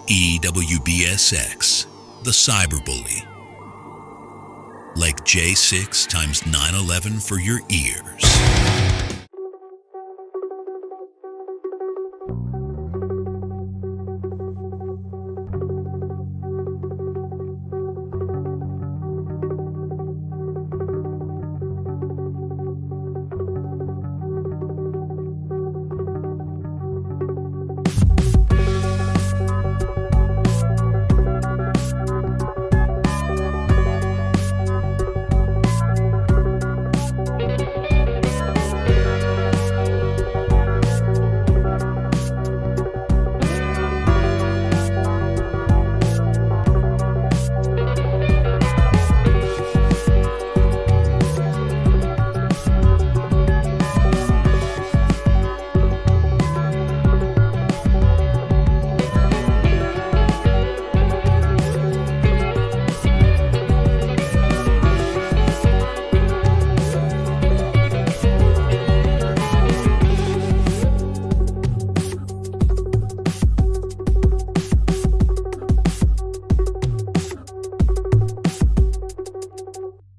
EWBSX, the cyberbully. Like J6 times 9/11 for your ears.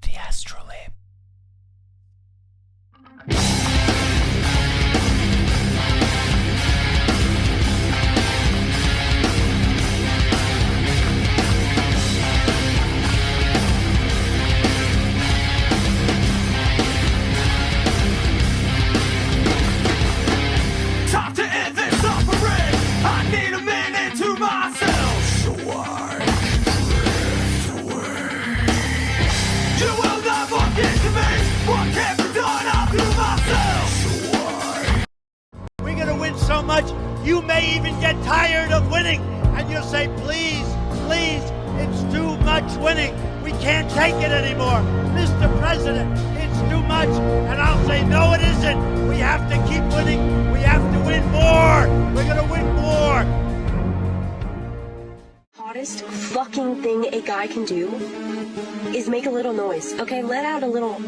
The ASTROLABE. Time to end this suffering. I need a minute to myself. So I drift away. You will never get to me. What can't be done, I'll do myself. So We're gonna win so much, you may even get tired of winning. And you'll say, please, please, it's too much winning. We can't take it anymore. Mr. President, it's too much. And I'll say, no, it isn't. We have to keep winning. We have to win more. We're gonna win more. Hottest fucking thing a guy can do is make a little noise. Okay, let out a little.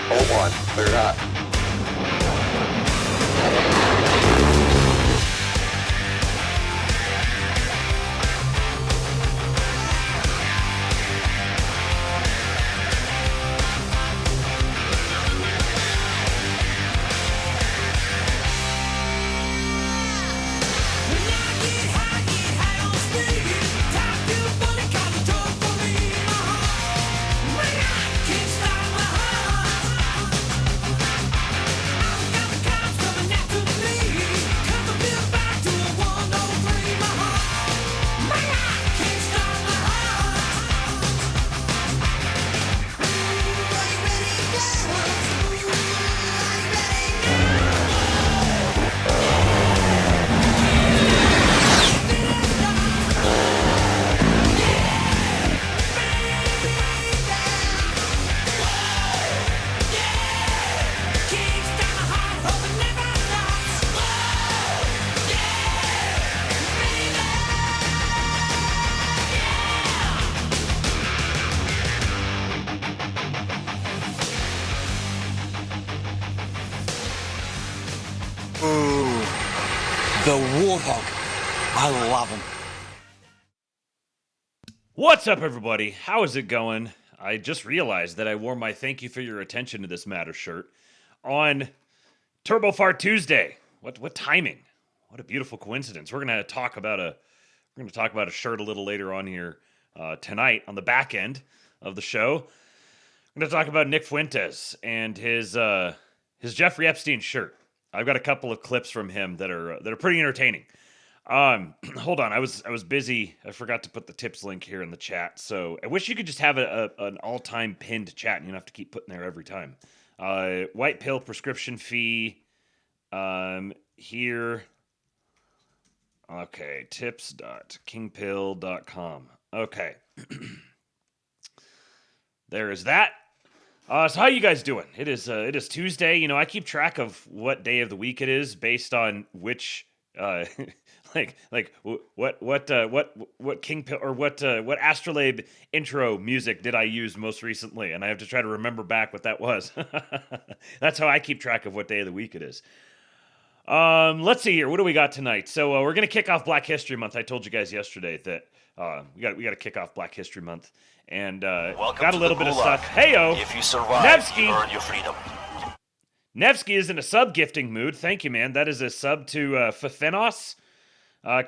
Hold on, they're not. The Warthog. I love him. What's up, everybody? How is it going? I just realized that I wore my "Thank you for your attention to this matter" shirt on Turbo Fart Tuesday. What timing? What a beautiful coincidence. We're gonna talk about a shirt a little later on here tonight on the back end of the show. I'm gonna talk about Nick Fuentes and his Jeffrey Epstein shirt. I've got a couple of clips from him that are pretty entertaining. Hold on, I was busy. I forgot to put the tips link here in the chat. So I wish you could just have an all-time pinned chat, and you don't have to keep putting there every time. White pill prescription fee. Here. Okay, tips.kingpill.com. Okay. There is that. So how you guys doing? It is Tuesday. You know, I keep track of what day of the week it is based on which uh, what King or what Astrolabe intro music did I use most recently, and I have to try to remember back what that was. That's how I keep track of what day of the week it is. Let's see here. What do we got tonight? So we're gonna kick off Black History Month. I told you guys yesterday that we got to kick off Black History Month, and got a little bit of stuff. Heyo, If you survive, Nevsky. you earn your freedom. Nevsky is in a sub gifting mood. Thank you, man. That is a sub to Fafenos.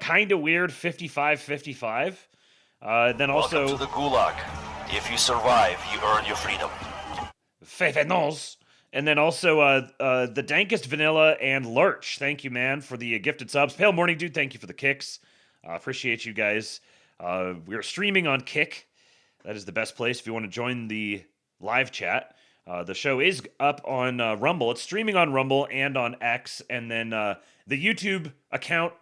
Kind of weird. 55.55. Then also Welcome to the Gulag. If you survive, you earn your freedom. Fafenos. And then also the Dankest Vanilla and Lurch. Thank you, man, for the gifted subs. Pale Morning Dude, thank you for the kicks. Appreciate you guys. We're streaming on Kick. That is the best place if you want to join the live chat. The show is up on Rumble. It's streaming on Rumble and on X. And then the YouTube account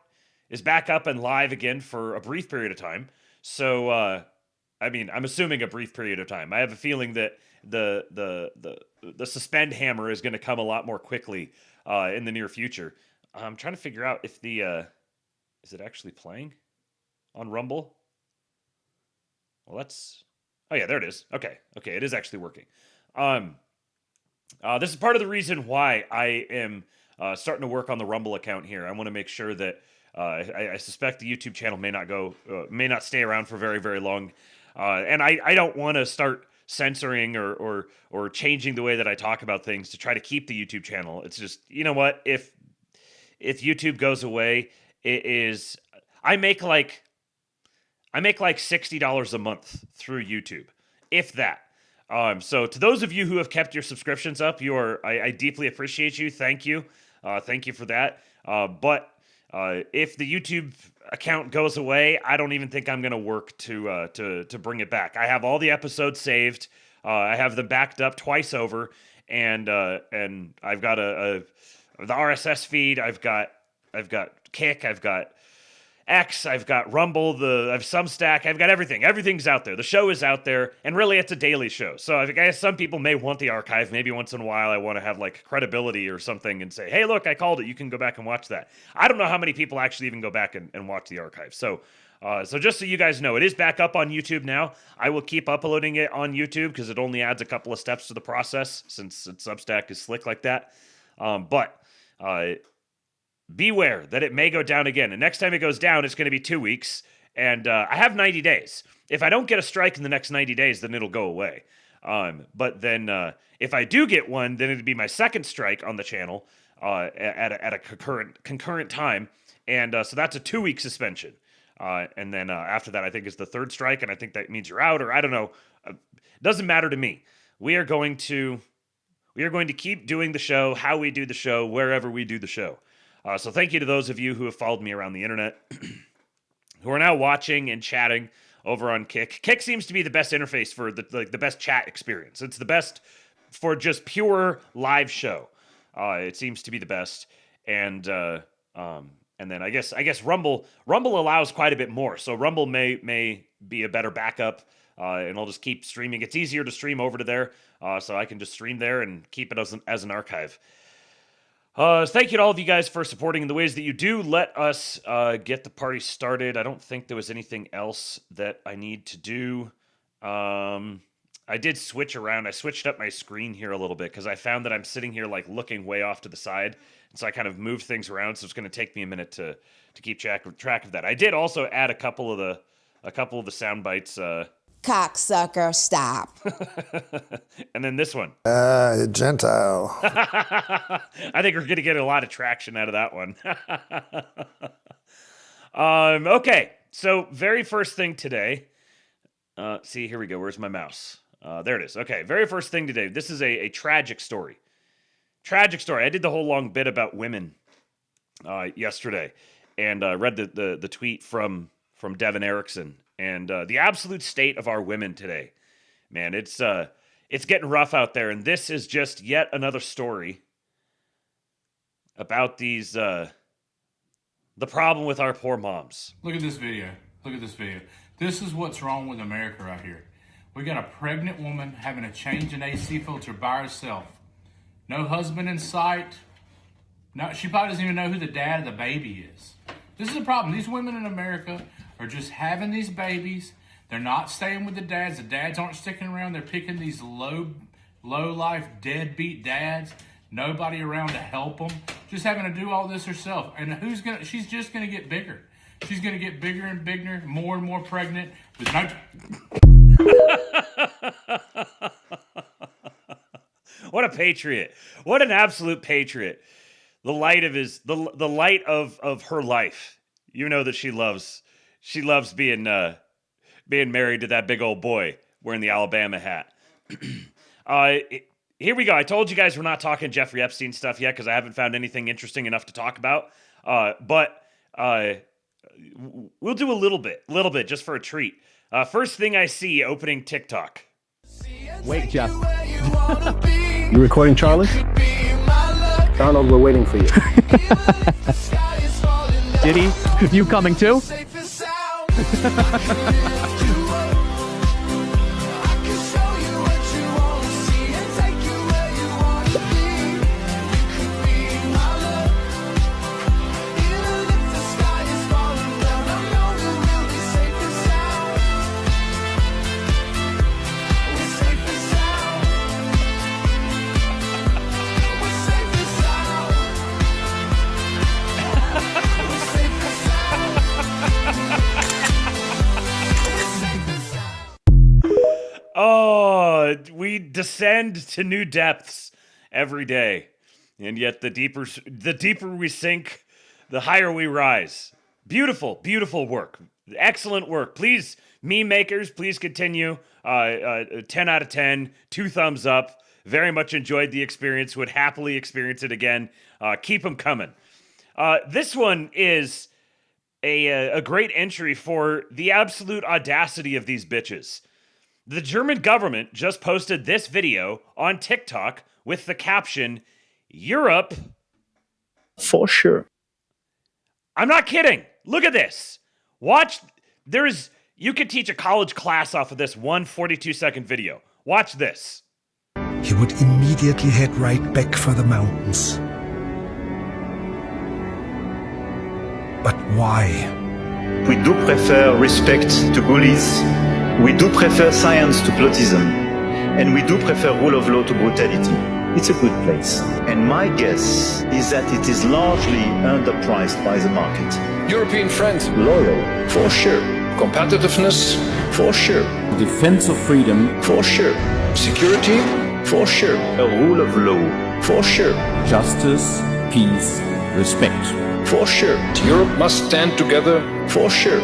is back up and live again for a brief period of time. So, I mean, I'm assuming a brief period of time. I have a feeling that the suspend hammer is going to come a lot more quickly in the near future. I'm trying to figure out if the is it actually playing on Rumble? Well, that's oh yeah, there it is. Okay, it is actually working. This is part of the reason why I am starting to work on the Rumble account here. I want to make sure that I suspect the YouTube channel may not stay around for very, very long, and I don't want to start censoring or changing the way that I talk about things to try to keep the YouTube channel. It's just, you know what, if YouTube goes away, I make like $60 a month through YouTube, if that. So to those of you who have kept your subscriptions up, I deeply appreciate you. Thank you. Thank you for that. But if the YouTube account goes away, I don't even think I'm going to work to bring it back. I have all the episodes saved. I have them backed up twice over, and I've got the RSS feed. I've got Kick. I've got X. I've got Rumble. I have Substack. I've got everything. Everything's out there. The show is out there, and really, it's a daily show. So I guess some people may want the archive. Maybe once in a while, I want to have like credibility or something and say, "Hey, look, I called it. You can go back and watch that." I don't know how many people actually even go back and watch the archive. So just so you guys know, it is back up on YouTube now. I will keep uploading it on YouTube because it only adds a couple of steps to the process since Substack is slick like that. But beware that it may go down again. And next time it goes down, it's going to be 2 weeks. And I have 90 days. If I don't get a strike in the next 90 days, then it'll go away. But then if I do get one, then it'd be my second strike on the channel at a concurrent time. And so that's a 2-week suspension. And then after that, I think is the third strike. And I think that means you're out, or I don't know. Doesn't matter to me. We are going to keep doing the show, how we do the show, wherever we do the show. So thank you to those of you who have followed me around the internet, who are now watching and chatting over on Kick. Kick seems to be the best interface for the best chat experience. It's the best for just pure live show. It seems to be the best, and then I guess Rumble allows quite a bit more. So Rumble may be a better backup, and I'll just keep streaming. It's easier to stream over to there, so I can just stream there and keep it as an archive. Thank you to all of you guys for supporting in the ways that you do. Let us get the party started. I don't think there was anything else that I need to do. I did switch around. I switched up my screen here a little bit because I found that I'm sitting here like looking way off to the side. And so I kind of moved things around. So it's going to take me a minute to keep track of that. I did also add a couple of the sound bites. Cocksucker, stop. And then this one. Gentile. I think we're going to get a lot of traction out of that one. Okay, so very first thing today. See, here we go. Where's my mouse? There it is. Okay, very first thing today. This is a tragic story. Tragic story. I did the whole long bit about women yesterday, and read the tweet from Devin Erickson. And the absolute state of our women today, man, it's getting rough out there. And this is just yet another story about the problem with our poor moms. Look at this video. Look at this video. This is what's wrong with America right here. We got a pregnant woman having a change in AC filter by herself. No husband in sight. No, she probably doesn't even know who the dad of the baby is. This is the problem. These women in America are just having these babies. They're not staying with the dads. The dads aren't sticking around. They're picking these low life, deadbeat dads. Nobody around to help them. Just having to do all this herself. And she's just gonna get bigger. She's gonna get bigger and bigger, more and more pregnant. With no. What a patriot! What an absolute patriot! The light of the light of her life. You know that she loves being married to that big old boy wearing the Alabama hat. Here we go. I told you guys we're not talking Jeffrey Epstein stuff yet because I haven't found anything interesting enough to talk about. But we'll do a little bit just for a treat. First thing I see opening TikTok. Wait, Jeff. You recording Charlie? Donald, we're waiting for you. Did he? You coming too? Oh, we descend to new depths every day. And yet the deeper we sink, the higher we rise. Beautiful, beautiful work. Excellent work. Please, meme makers, please continue. 10 out of 10, 2 thumbs up. Very much enjoyed the experience. Would happily experience it again. Keep them coming. This one is a great entry for the absolute audacity of these bitches. The German government just posted this video on TikTok with the caption, Europe. For sure. I'm not kidding. Look at this. Watch. You could teach a college class off of this 142-second video. Watch this. He would immediately head right back for the mountains. But why? We do prefer respect to bullies. We do prefer science to plotism. And we do prefer rule of law to brutality. It's a good place. And my guess is that it is largely underpriced by the market. European friends. Loyal. For sure. Competitiveness. For sure. Defense of freedom. For sure. Security. For sure. A rule of law. For sure. Justice, peace, respect. For sure. Europe must stand together. For sure.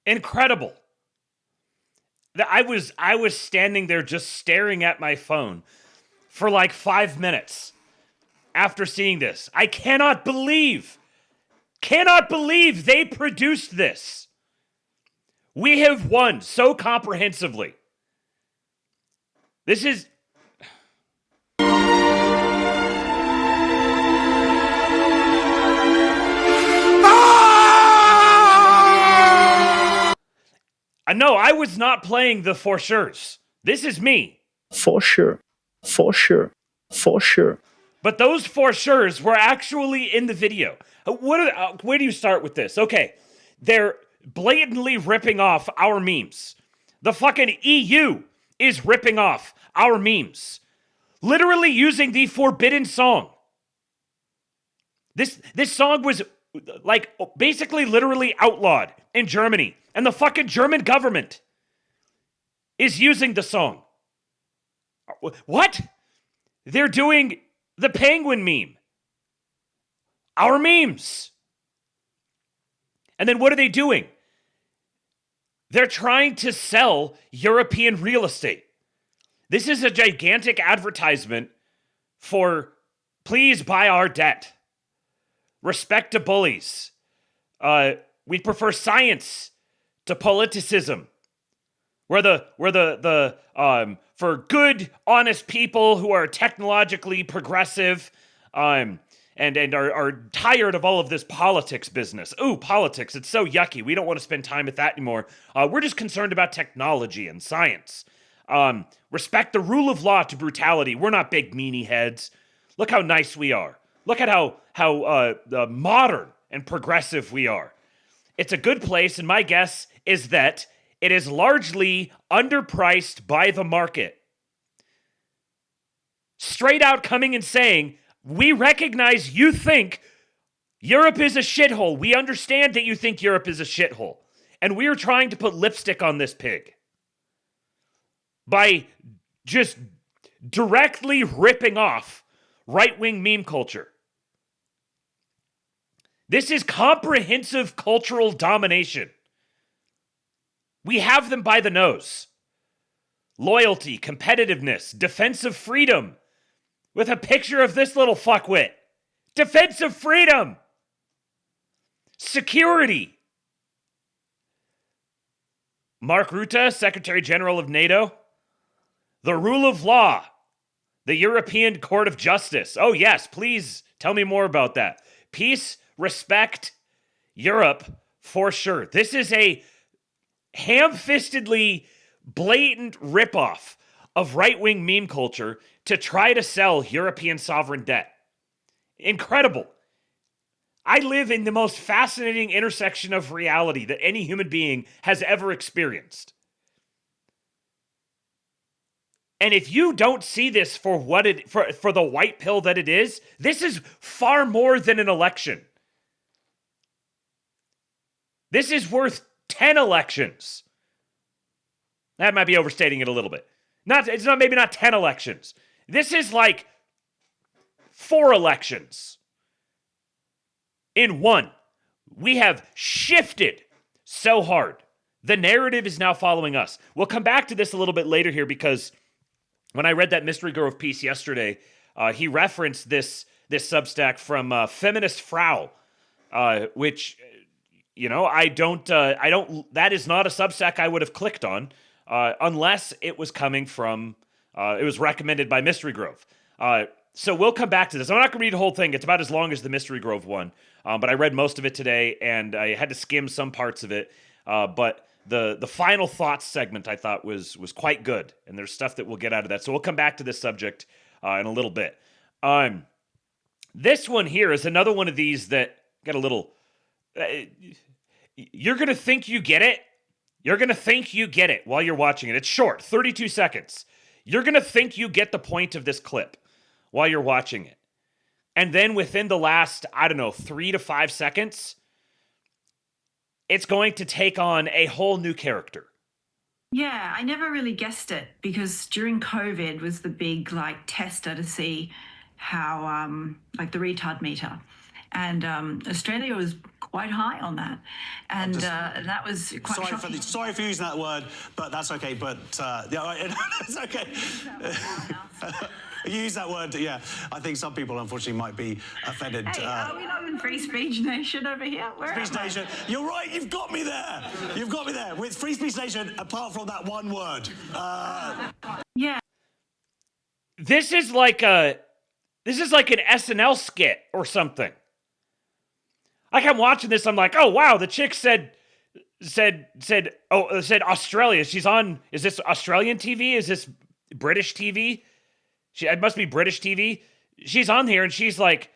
Incredible. I was standing there just staring at my phone for like 5 minutes after seeing this. I cannot believe they produced this. We have won so comprehensively. This is... No, I was not playing the for sure's. This is me. For sure. For sure. For sure. But those for sure's were actually in the video. Where do you start with this? Okay, they're blatantly ripping off our memes. The fucking EU is ripping off our memes. Literally using the forbidden song. This song was like basically literally outlawed in Germany. And the fucking German government is using the song. What? They're doing the penguin meme. Our memes. And then what are they doing? They're trying to sell European real estate. This is a gigantic advertisement for please buy our debt. Respect to bullies. We prefer science to politicism. For good, honest people who are technologically progressive, and are tired of all of this politics business. Ooh, politics, it's so yucky. We don't want to spend time with that anymore. We're just concerned about technology and science. Respect the rule of law to brutality. We're not big meanie heads. Look how nice we are. Look at how modern and progressive we are. It's a good place, and my guess is that it is largely underpriced by the market. Straight out coming and saying, we recognize you think Europe is a shithole. We understand that you think Europe is a shithole. And we're trying to put lipstick on this pig by just directly ripping off right-wing meme culture. This is comprehensive cultural domination. We have them by the nose. Loyalty, competitiveness, defense of freedom, with a picture of this little fuckwit. Defense of freedom. Security. Mark Rutte, Secretary General of NATO. The rule of law. The European Court of Justice. Oh yes, please tell me more about that. Peace, respect, Europe, for sure. This is a ham-fistedly blatant ripoff of right-wing meme culture to try to sell European sovereign debt. Incredible. I live in the most fascinating intersection of reality that any human being has ever experienced. And if you don't see this for what it for the white pill that it is, this is far more than an election. This is worth 10 elections. That might be overstating it a little bit. Maybe not 10 elections. This is like 4 elections in one. We have shifted so hard. The narrative is now following us. We'll come back to this a little bit later here because when I read that Mystery Grove piece yesterday, he referenced this Substack from Feminist Frau, which, I don't, that is not a Substack I would have clicked on unless it was coming from, it was recommended by Mystery Grove. So we'll come back to this. I'm not going to read the whole thing. It's about as long as the Mystery Grove one, but I read most of it today, and I had to skim some parts of it, but the final thoughts segment I thought was quite good, and there's stuff that we'll get out of that. So we'll come back to this subject in a little bit. This one here is another one of these that got a little... you're going to think you get it. You're going to think you get it while you're watching it. It's short, 32 seconds. You're going to think you get the point of this clip while you're watching it. And then within the last, 3 to 5 seconds, it's going to take on a whole new character. Yeah, I never really guessed it because during COVID was the big tester to see how the retard meter. And Australia was quite high on that. And that was quite shocking. Sorry for using that word, but that's okay. But, it's okay. You use that word, yeah. I think some people, unfortunately, might be offended. Hey, are we not in Free Speech Nation over here? Where Free Speech Nation. You're right, you've got me there. You've got me there. With Free Speech Nation, apart from that one word. Yeah. This is like an SNL skit or something. I'm watching this, I'm like, oh wow, the chick said Australia. She's on, is this Australian TV? Is this British TV? It must be British TV. She's on here and she's like,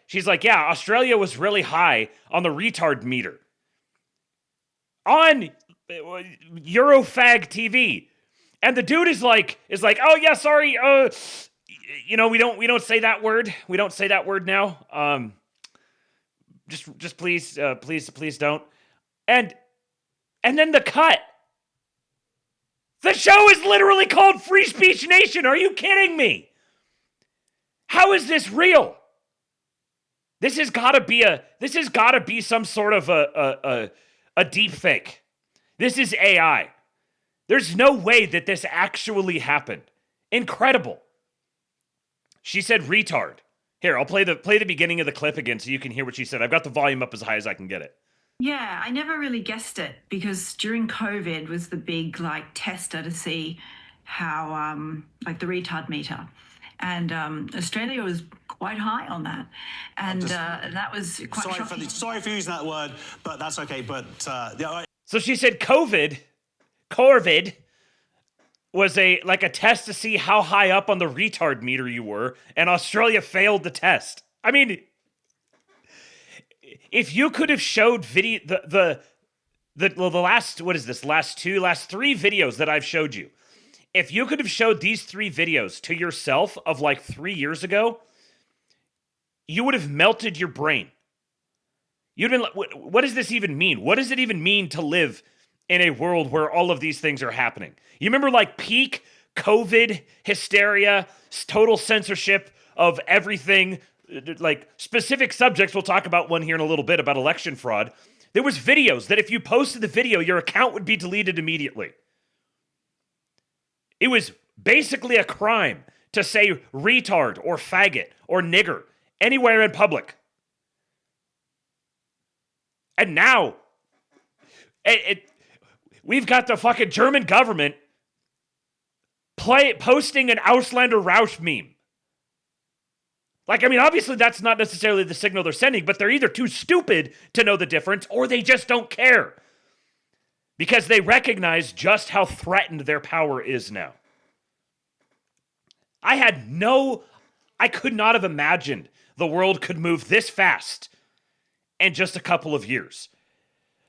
yeah, Australia was really high on the retard meter. On Eurofag TV. And the dude is like, oh yeah, sorry, we don't say that word. We don't say that word now. Just please don't. And then the cut. The show is literally called Free Speech Nation. Are you kidding me? How is this real? This has got to be some sort of a deep fake. This is AI. There's no way that this actually happened. Incredible. She said retard. Here, I'll play the beginning of the clip again so you can hear what she said. I've got the volume up as high as I can get it. Yeah, I never really guessed it because during COVID was the big tester to see how the retard meter. And Australia was quite high on that. And that was quite shocking. Sorry for using that word, but that's okay. But So she said COVID was a test to see how high up on the retard meter you were, and Australia failed the test. I mean, if you could have showed video the last last 3 videos that I've showed you, if you could have showed these 3 videos to yourself of like 3 years ago, you would have melted your brain. You'd been like, what does this even mean? What does it even mean to live in a world where all of these things are happening? You remember like peak COVID hysteria, total censorship of everything, like specific subjects. We'll talk about one here in a little bit about election fraud. There was videos that if you posted the video, your account would be deleted immediately. It was basically a crime to say retard or faggot or nigger anywhere in public. And now, we've got the fucking German government posting an Auslander Rausch meme. Like, I mean, obviously that's not necessarily the signal they're sending, but they're either too stupid to know the difference or they just don't care. Because they recognize just how threatened their power is now. I could not have imagined the world could move this fast in just a couple of years.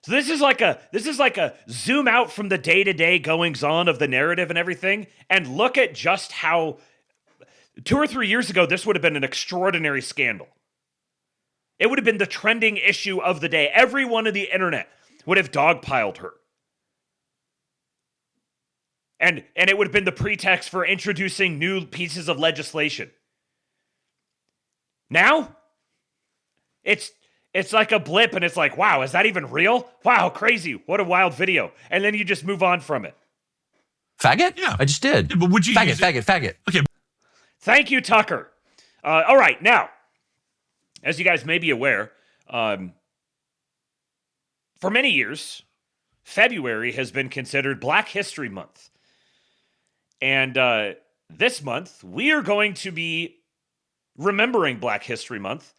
So this is like a zoom out from the day-to-day goings-on of the narrative and everything, and look at just how 2 or 3 years ago this would have been an extraordinary scandal. It would have been the trending issue of the day. Everyone on the internet would have dogpiled her. And it would have been the pretext for introducing new pieces of legislation. Now, it's like a blip, and it's like, wow, is that even real? Wow, crazy. What a wild video. And then you just move on from it. Faggot? Yeah. I just did. Yeah, but would you faggot? Okay. Thank you, Tucker. All right, now, as you guys may be aware, for many years, February has been considered Black History Month. And this month, we are going to be remembering Black History Month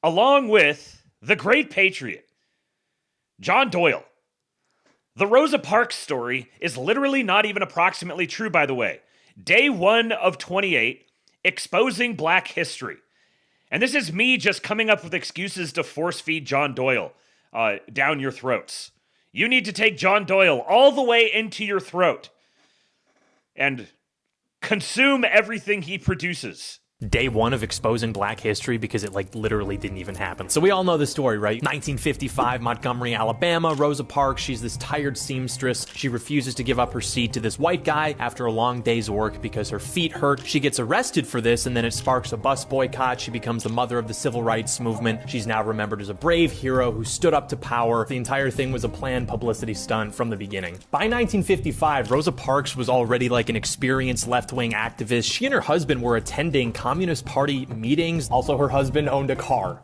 along with the great patriot, John Doyle. The Rosa Parks story is literally not even approximately true, by the way. Day 1 of 28, exposing Black history. And this is me just coming up with excuses to force feed John Doyle down your throats. You need to take John Doyle all the way into your throat and consume everything he produces. Day 1 of exposing Black history because it literally didn't even happen. So we all know the story, right? 1955, Montgomery, Alabama, Rosa Parks, she's this tired seamstress. She refuses to give up her seat to this white guy after a long day's work because her feet hurt. She gets arrested for this, and then it sparks a bus boycott. She becomes the mother of the civil rights movement. She's now remembered as a brave hero who stood up to power. The entire thing was a planned publicity stunt from the beginning. By 1955, Rosa Parks was already an experienced left-wing activist. She and her husband were attending Communist Party meetings. Also, her husband owned a car.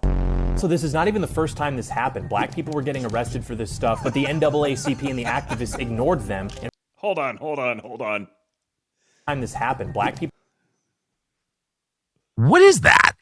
So this is not even the first time this happened. Black people were getting arrested for this stuff, but the NAACP and the activists ignored them. And Hold on. time this happened, Black people. What is that?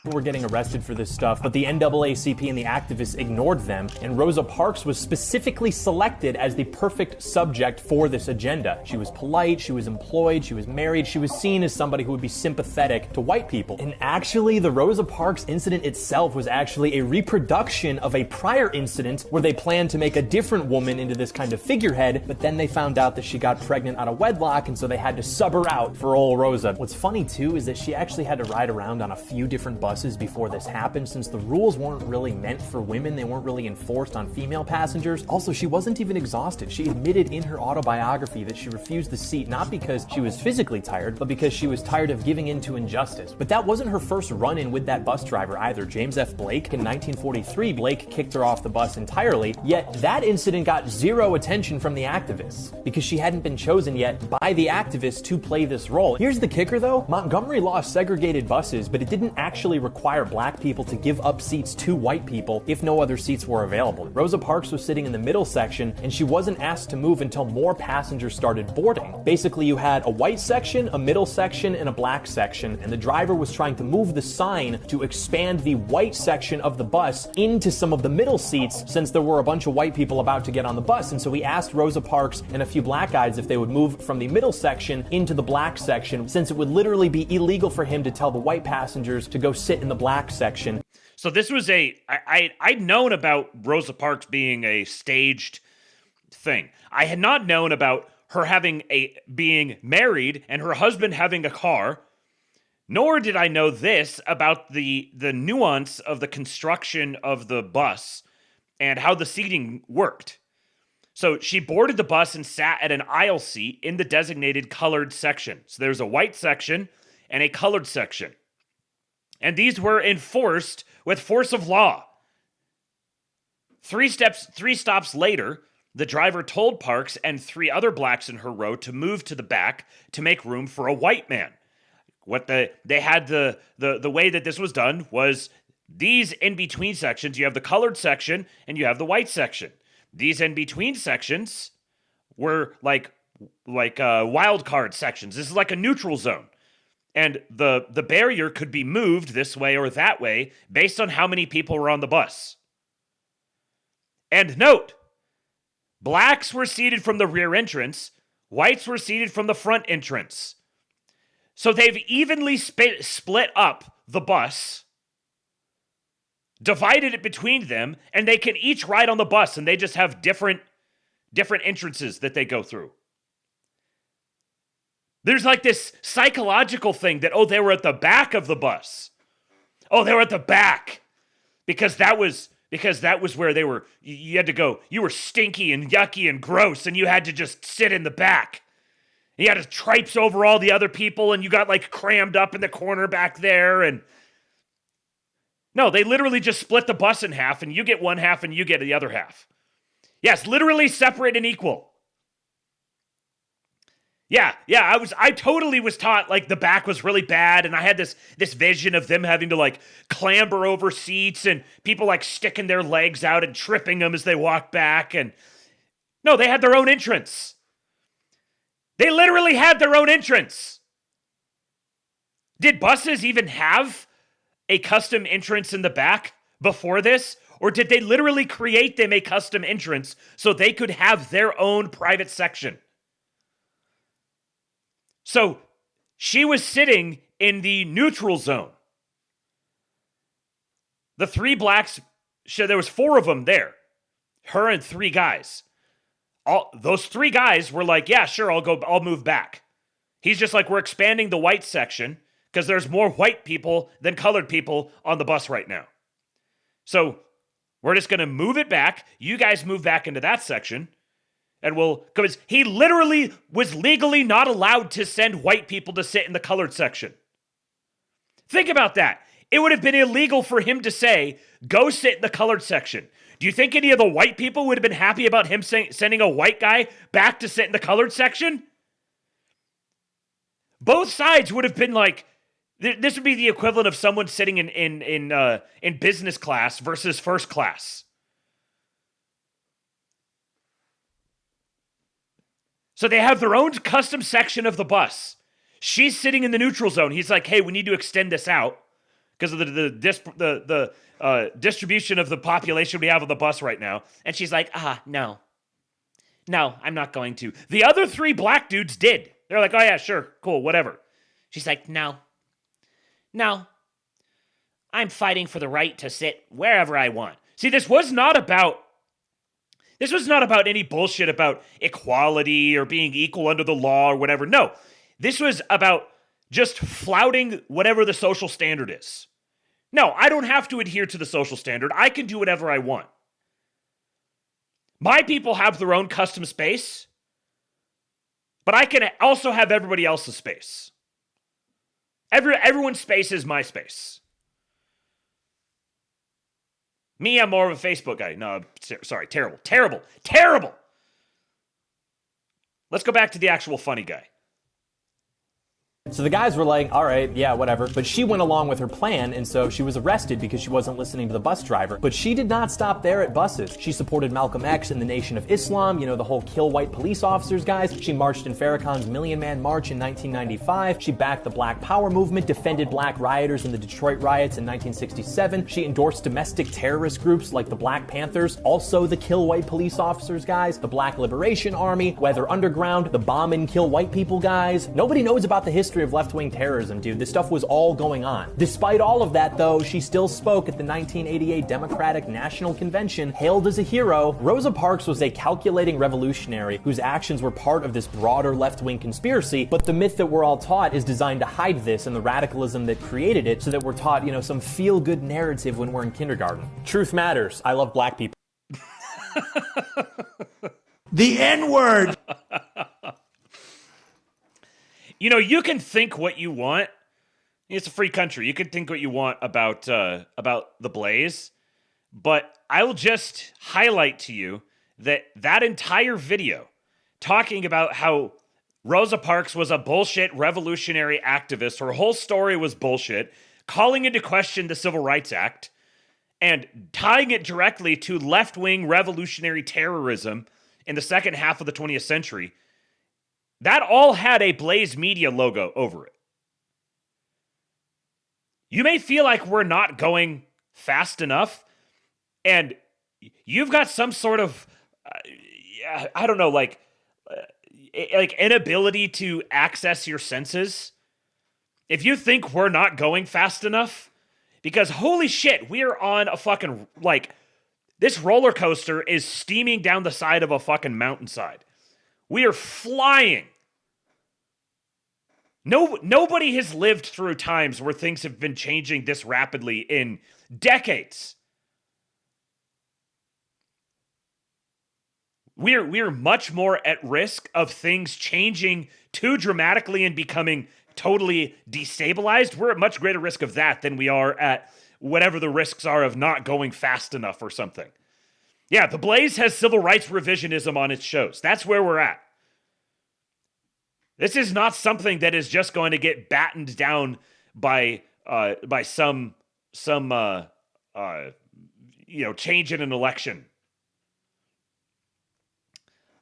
Were getting arrested for this stuff, but the NAACP and the activists ignored them, and Rosa Parks was specifically selected as the perfect subject for this agenda. She was polite, she was employed, she was married, she was seen as somebody who would be sympathetic to white people. And actually, the Rosa Parks incident itself was actually a reproduction of a prior incident where they planned to make a different woman into this kind of figurehead, but then they found out that she got pregnant out of wedlock, and so they had to sub her out for old Rosa. What's funny too is that she actually had to ride around on a few different buses before this happened, since the rules weren't really meant for women. They weren't really enforced on female passengers. Also, she wasn't even exhausted. She admitted in her autobiography that she refused the seat not because she was physically tired, but because she was tired of giving in to injustice. But that wasn't her first run-in with that bus driver either. James F. Blake, in 1943, Blake kicked her off the bus entirely, yet that incident got zero attention from the activists because she hadn't been chosen yet by the activists to play this role. Here's the kicker though, Montgomery lost segregated buses, but it didn't actually require black people to give up seats to white people if no other seats were available. Rosa Parks was sitting in the middle section, and she wasn't asked to move until more passengers started boarding. Basically, you had a white section, a middle section, and a black section, and the driver was trying to move the sign to expand the white section of the bus into some of the middle seats, since there were a bunch of white people about to get on the bus. And so he asked Rosa Parks and a few black guys if they would move from the middle section into the black section, since it would literally be illegal for him to tell the white passengers to go sit in the black section. So this was I'd known about Rosa Parks being a staged thing. I had not known about her being married and her husband having a car, nor did I know this about the nuance of the construction of the bus and how the seating worked. So she boarded the bus and sat at an aisle seat in the designated colored section. So there's a white section and a colored section. And these were enforced with force of law. Three stops later, the driver told Parks and 3 other blacks in her row to move to the back to make room for a white man. The way that this was done was these in-between sections, you have the colored section and you have the white section. These in-between sections were like wild card sections. This is like a neutral zone. And the barrier could be moved this way or that way based on how many people were on the bus. And note, blacks were seated from the rear entrance, whites were seated from the front entrance. So they've evenly split up the bus, divided it between them, and they can each ride on the bus, and they just have different entrances that they go through. There's like this psychological thing that, they were at the back of the bus. Oh, they were at the back because that was where they were. You had to go. You were stinky and yucky and gross, and you had to just sit in the back. And you had to traipse over all the other people, and you got like crammed up in the corner back there. And no, they literally just split the bus in half, and you get one half and you get the other half. Yes, literally separate and equal. Yeah, I totally was taught like the back was really bad, and I had this vision of them having to like clamber over seats and people like sticking their legs out and tripping them as they walked back. And no, they had their own entrance. They literally had their own entrance. Did buses even have a custom entrance in the back before this? Or did they literally create them a custom entrance so they could have their own private section? So she was sitting in the neutral zone. The 3 blacks, there was 4 of them there. Her and 3 guys. Those 3 guys were like, yeah, sure, I'll move back. He's just like, we're expanding the white section because there's more white people than colored people on the bus right now. So we're just going to move it back. You guys move back into that section. And because he literally was legally not allowed to send white people to sit in the colored section. Think about that. It would have been illegal for him to say, go sit in the colored section. Do you think any of the white people would have been happy about him sending a white guy back to sit in the colored section? Both sides would have been like, this would be the equivalent of someone sitting in business class versus first class. So they have their own custom section of the bus. She's sitting in the neutral zone. He's like, hey, we need to extend this out because of the distribution of the population we have on the bus right now. And she's like, no, I'm not going to. The other 3 black dudes did. They're like, oh yeah, sure, cool, whatever. She's like, no, I'm fighting for the right to sit wherever I want. See, this was not about any bullshit about equality or being equal under the law or whatever. No, this was about just flouting whatever the social standard is. No, I don't have to adhere to the social standard. I can do whatever I want. My people have their own custom space, but I can also have everybody else's space. Everyone's space is my space. Me, I'm more of a Facebook guy. No, sorry, terrible. Let's go back to the actual funny guy. So the guys were like, all right, yeah, whatever. But she went along with her plan, and so she was arrested because she wasn't listening to the bus driver. But she did not stop there at buses. She supported Malcolm X and the Nation of Islam, you know, the whole kill white police officers guys. She marched in Farrakhan's Million Man March in 1995. She backed the Black Power movement, defended black rioters in the Detroit riots in 1967. She endorsed domestic terrorist groups like the Black Panthers, also the kill white police officers guys, the Black Liberation Army, Weather Underground, the bomb and kill white people guys. Nobody knows about the history of left-wing terrorism, dude. This stuff was all going on. Despite all of that, though, she still spoke at the 1988 Democratic National Convention, hailed as a hero. Rosa Parks was a calculating revolutionary whose actions were part of this broader left-wing conspiracy, but the myth that we're all taught is designed to hide this and the radicalism that created it so that we're taught, you know, some feel-good narrative when we're in kindergarten. Truth matters. I love black people. The N-word! You know, you can think what you want. It's a free country. You can think what you want about the Blaze, but I will just highlight to you that entire video talking about how Rosa Parks was a bullshit revolutionary activist, her whole story was bullshit, calling into question the Civil Rights Act, and tying it directly to left-wing revolutionary terrorism in the second half of the 20th century. That all had a Blaze Media logo over it. You may feel like we're not going fast enough, and you've got some sort of, I don't know, like inability to access your senses. If you think we're not going fast enough, because holy shit, we are on a fucking, like, this roller coaster is steaming down the side of a fucking mountainside. We are flying. Nobody has lived through times where things have been changing this rapidly in decades. We're much more at risk of things changing too dramatically and becoming totally destabilized. We're at much greater risk of that than we are at whatever the risks are of not going fast enough or something. Yeah, the Blaze has civil rights revisionism on its shows. That's where we're at. This is not something that is just going to get battened down by some change in an election.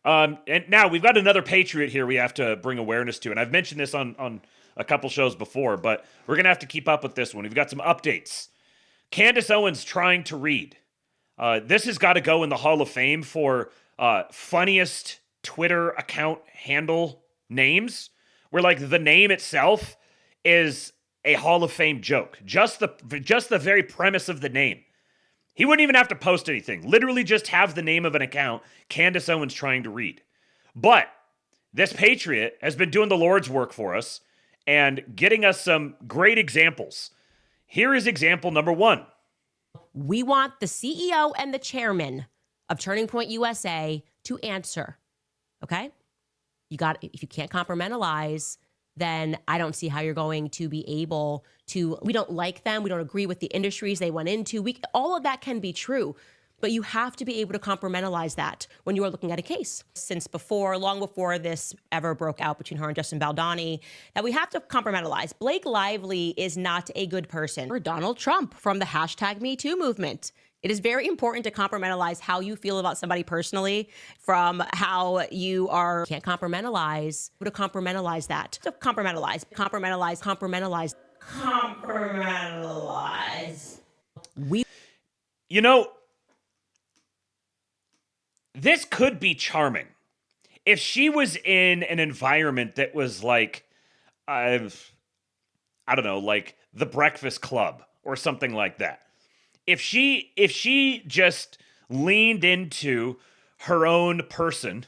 And now we've got another patriot here we have to bring awareness to, and I've mentioned this on a couple shows before, but we're gonna have to keep up with this one. We've got some updates. Candace Owens trying to read. This has got to go in the Hall of Fame for funniest Twitter account handle names, where like the name itself is a Hall of Fame joke. Just the very premise of the name. He wouldn't even have to post anything. Literally just have the name of an account, Candace Owens trying to read. But this patriot has been doing the Lord's work for us and getting us some great examples. Here is example number 1. We want the CEO and the chairman of Turning Point USA to answer. Okay? If you can't compartmentalize, then I don't see how you're going to be able to, we don't like them, we don't agree with the industries they went into. All of that can be true, but you have to be able to compartmentalize that when you are looking at a case. Since long before this ever broke out between her and Justin Baldoni, that we have to compartmentalize. Blake Lively is not a good person. Or Donald Trump from the #MeToo movement. It is very important to compartmentalize how you feel about somebody personally from how you are. Can't compartmentalize. To compartmentalize that. To compartmentalize. You know, this could be charming if she was in an environment that was like, I don't know, like The Breakfast Club or something like that. If she just leaned into her own person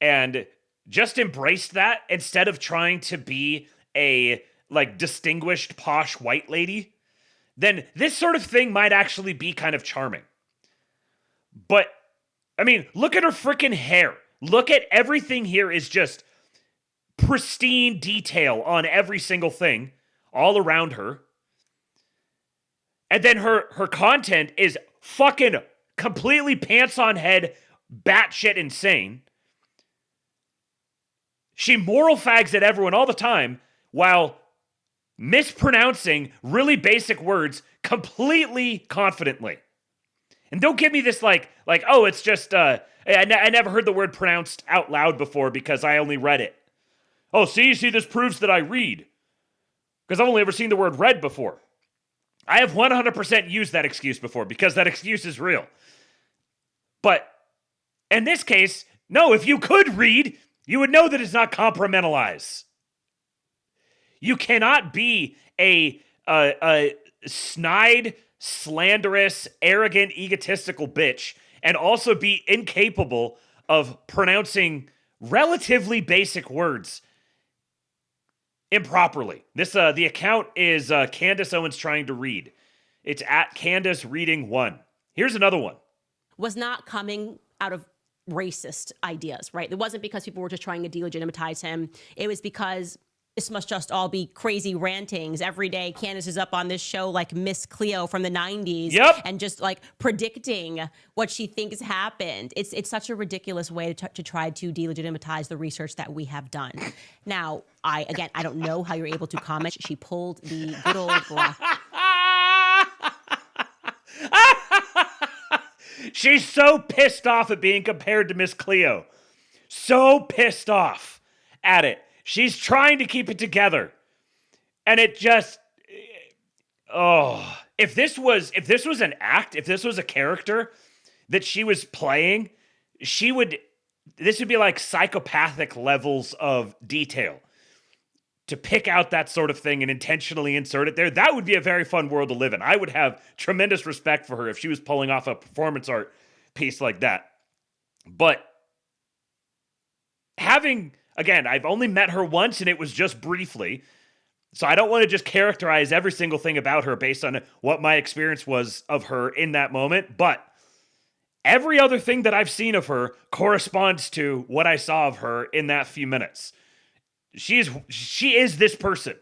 and just embraced that instead of trying to be a like distinguished posh white lady, then this sort of thing might actually be kind of charming. But I mean, look at her freaking hair. Look at everything here is just pristine detail on every single thing all around her. And then her content is fucking completely pants on head, batshit insane. She moral fags at everyone all the time while mispronouncing really basic words completely confidently. And don't give me this like, oh, it's just, I never heard the word pronounced out loud before because I only read it. Oh, see, this proves that I read. Because I've only ever seen the word read before. I have 100% used that excuse before because that excuse is real. But in this case, no, if you could read, you would know that it's not compartmentalize. You cannot be a snide, slanderous, arrogant, egotistical bitch and also be incapable of pronouncing relatively basic words improperly. The account is Candace Owens trying to read. It's at Candace Reading 1. Here's another one. Was not coming out of racist ideas, right? It wasn't because people were just trying to delegitimize him. It was because this must just all be crazy rantings. Every day, Candace is up on this show like Miss Cleo from the 90s. Yep. And just like predicting what she thinks happened. It's such a ridiculous way to try to delegitimize the research that we have done. Now, I don't know how you're able to comment. She pulled the good old black. She's so pissed off at being compared to Miss Cleo. So pissed off at it. She's trying to keep it together. And it just, if this was an act, if this was a character that she was playing, this would be like psychopathic levels of detail. To pick out that sort of thing and intentionally insert it there, that would be a very fun world to live in. I would have tremendous respect for her if she was pulling off a performance art piece like that. But I've only met her once and it was just briefly. So I don't want to just characterize every single thing about her based on what my experience was of her in that moment. But every other thing that I've seen of her corresponds to what I saw of her in that few minutes. She is this person.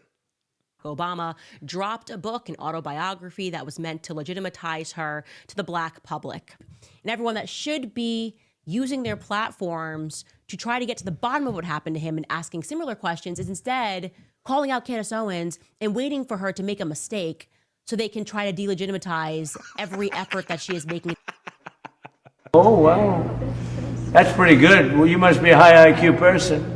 Obama dropped a book, an autobiography that was meant to legitimize her to the black public. And everyone that should be using their platforms to try to get to the bottom of what happened to him and asking similar questions is instead calling out Candace Owens and waiting for her to make a mistake so they can try to delegitimize every effort that she is making. Oh, wow. That's pretty good. Well, you must be a high IQ person.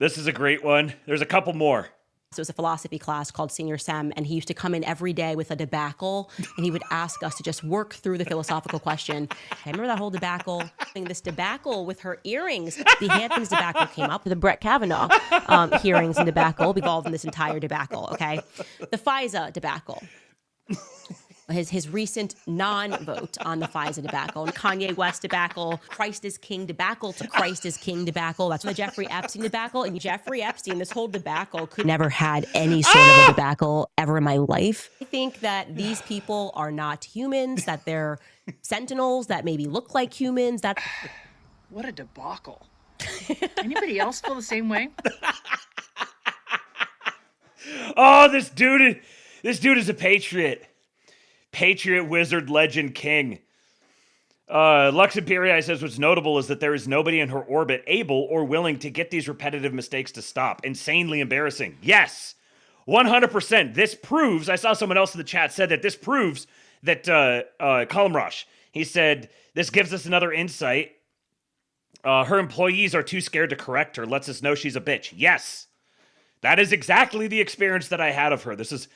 This is a great one. There's a couple more. So it was a philosophy class called Senior Sem, and he used to come in every day with a debacle, and he would ask us to just work through the philosophical question. I remember that whole debacle. This debacle with her earrings. The Hamptons debacle came up. The Brett Kavanaugh hearings and debacle evolved in this entire debacle, okay? The FISA debacle. His recent non-vote on the FISA debacle, and Kanye West debacle, Christ is King debacle to Christ is King debacle. That's the Jeffrey Epstein debacle. And Jeffrey Epstein, this whole debacle could never had any sort of a debacle ever in my life. I think that these people are not humans, that they're sentinels that maybe look like humans. What a debacle. Anybody else feel the same way? Oh, this dude is a patriot. Patriot, wizard, legend, king. Lux Imperii says what's notable is that there is nobody in her orbit able or willing to get these repetitive mistakes to stop. Insanely embarrassing. Yes, 100%. This proves, I saw someone else in the chat said that this proves that, Colin Rosh, he said, this gives us another insight. Her employees are too scared to correct her, lets us know she's a bitch. Yes, that is exactly the experience that I had of her. This is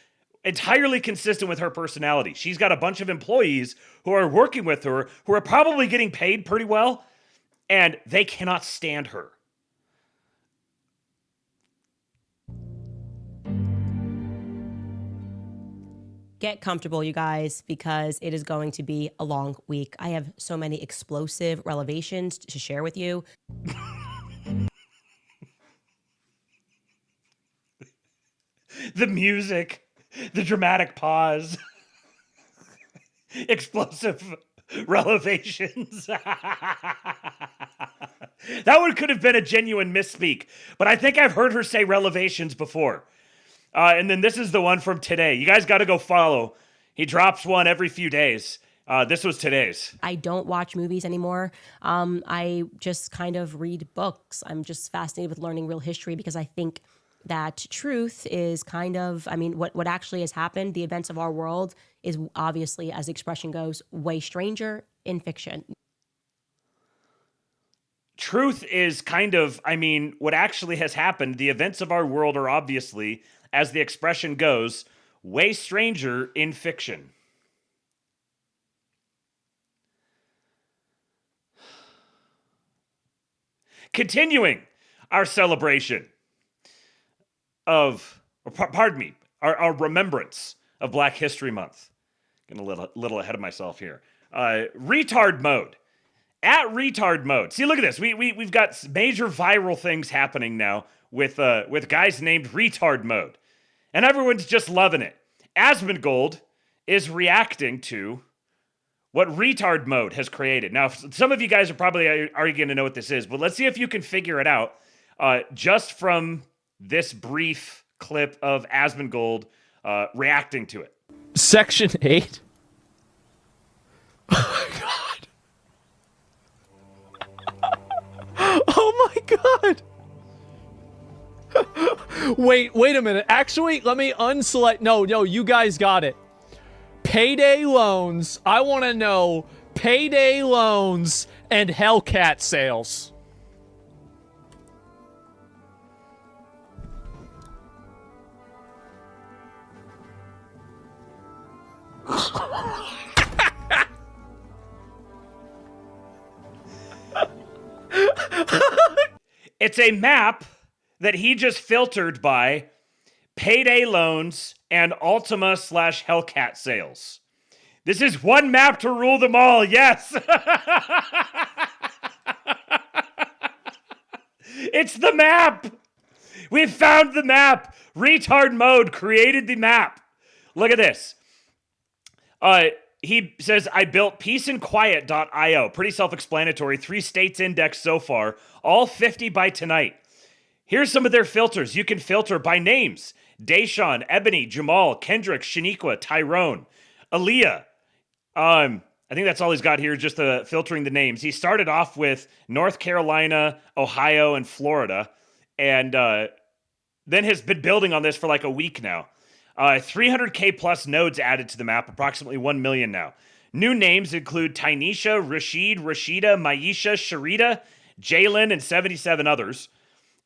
entirely consistent with her personality. She's got a bunch of employees who are working with her, who are probably getting paid pretty well, and they cannot stand her. Get comfortable, you guys, because it is going to be a long week. I have so many explosive revelations to share with you. The music. The dramatic pause. Explosive revelations. That one could have been a genuine misspeak, but I think I've heard her say revelations before. And then this is the one from today. You guys got to go follow. He drops one every few days. This was today's. I don't watch movies anymore. I just kind of read books. I'm just fascinated with learning real history because I think that truth is kind of, I mean, what actually has happened, the events of our world, is obviously, as the expression goes, way stranger in fiction. Truth is kind of, I mean, what actually has happened, the events of our world are obviously, as the expression goes, way stranger in fiction. Continuing our celebration of, pardon me, our remembrance of Black History Month. Getting a little ahead of myself here. Retard mode. At retard mode. See, look at this. We've got major viral things happening now with guys named retard mode. And everyone's just loving it. Asmongold is reacting to what retard mode has created. Now, some of you guys are probably already going to know what this is, but let's see if you can figure it out just from this brief clip of Asmongold reacting to it. Section 8? Oh my god! Wait a minute. Actually, let me unselect. No, you guys got it. Payday loans. I want to know payday loans and Hellcat sales. It's a map that he just filtered by payday loans and Ultima / Hellcat sales. This is one map to rule them all, yes! It's the map! We found the map! Retard mode created the map. Look at this. He says, I built peaceandquiet.io. Pretty self-explanatory. 3 states indexed so far. All 50 by tonight. Here's some of their filters. You can filter by names. Deshaun, Ebony, Jamal, Kendrick, Shaniqua, Tyrone, Aaliyah. I think that's all he's got here, just filtering the names. He started off with North Carolina, Ohio, and Florida. And then has been building on this for like a week now. 300K plus nodes added to the map, approximately 1 million now. New names include Tynesha, Rashid, Rashida, Maisha, Sharita, Jalen, and 77 others.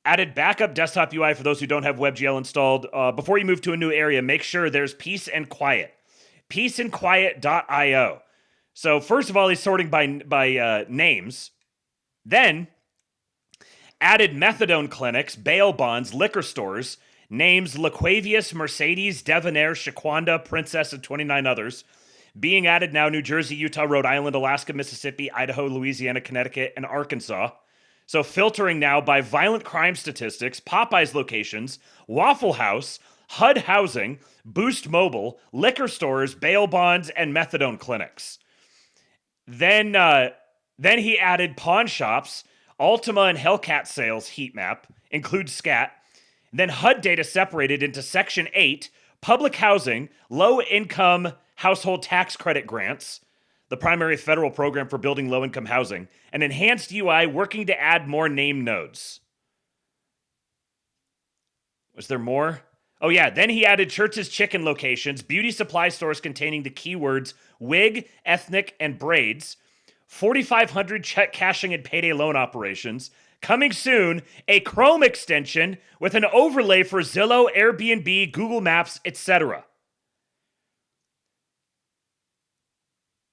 Added backup desktop UI for those who don't have WebGL installed. Before you move to a new area, make sure there's peace and quiet. Peaceandquiet.io. So first of all, he's sorting by names. Then added methadone clinics, bail bonds, liquor stores, names Laquavius, Mercedes, Devonair, Shaquanda, Princess, and 29 others. Being added now New Jersey, Utah, Rhode Island, Alaska, Mississippi, Idaho, Louisiana, Connecticut, and Arkansas. So filtering now by violent crime statistics, Popeye's locations, Waffle House, HUD housing, Boost Mobile, liquor stores, bail bonds, and methadone clinics. Then he added pawn shops, Ultima and Hellcat sales heat map, includes SCAT. Then HUD data separated into Section 8, public housing, low-income household tax credit grants, the primary federal program for building low-income housing, and enhanced UI working to add more name nodes. Was there more? Oh yeah, then he added Church's chicken locations, beauty supply stores containing the keywords wig, ethnic, and braids, 4,500 check cashing and payday loan operations. Coming soon, a Chrome extension with an overlay for Zillow, Airbnb, Google Maps, etc.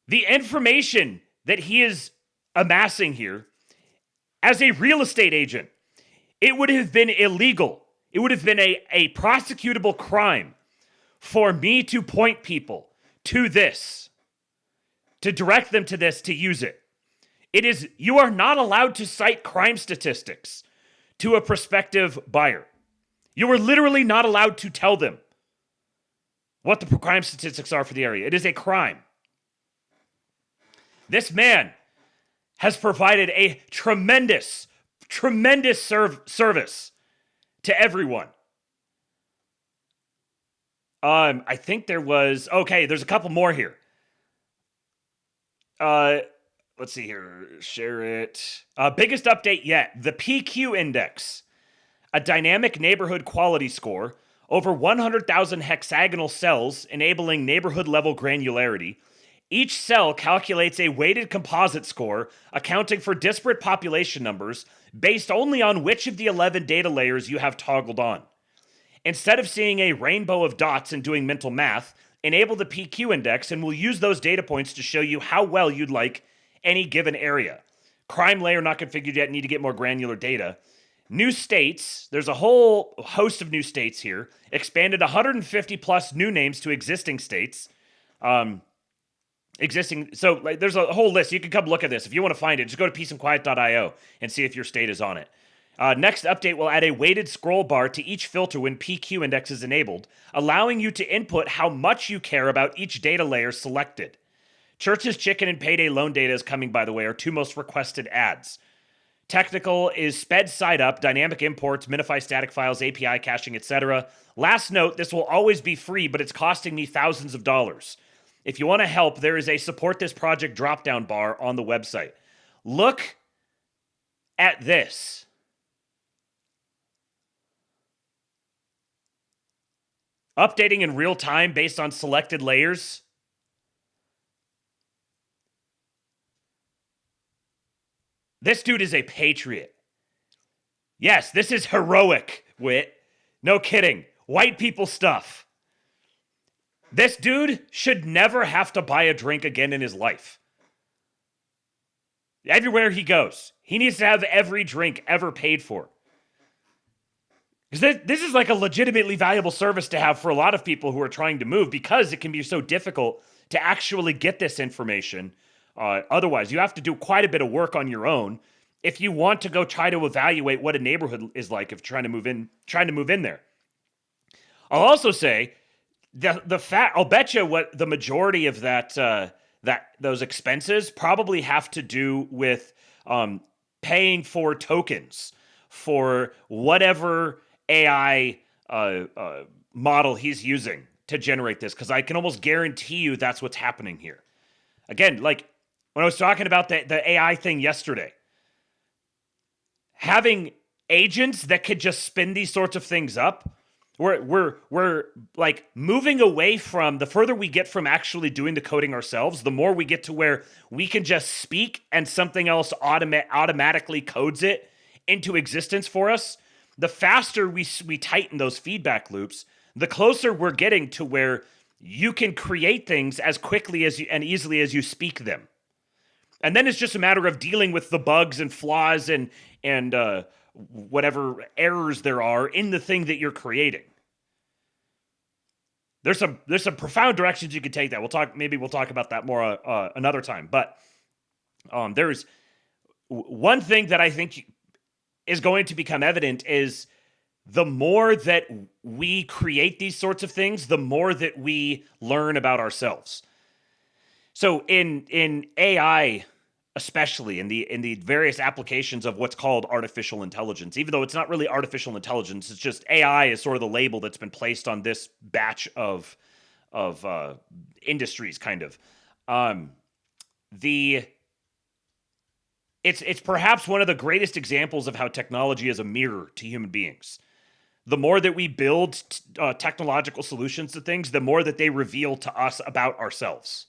The information that he is amassing here, as a real estate agent, it would have been illegal. It would have been a prosecutable crime for me to point people to this, to direct them to this, to use it. You are not allowed to cite crime statistics to a prospective buyer. You are literally not allowed to tell them what the crime statistics are for the area. It is a crime. This man has provided a tremendous service to everyone. I think there's a couple more here. Let's see here. Share it. Biggest update yet. The PQ index. a dynamic neighborhood quality score, over 100,000 hexagonal cells enabling neighborhood level granularity. Each cell calculates a weighted composite score accounting for disparate population numbers based only on which of the 11 data layers you have toggled on. Instead of seeing a rainbow of dots and doing mental math, enable the PQ index and we'll use those data points to show you how well you'd like any given area. Crime layer not configured yet, need to get more granular data. New states, there's a whole host of new states here. Expanded 150 plus new names to existing states. So like, there's a whole list. You can come look at this. If you want to find it, just go to peaceandquiet.io and see if your state is on it. Next update will add a weighted scroll bar to each filter when PQ index is enabled, allowing you to input how much you care about each data layer selected. Church's Chicken and Payday Loan data is coming, by the way, are two most requested ads. Technical is sped side up, dynamic imports, minify static files, API caching, etc. Last note, this will always be free, but it's costing me thousands of dollars. If you want to help, there is a support this project drop-down bar on the website. Look at this. Updating in real time based on selected layers. This dude is a patriot. Yes, this is heroic, Wit. No kidding. White people stuff. This dude should never have to buy a drink again in his life. Everywhere he goes, he needs to have every drink ever paid for. Because this is like a legitimately valuable service to have for a lot of people who are trying to move, because it can be so difficult to actually get this information. Otherwise, you have to do quite a bit of work on your own if you want to go try to evaluate what a neighborhood is like if trying to move in there. I'll also say the fact, I'll bet you what the majority of those expenses probably have to do with paying for tokens for whatever AI model he's using to generate this, because I can almost guarantee you that's what's happening here. Again, like when I was talking about the AI thing yesterday, having agents that could just spin these sorts of things up, we're like moving away from, the further we get from actually doing the coding ourselves, the more we get to where we can just speak and something else automatically codes it into existence for us. The faster we tighten those feedback loops, the closer we're getting to where you can create things as quickly as and easily as you speak them. And then it's just a matter of dealing with the bugs and flaws and whatever errors there are in the thing that you're creating. There's some profound directions you could take that. Maybe we'll talk about that more another time. But there's one thing that I think is going to become evident is the more that we create these sorts of things, the more that we learn about ourselves. So in AI, especially in the various applications of what's called artificial intelligence, even though it's not really artificial intelligence, it's just AI is sort of the label that's been placed on this batch of industries, kind of. It's perhaps one of the greatest examples of how technology is a mirror to human beings. The more that we build technological solutions to things, the more that they reveal to us about ourselves.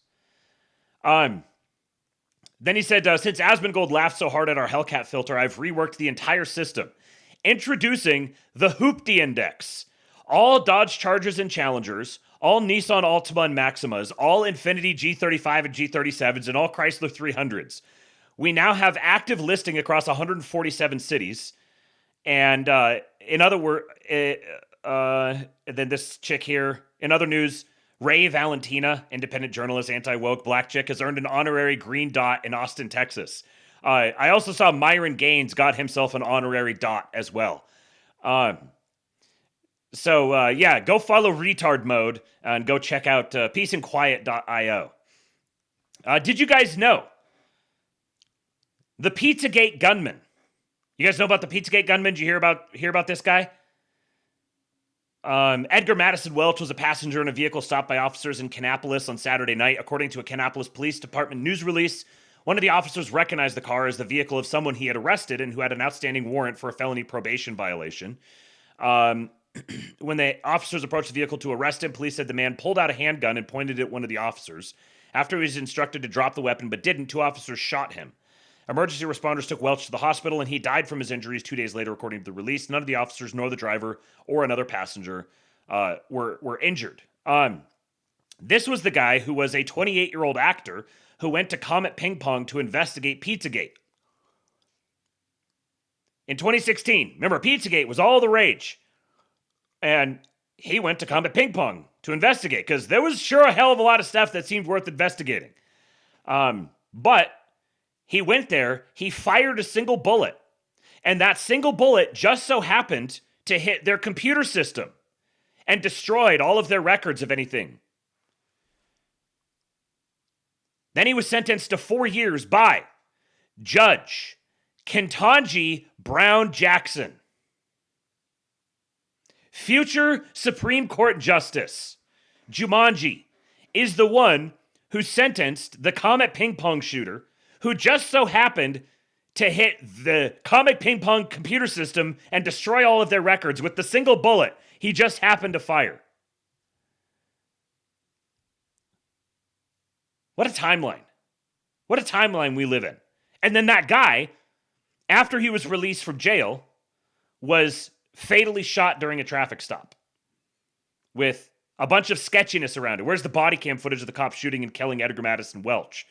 Then he said, since Asmongold laughed so hard at our Hellcat filter, I've reworked the entire system. Introducing the Hoopty Index. All Dodge Chargers and Challengers, all Nissan Altima and Maximas, all Infiniti G35 and G37s, and all Chrysler 300s. We now have active listing across 147 cities. And in other words, then this chick here, in other news, Ray Valentina, independent journalist, anti-woke, black chick, has earned an honorary green dot in Austin, Texas. I also saw Myron Gaines got himself an honorary dot as well. So go follow Retard Mode and go check out peaceandquiet.io. Did you guys know the Pizzagate gunman? You guys know about the Pizzagate gunman? Did you hear about this guy? Edgar Madison Welch was a passenger in a vehicle stopped by officers in Kannapolis on Saturday night. According to a Kannapolis Police Department news release, One of the officers recognized the car as the vehicle of someone he had arrested and who had an outstanding warrant for a felony probation violation. When the officers approached the vehicle to arrest him, police said the man pulled out a handgun and pointed it at one of the officers. After he was instructed to drop the weapon but didn't, 2 officers shot him. Emergency responders took Welch to the hospital, and he died from his injuries 2 days later, according to the release. None of the officers, nor the driver, or another passenger were injured. This was the guy who was a 28-year-old actor who went to Comet Ping Pong to investigate Pizzagate. In 2016, remember, Pizzagate was all the rage. And he went to Comet Ping Pong to investigate, because there was sure a hell of a lot of stuff that seemed worth investigating. But he went there, he fired a single bullet, and that single bullet just so happened to hit their computer system and destroyed all of their records of anything. Then he was sentenced to 4 years by Judge Ketanji Brown Jackson, future Supreme Court Justice Jumanji is the one who sentenced the Comet Ping Pong shooter, who just so happened to hit the Comet Ping Pong computer system and destroy all of their records with the single bullet he just happened to fire. What a timeline. What a timeline we live in. And then that guy, after he was released from jail, was fatally shot during a traffic stop with a bunch of sketchiness around it. Where's the body cam footage of the cops shooting and killing Edgar Madison Welch?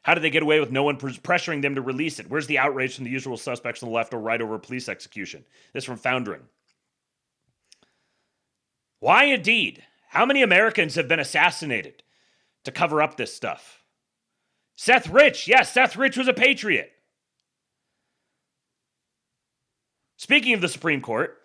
How did they get away with no one pressuring them to release it? Where's the outrage from the usual suspects on the left or right over a police execution? This from Foundering. Why indeed? How many Americans have been assassinated to cover up this stuff? Seth Rich. Yes, Seth Rich was a patriot. Speaking of the Supreme Court,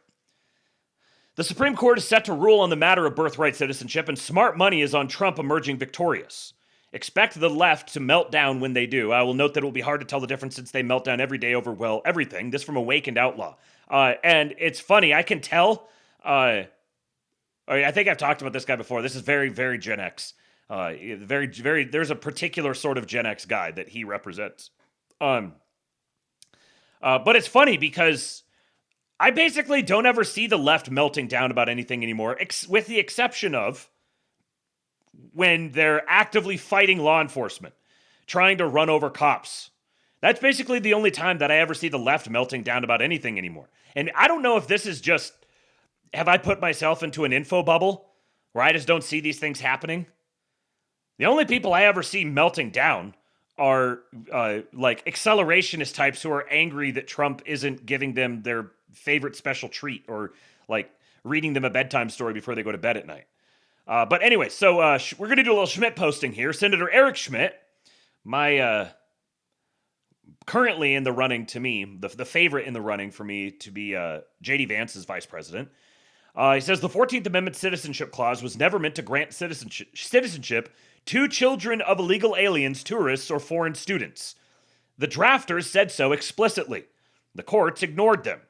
the Supreme Court is set to rule on the matter of birthright citizenship, and smart money is on Trump emerging victorious. Expect the left to melt down when they do. I will note that it will be hard to tell the difference since they melt down every day over, well, everything. This from Awakened Outlaw. And it's funny, I can tell. I think I've talked about this guy before. This is very, very Gen X. There's a particular sort of Gen X guy that he represents. But it's funny because I basically don't ever see the left melting down about anything anymore, with the exception of when they're actively fighting law enforcement, trying to run over cops. That's basically the only time that I ever see the left melting down about anything anymore. And I don't know if this is just, have I put myself into an info bubble where I just don't see these things happening? The only people I ever see melting down are like accelerationist types who are angry that Trump isn't giving them their favorite special treat or like reading them a bedtime story before they go to bed at night. But anyway, so we're going to do a little Schmidt posting here. Senator Eric Schmidt, my currently in the running to me, the favorite in the running for me to be J.D. Vance's vice president. He says the 14th Amendment Citizenship Clause was never meant to grant citizenship to children of illegal aliens, tourists, or foreign students. The drafters said so explicitly. The courts ignored them.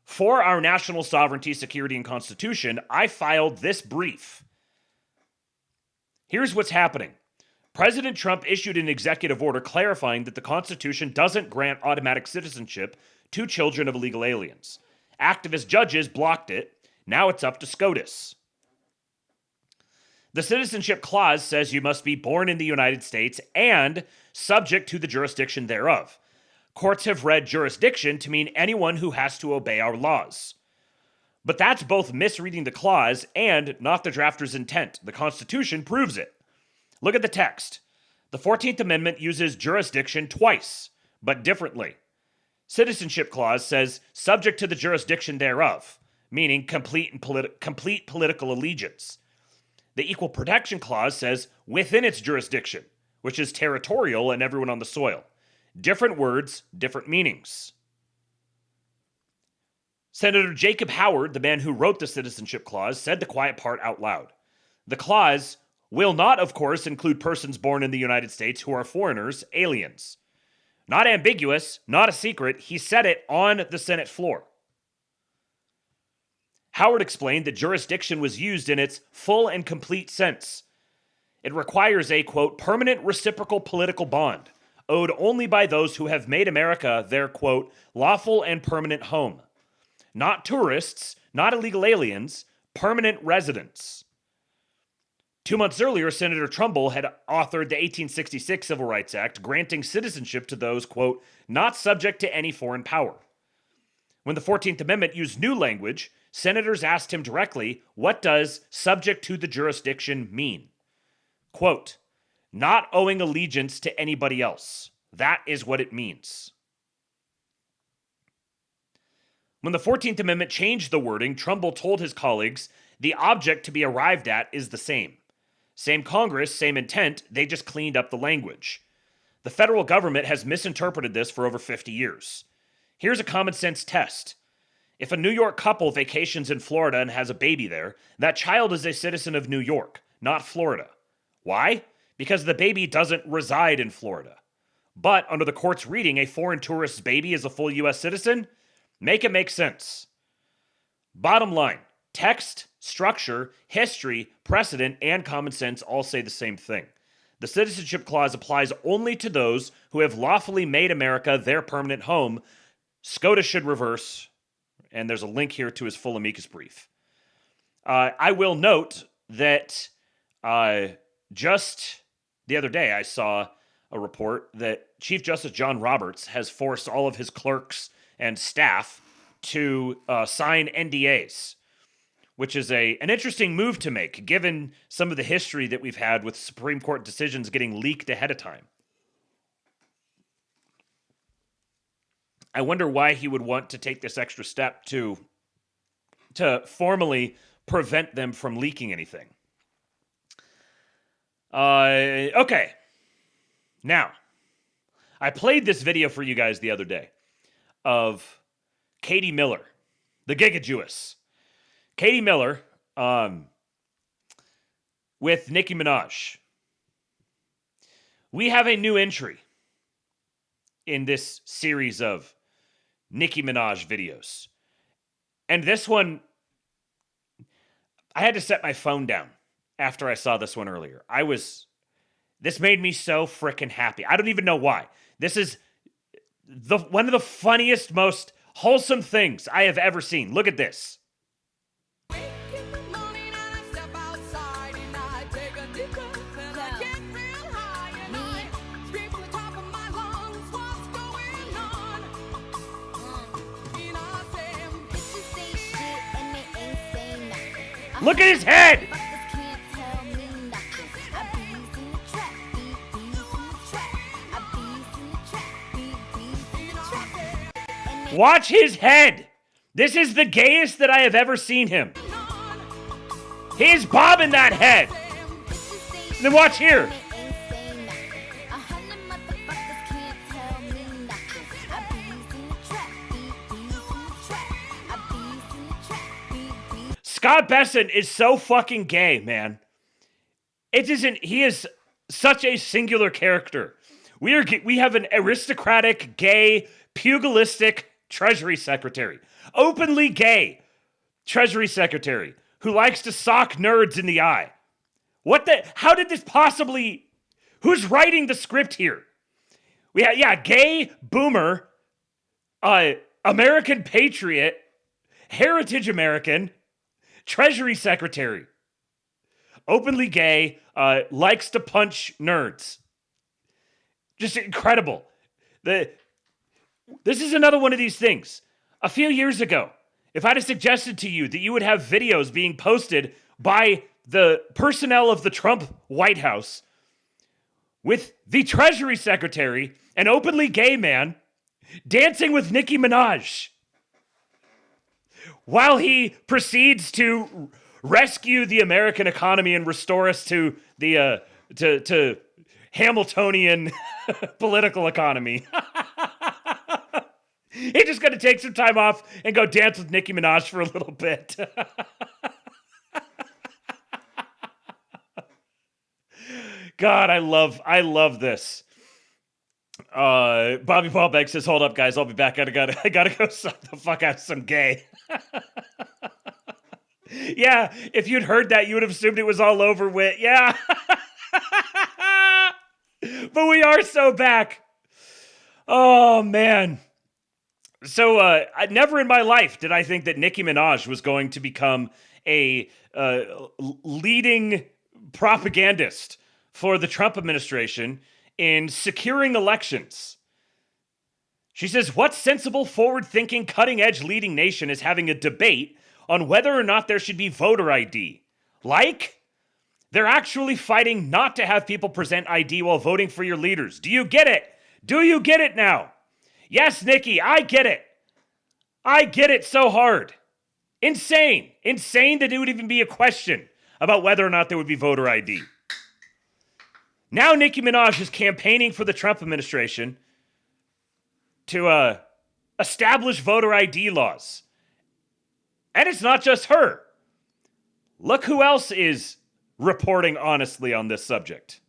For our national sovereignty, security, and constitution, I filed this brief. Here's what's happening. President Trump issued an executive order clarifying that the Constitution doesn't grant automatic citizenship to children of illegal aliens. Activist judges blocked it. Now it's up to SCOTUS. The Citizenship Clause says you must be born in the United States and subject to the jurisdiction thereof. Courts have read jurisdiction to mean anyone who has to obey our laws. But that's both misreading the clause and not the drafter's intent. The Constitution proves it. Look at the text. The 14th Amendment uses jurisdiction twice, but differently. Citizenship Clause says subject to the jurisdiction thereof, meaning complete political allegiance. The Equal Protection Clause says within its jurisdiction, which is territorial and everyone on the soil. Different words, different meanings. Senator Jacob Howard, the man who wrote the Citizenship Clause, said the quiet part out loud. The clause will not, of course, include persons born in the United States who are foreigners, aliens. Not ambiguous, not a secret. He said it on the Senate floor. Howard explained that jurisdiction was used in its full and complete sense. It requires a, quote, permanent reciprocal political bond, owed only by those who have made America their, quote, lawful and permanent home. Not tourists, not illegal aliens, permanent residents. 2 months earlier, Senator Trumbull had authored the 1866 Civil Rights Act, granting citizenship to those, quote, not subject to any foreign power. When the 14th Amendment used new language, senators asked him directly, what does subject to the jurisdiction mean? Quote, not owing allegiance to anybody else. That is what it means. When the 14th Amendment changed the wording, Trumbull told his colleagues, the object to be arrived at is the same. Same Congress, same intent, they just cleaned up the language. The federal government has misinterpreted this for over 50 years. Here's a common sense test. If a New York couple vacations in Florida and has a baby there, that child is a citizen of New York, not Florida. Why? Because the baby doesn't reside in Florida. But under the court's reading, a foreign tourist's baby is a full U.S. citizen? Make it make sense. Bottom line, text, structure, history, precedent, and common sense all say the same thing. The citizenship clause applies only to those who have lawfully made America their permanent home. SCOTUS should reverse, and there's a link here to his full amicus brief. I will note that just the other day I saw a report that Chief Justice John Roberts has forced all of his clerks and staff to sign NDAs, which is an interesting move to make, given some of the history that we've had with Supreme Court decisions getting leaked ahead of time. I wonder why he would want to take this extra step to formally prevent them from leaking anything. Okay. Now, I played this video for you guys the other day of Katie Miller, the Gigajewess. Katie Miller with Nicki Minaj. We have a new entry in this series of Nicki Minaj videos. And this one, I had to set my phone down after I saw this one earlier. This made me so freaking happy. I don't even know why. This is one of the funniest, most wholesome things I have ever seen. Look at this. Look at his head! Watch his head! This is the gayest that I have ever seen him. He's bobbing that head! Then watch here. Scott Besson is so fucking gay, man. He is such a singular character. We have an aristocratic, gay, pugilistic Treasury Secretary. Openly gay Treasury Secretary who likes to sock nerds in the eye. How did this possibly, who's writing the script here? Gay boomer, American patriot, heritage American, Treasury Secretary. Openly gay, likes to punch nerds. Just incredible. This is another one of these things. A few years ago, if I'd have suggested to you that you would have videos being posted by the personnel of the Trump White House with the Treasury Secretary, an openly gay man, dancing with Nicki Minaj, while he proceeds to rescue the American economy and restore us to the to Hamiltonian political economy. He's just going to take some time off and go dance with Nicki Minaj for a little bit. God, I love this. Bobby Paulbeck says, "Hold up, guys, I'll be back. I gotta go suck the fuck out of some gay." Yeah, if you'd heard that, you would have assumed it was all over with. Yeah. But we are so back. Oh, man. So, never in my life did I think that Nicki Minaj was going to become a leading propagandist for the Trump administration in securing elections. She says, what sensible, forward-thinking, cutting-edge leading nation is having a debate on whether or not there should be voter ID? Like, they're actually fighting not to have people present ID while voting for your leaders. Do you get it? Do you get it now? Yes, Nikki, I get it. I get it so hard. Insane. Insane that it would even be a question about whether or not there would be voter ID. Now Nicki Minaj is campaigning for the Trump administration to establish voter ID laws. And it's not just her. Look who else is reporting honestly on this subject.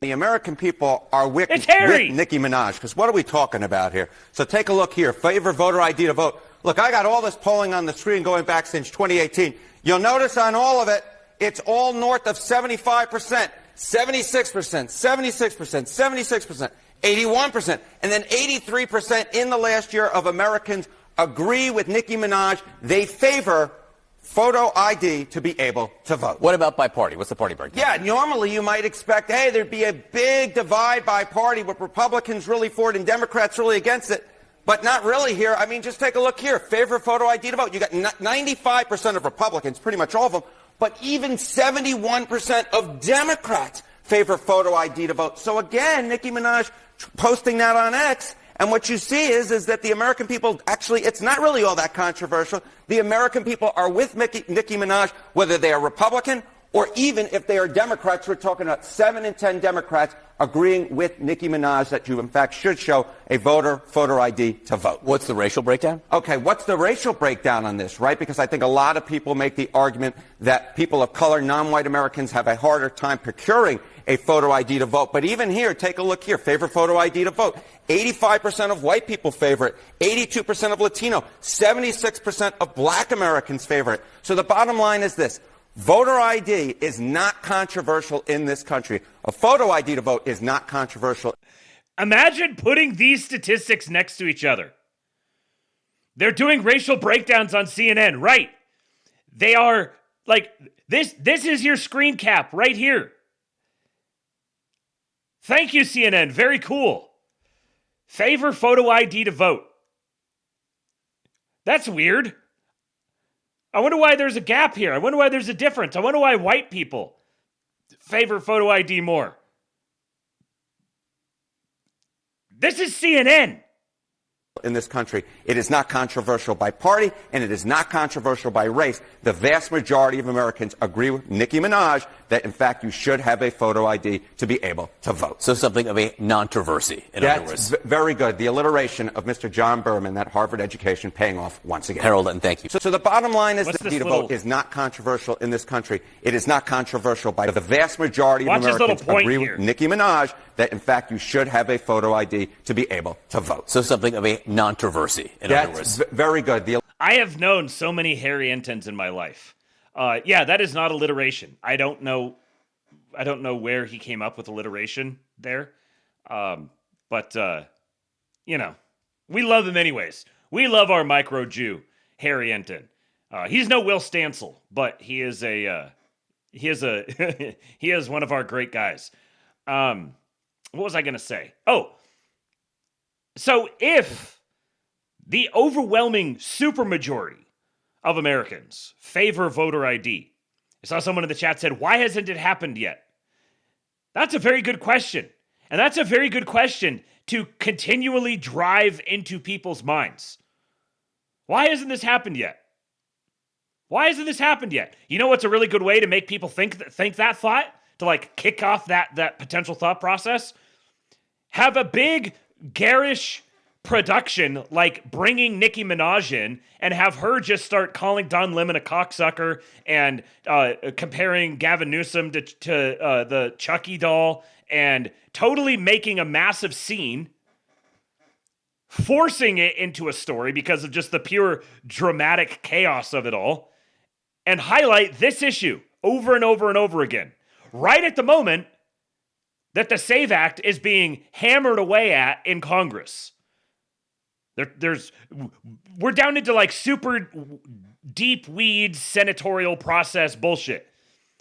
The American people are with It's Nicki Minaj, because what are we talking about here? So take a look here. Favor voter ID to vote. Look, I got all this polling on the screen going back since 2018. You'll notice on all of it, it's all north of 75%, 76%, 76%, 76%, 81%, and then 83% in the last year of Americans agree with Nicki Minaj. They favor photo ID to be able to vote. What about by party? What's the party breakdown? Yeah, normally you might expect, hey, there'd be a big divide by party with Republicans really for it and Democrats really against it. But not really here. I mean, just take a look here. Favor photo ID to vote. You got 95% of Republicans, pretty much all of them, but even 71% of Democrats favor photo ID to vote. So again, Nicki Minaj posting that on X. And what you see is that the American people, actually, it's not really all that controversial. The American people are with Nicki Minaj, whether they are Republican or even if they are Democrats. We're talking about 7 in 10 Democrats agreeing with Nicki Minaj that you, in fact, should show a voter ID to vote. What's the racial breakdown? Okay, what's the racial breakdown on this, right? Because I think a lot of people make the argument that people of color, non-white Americans, have a harder time procuring a photo ID to vote. But even here, take a look here. Favor photo ID to vote. 85% of white people favor it. 82% of Latino. 76% of black Americans favor it. So the bottom line is this. Voter ID is not controversial in this country. A photo ID to vote is not controversial. Imagine putting these statistics next to each other. They're doing racial breakdowns on CNN, right? They are like, this is your screen cap right here. Thank you, CNN. Very cool. Favor photo ID to vote. That's weird. I wonder why there's a gap here. I wonder why there's a difference. I wonder why white people favor photo ID more. This is CNN. In this country, it is not controversial by party, and it is not controversial by race. The vast majority of Americans agree with Nicki Minaj that, in fact, you should have a photo ID to be able to vote. So something of a non-controversy, in other words. That's very good. The alliteration of Mr. John Berman, that Harvard education, paying off once again. Harold, and thank you. So the bottom line is What's that this the little- vote is not controversial in this country. It is not controversial by the vast majority of Watch this little Americans point agree here. with Nicki Minaj that, in fact, you should have a photo ID to be able to vote. So something of a non-controversy, in other words. That's very good. I have known so many Harry Entons in my life. Yeah, that is not alliteration. I don't know where he came up with alliteration there. But you know, we love him anyways. We love our micro Jew, Harry Enton. He's no Will Stansel, but he is he is one of our great guys. What was I going to say? Oh, so if the overwhelming supermajority of Americans favor voter ID, I saw someone in the chat said, why hasn't it happened yet? That's a very good question. And that's a very good question to continually drive into people's minds. Why hasn't this happened yet? Why hasn't this happened yet? You know what's a really good way to make people think that thought? To like kick off that potential thought process? Have a big, garish production like bringing Nicki Minaj in and have her just start calling Don Lemon a cocksucker and comparing Gavin Newsom to the Chucky doll and totally making a massive scene, forcing it into a story because of just the pure dramatic chaos of it all, and highlight this issue over and over and over again. Right at the moment that the SAVE Act is being hammered away at in Congress. We're down into like super deep weeds senatorial process bullshit.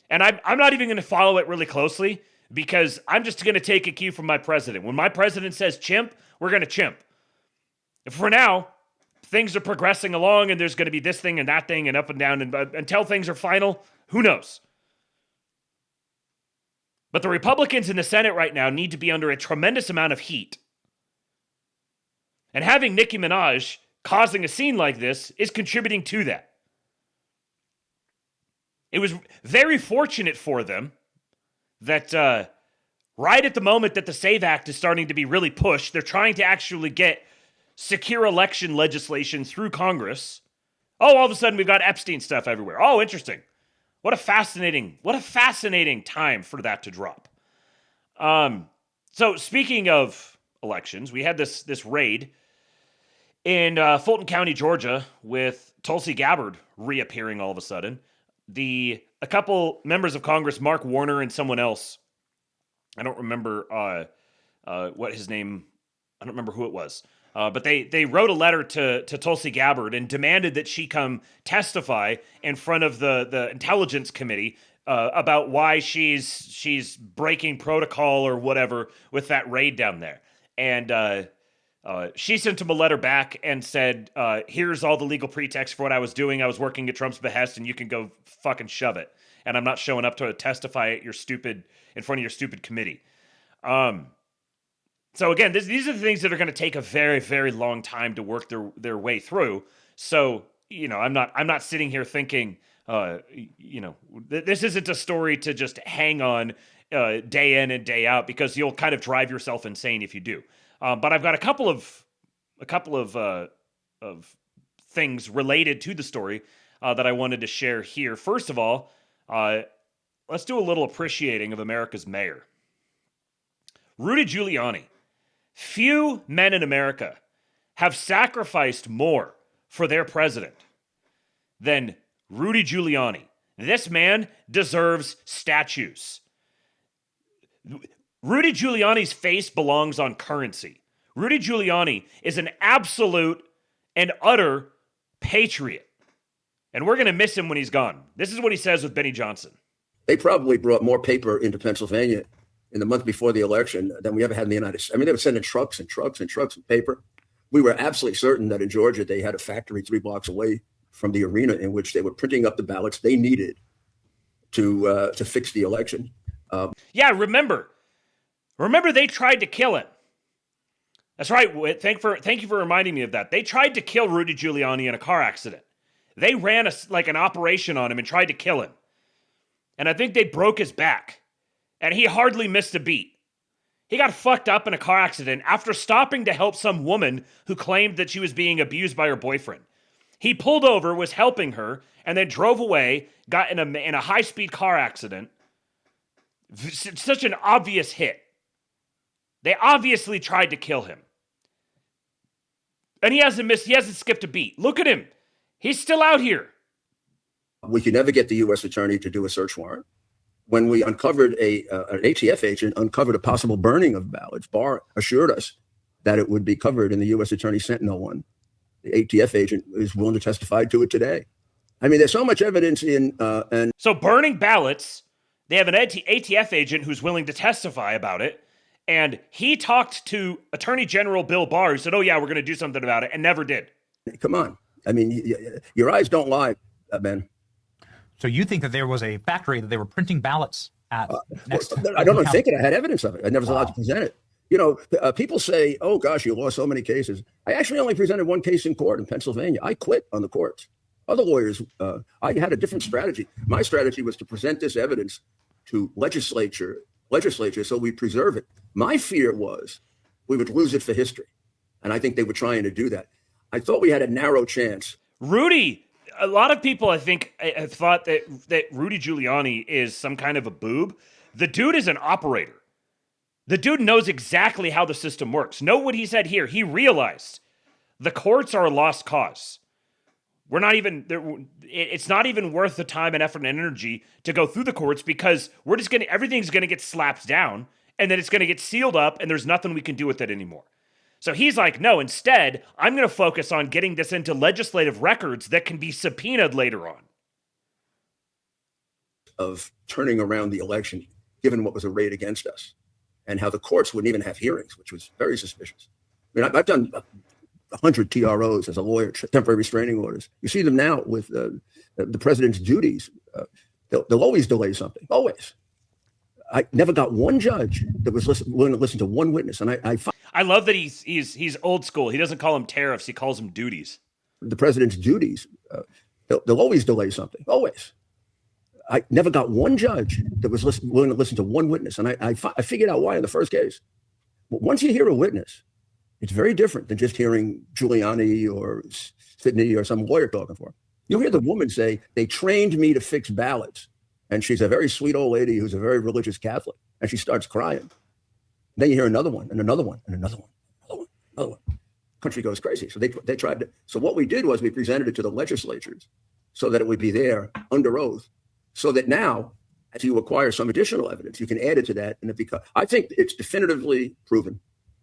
And I'm not even going to follow it really closely because I'm just going to take a cue from my president. When my president says chimp, we're going to chimp. For now, things are progressing along and there's going to be this thing and that thing and up and down. And until things are final, who knows? But the Republicans in the Senate right now need to be under a tremendous amount of heat. And having Nicki Minaj causing a scene like this is contributing to that. It was very fortunate for them that right at the moment that the SAVE Act is starting to be really pushed, they're trying to actually get secure election legislation through Congress. Oh, all of a sudden we've got Epstein stuff everywhere. Oh, interesting. What a fascinating time for that to drop. So speaking of elections, we had this raid in Fulton County, Georgia, with Tulsi Gabbard reappearing all of a sudden. A couple members of Congress, Mark Warner and someone else, I don't remember what his name, I don't remember who it was, but they wrote a letter to Tulsi Gabbard and demanded that she come testify in front of the Intelligence Committee about why she's breaking protocol or whatever with that raid down there. And she sent him a letter back and said, here's all the legal pretext for what I was doing. I was working at Trump's behest and you can go fucking shove it. And I'm not showing up to testify at in front of your stupid committee. So again, these are the things that are going to take a very, very long time to work their way through. So, I'm not sitting here thinking, this isn't a story to just hang on day in and day out because you'll kind of drive yourself insane if you do. But I've got a couple of things related to the story that I wanted to share here. First of all, let's do a little appreciating of America's mayor, Rudy Giuliani. Few men in America have sacrificed more for their president than Rudy Giuliani. This man deserves statues. Rudy Giuliani's face belongs on currency. Rudy Giuliani is an absolute and utter patriot. And we're going to miss him when he's gone. This is what he says with Benny Johnson. They probably brought more paper into Pennsylvania in the month before the election than we ever had in the United States. I mean, they were sending trucks and trucks and trucks of paper. We were absolutely certain that in Georgia, they had a factory 3 blocks away from the arena in which they were printing up the ballots they needed to fix the election. Yeah, remember they tried to kill him. That's right, Whit. Thank you for reminding me of that. They tried to kill Rudy Giuliani in a car accident. They ran an operation on him and tried to kill him. And I think they broke his back. And he hardly missed a beat. He got fucked up in a car accident after stopping to help some woman who claimed that she was being abused by her boyfriend. He pulled over, was helping her, and then drove away, got in a high-speed car accident. Such an obvious hit. They obviously tried to kill him. And he hasn't skipped a beat. Look at him. He's still out here. We could never get the U.S. attorney to do a search warrant. When we uncovered an ATF agent uncovered a possible burning of ballots, Barr assured us that it would be covered in the U.S. attorney Sentinel one. The ATF agent is willing to testify to it today. I mean, there's so much evidence So burning ballots, they have an ATF agent who's willing to testify about it. And he talked to Attorney General Bill Barr, who said, oh, yeah, we're going to do something about it, and never did. Come on. I mean, your eyes don't lie, Ben. So you think that there was a factory that they were printing ballots at? I don't think it. I had evidence of it. I never was allowed to present it. People say, oh, gosh, you lost so many cases. I actually only presented one case in court in Pennsylvania. I quit on the courts. Other lawyers, I had a different strategy. My strategy was to present this evidence to legislature so we preserve it. My fear was we would lose it for history. And I think they were trying to do that. I thought we had a narrow chance. Rudy, a lot of people, I think, have thought that Rudy Giuliani is some kind of a boob. The dude is an operator. The dude knows exactly how the system works. Note what he said here. He realized the courts are a lost cause. It's not even worth the time and effort and energy to go through the courts because everything's going to get slapped down and then it's going to get sealed up and there's nothing we can do with it anymore. So he's like, no, instead, I'm going to focus on getting this into legislative records that can be subpoenaed later on. Of turning around the election, given what was arrayed against us, and how the courts wouldn't even have hearings, which was very suspicious. I mean, I've done 100 TROs as a lawyer, temporary restraining orders. You see them now with the president's duties. They'll always delay something, always. I never got one judge that was willing to listen to one witness. And I love that he's old school. He doesn't call them tariffs. He calls them duties. The president's duties, they'll always delay something, always. I never got one judge that was willing to listen to one witness. And I figured out why in the first case. But once you hear a witness, it's very different than just hearing Giuliani or Sidney or some lawyer talking for him. You'll hear the woman say, they trained me to fix ballots. And she's a very sweet old lady who's a very religious Catholic. And she starts crying. Then you hear another one and another one and another one, another one. Country goes crazy. So they tried to. So what we did was we presented it to the legislatures so that it would be there under oath, so that now, as you acquire some additional evidence, you can add it to that. And I think it's definitively proven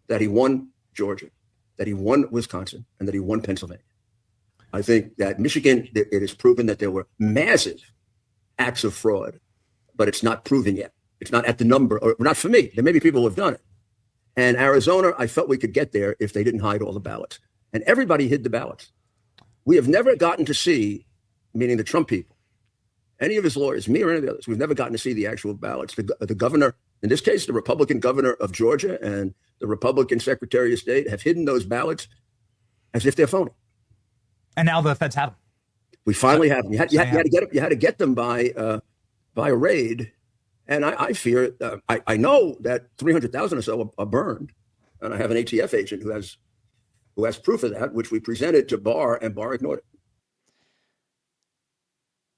that he won Georgia, that he won Wisconsin, and that he won Pennsylvania. I think that Michigan, it is proven that there were massive acts of fraud, but it's not proven yet. It's not at the number, or not for me. There may be people who have done it. And Arizona, I felt we could get there if they didn't hide all the ballots. And everybody hid the ballots. We have never gotten to see, meaning the Trump people, any of his lawyers, me or any of the others, we've never gotten to see the actual ballots. The governor, in this case, the Republican governor of Georgia and the Republican Secretary of State have hidden those ballots as if they're phony. And now the feds have them. We finally have them. You had to get them by a raid. And I fear, I know that 300,000 or so are burned. And I have an ATF agent who has proof of that, which we presented to Barr, and Barr ignored it.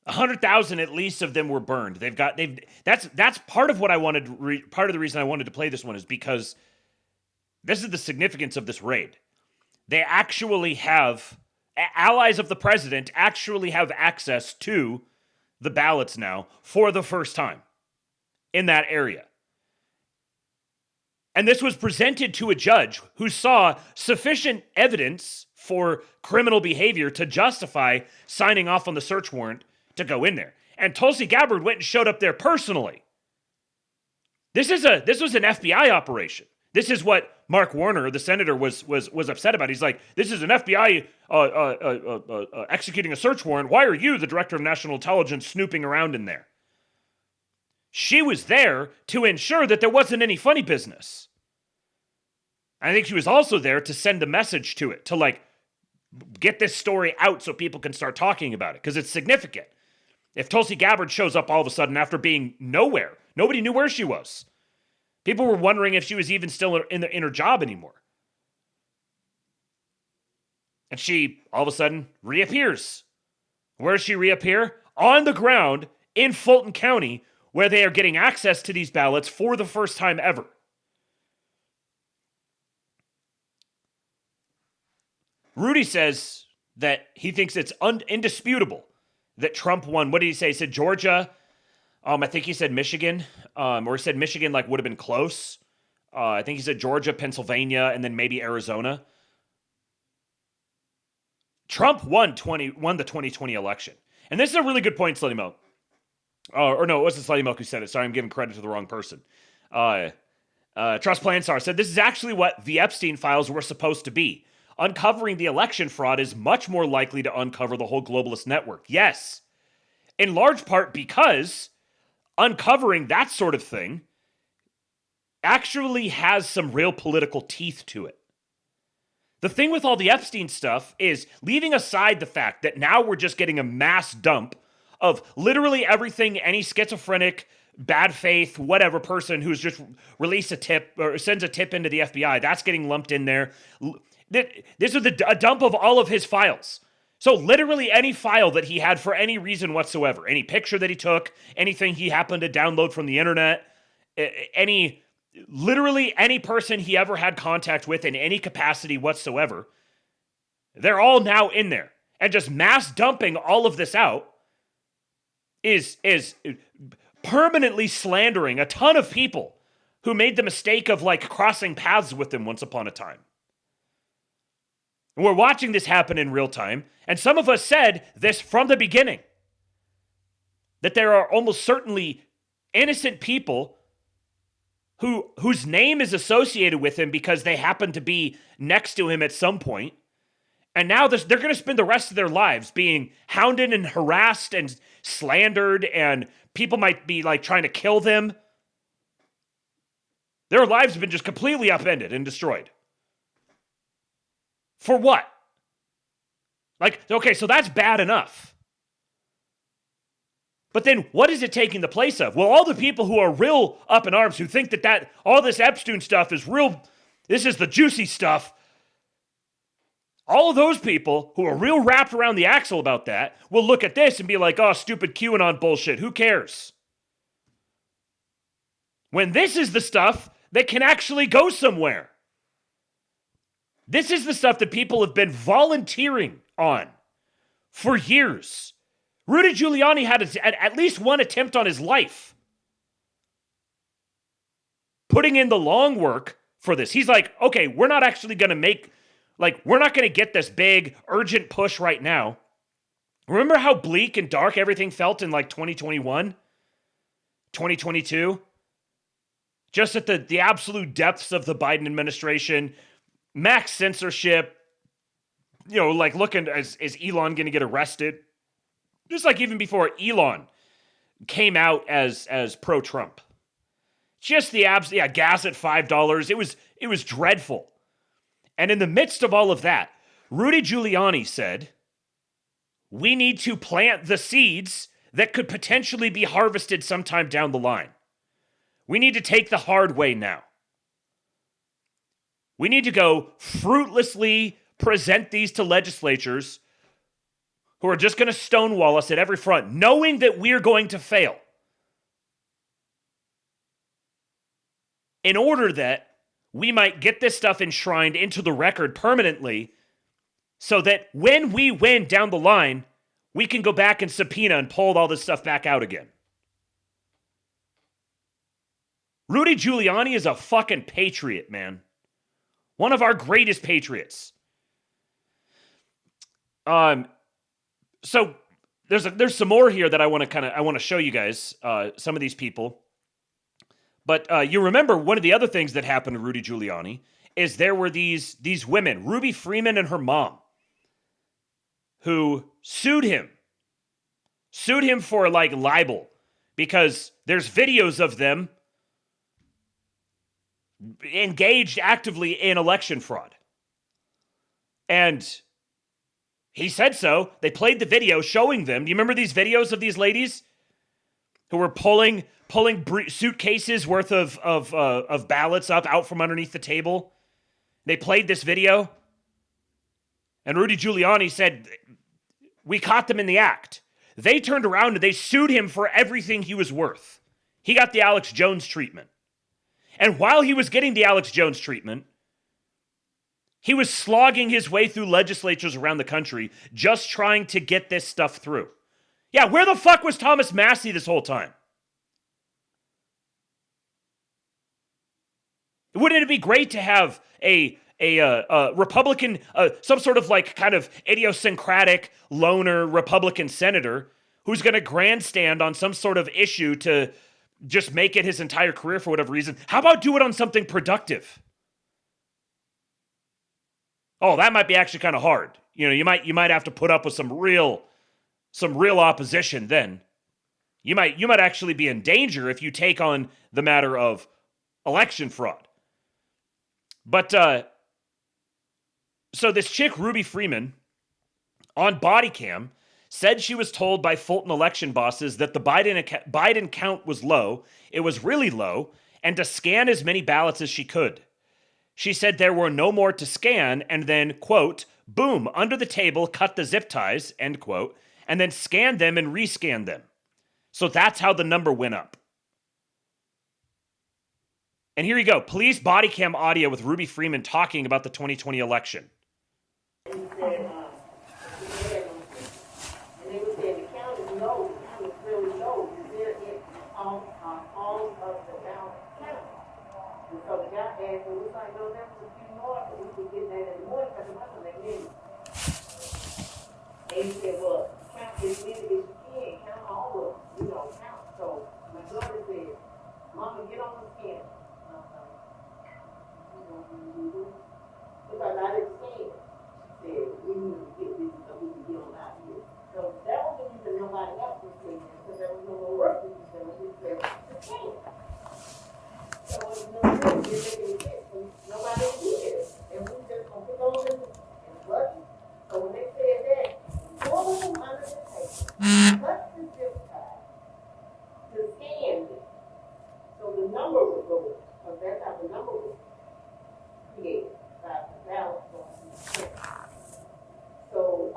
100,000 at least of them were burned. That's part of what I wanted. Part of the reason I wanted to play this one is because this is the significance of this raid. They actually have allies of the president actually have access to the ballots now for the first time in that area. And this was presented to a judge who saw sufficient evidence for criminal behavior to justify signing off on the search warrant to go in there. And Tulsi Gabbard went and showed up there personally. This was an FBI operation. This is what Mark Warner, the senator, was upset about. He's like, this is an FBI executing a search warrant. Why are you, the director of national intelligence, snooping around in there? She was there to ensure that there wasn't any funny business. I think she was also there to send a message to it, to get this story out so people can start talking about it, because it's significant. If Tulsi Gabbard shows up all of a sudden after being nowhere, nobody knew where she was. People were wondering if she was even still in her job anymore. And she, all of a sudden, reappears. Where does she reappear? On the ground in Fulton County, where they are getting access to these ballots for the first time ever. Rudy says that he thinks it's indisputable that Trump won. What did he say? He said Georgia. I think he said Michigan, or he said Michigan would have been close. I think he said Georgia, Pennsylvania, and then maybe Arizona. Trump won the 2020 election. And this is a really good point, Slutty Mo. Or no, it wasn't Slutty Mo who said it. Sorry, I'm giving credit to the wrong person. Trust Planstar said, this is actually what the Epstein files were supposed to be. Uncovering the election fraud is much more likely to uncover the whole globalist network. Yes. In large part because uncovering that sort of thing actually has some real political teeth to it. The thing with all the Epstein stuff is, leaving aside the fact that now we're just getting a mass dump of literally everything any schizophrenic, bad faith, whatever person who's just released a tip or sends a tip into the FBI, that's getting lumped in there. This is a dump of all of his files. So literally any file that he had for any reason whatsoever, any picture that he took, anything he happened to download from the internet, literally any person he ever had contact with in any capacity whatsoever, they're all now in there. And just mass dumping all of this out is permanently slandering a ton of people who made the mistake of like crossing paths with him once upon a time. And we're watching this happen in real time. And some of us said this from the beginning, that there are almost certainly innocent people whose name is associated with him because they happen to be next to him at some point. And now they're going to spend the rest of their lives being hounded and harassed and slandered, and people might be like trying to kill them. Their lives have been just completely upended and destroyed. For what? Like, okay, so that's bad enough. But then what is it taking the place of? Well, all the people who are real up in arms, who think that all this Epstein stuff is real, this is the juicy stuff. All of those people who are real wrapped around the axle about that will look at this and be like, oh, stupid QAnon bullshit. Who cares? When this is the stuff that can actually go somewhere. This is the stuff that people have been volunteering on for years. Rudy Giuliani had at least one attempt on his life putting in the long work for this. He's like, okay, we're not actually going to we're not going to get this big, urgent push right now. Remember how bleak and dark everything felt in like 2021, 2022? Just at the absolute depths of the Biden administration, max censorship, like looking, is Elon going to get arrested? Just like even before Elon came out as pro-Trump. Just the gas at $5. It was dreadful. And in the midst of all of that, Rudy Giuliani said, we need to plant the seeds that could potentially be harvested sometime down the line. We need to take the hard way now. We need to go fruitlessly present these to legislatures who are just going to stonewall us at every front, knowing that we're going to fail, in order that we might get this stuff enshrined into the record permanently, so that when we win down the line, we can go back and subpoena and pull all this stuff back out again. Rudy Giuliani is a fucking patriot, man. One of our greatest patriots. So there's some more here that I want to show you guys, some of these people. But you remember one of the other things that happened to Rudy Giuliani is there were these women, Ruby Freeman and her mom, who sued him for like libel, because there's videos of them engaged actively in election fraud. And he said so. They played the video showing them. Do you remember these videos of these ladies who were pulling suitcases worth of ballots out from underneath the table? They played this video. And Rudy Giuliani said, we caught them in the act. They turned around and they sued him for everything he was worth. He got the Alex Jones treatment. And while he was getting the Alex Jones treatment, he was slogging his way through legislatures around the country just trying to get this stuff through. Yeah, where the fuck was Thomas Massie this whole time? Wouldn't it be great to have a Republican, some sort of like kind of idiosyncratic loner Republican senator who's going to grandstand on some sort of issue to just make it his entire career for whatever reason? How about do it on something productive? Oh, that might be actually kind of hard. You might have to put up with some real opposition then. You might actually be in danger if you take on the matter of election fraud. But so this chick, Ruby Freeman, on body cam, said she was told by Fulton election bosses that the Biden count was low, it was really low, and to scan as many ballots as she could. She said there were no more to scan, and then, quote, boom, under the table, cut the zip ties, end quote, and then scanned them and rescanned them. So that's how the number went up. And here you go, police body cam audio with Ruby Freeman talking about the 2020 election. they said, well, count as many as you can, count all of them, you know, count. So my daughter said, Mama, get on the scanner. And I was like, you know, because I didn't scan. She said, we need to get this so we can get on out here. So that was the reason nobody else was scanning, because there was no more work to be done. They said, the scan. So it was no good. It didn't make any sense. Nobody did it. And we just gonna put those in and plug it. So when they said that, pull them under the table, touch the zip tie to scan it. So the number would go, because that's how the number was created by the ballot going to be sent. So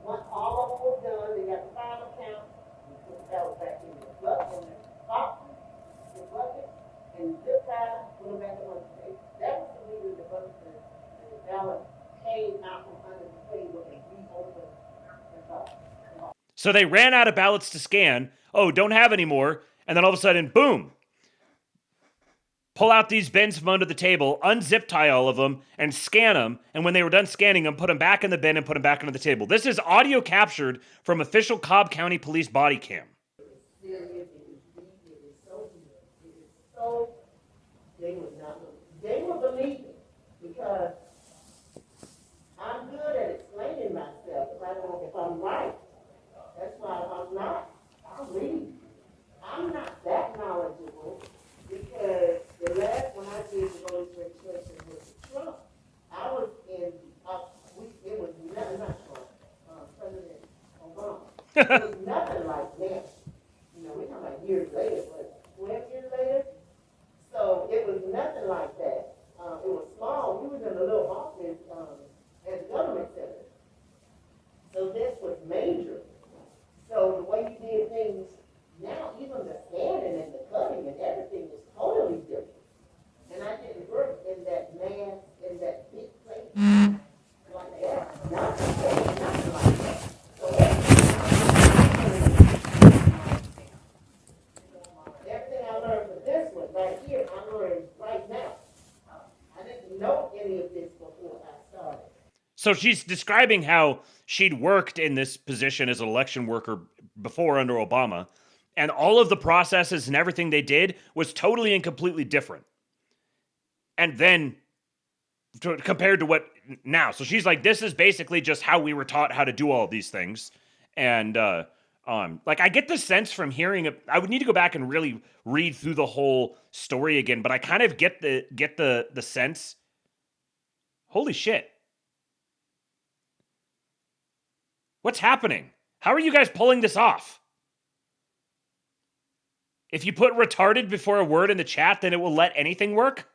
once all of them was done, they got the final count, we put the ballot back in the bucket, the bucket, and zip tie, put them back on the table. That was the reason the ballot came out from under the table and reopened the bucket. So they ran out of ballots to scan. Oh, don't have any more. And then all of a sudden, boom. Pull out these bins from under the table, unzip tie all of them, and scan them. And when they were done scanning them, put them back in the bin and put them back under the table. This is audio captured from official Cobb County Police body cam. They would not, they would believe it, because I'm good at explaining myself if I don't, if I'm right. That's why I'm not. I'm reading. I'm not that knowledgeable, because the last one I did the voter registration with Trump, I was in, it was not Trump, President Obama. It was nothing like that. You know, we're talking about years later, but 12 years later. So it was nothing like that. It was small. We was in a little office at the government center. So this was major. So the way you did things now, even the scanning and the cutting and everything is totally different. And I didn't work in that mass, in that big place like that. Nothing like that. So everything I learned from this one right here, I learned right now. I didn't know any of this before I started. So she's describing how she'd worked in this position as an election worker before under Obama, and all of the processes and everything they did was totally and completely different. And then compared to what now. So she's like, this is basically just how we were taught how to do all of these things. And like I get the sense from hearing it, I would need to go back and really read through the whole story again, but I kind of get the sense. Holy shit. What's happening? How are you guys pulling this off? If you put retarded before a word in the chat, then it will let anything work?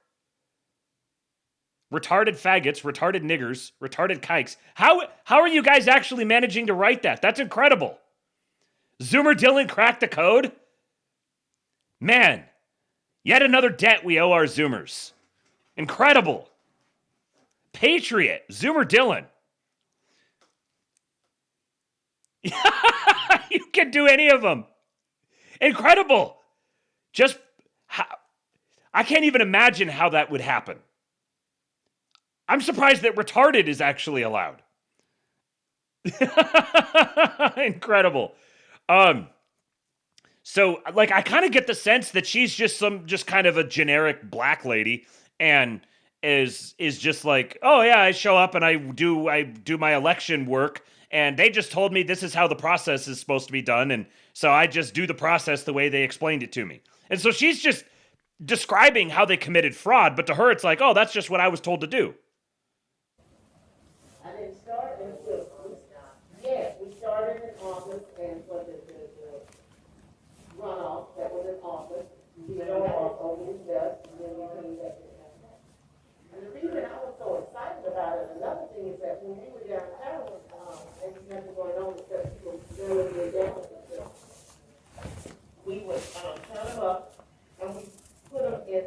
Retarded faggots, retarded niggers, retarded kikes. How are you guys actually managing to write that? That's incredible. Zoomer Dylan cracked the code? Man, yet another debt we owe our Zoomers. Incredible. Patriot, Zoomer Dylan. You can do any of them. Incredible. Just, I can't even imagine how that would happen. I'm surprised that retarded is actually allowed. Incredible. So, like, I kind of get the sense that she's just kind of a generic black lady, and is just like, oh yeah, I show up and I do my election work, and they just told me this is how the process is supposed to be done, and so I just do the process the way they explained it to me. And so she's just describing how they committed fraud, but to her it's like, oh, that's just what I was told to do. I didn't start until, yes, we started in August, and for the runoff that was in August, we went over the dust, and then we came back to that. And the reason I was so excited about it, another thing is that when we were downtown, and nothing going on except people going down with themselves, we would turn them up, and we put them in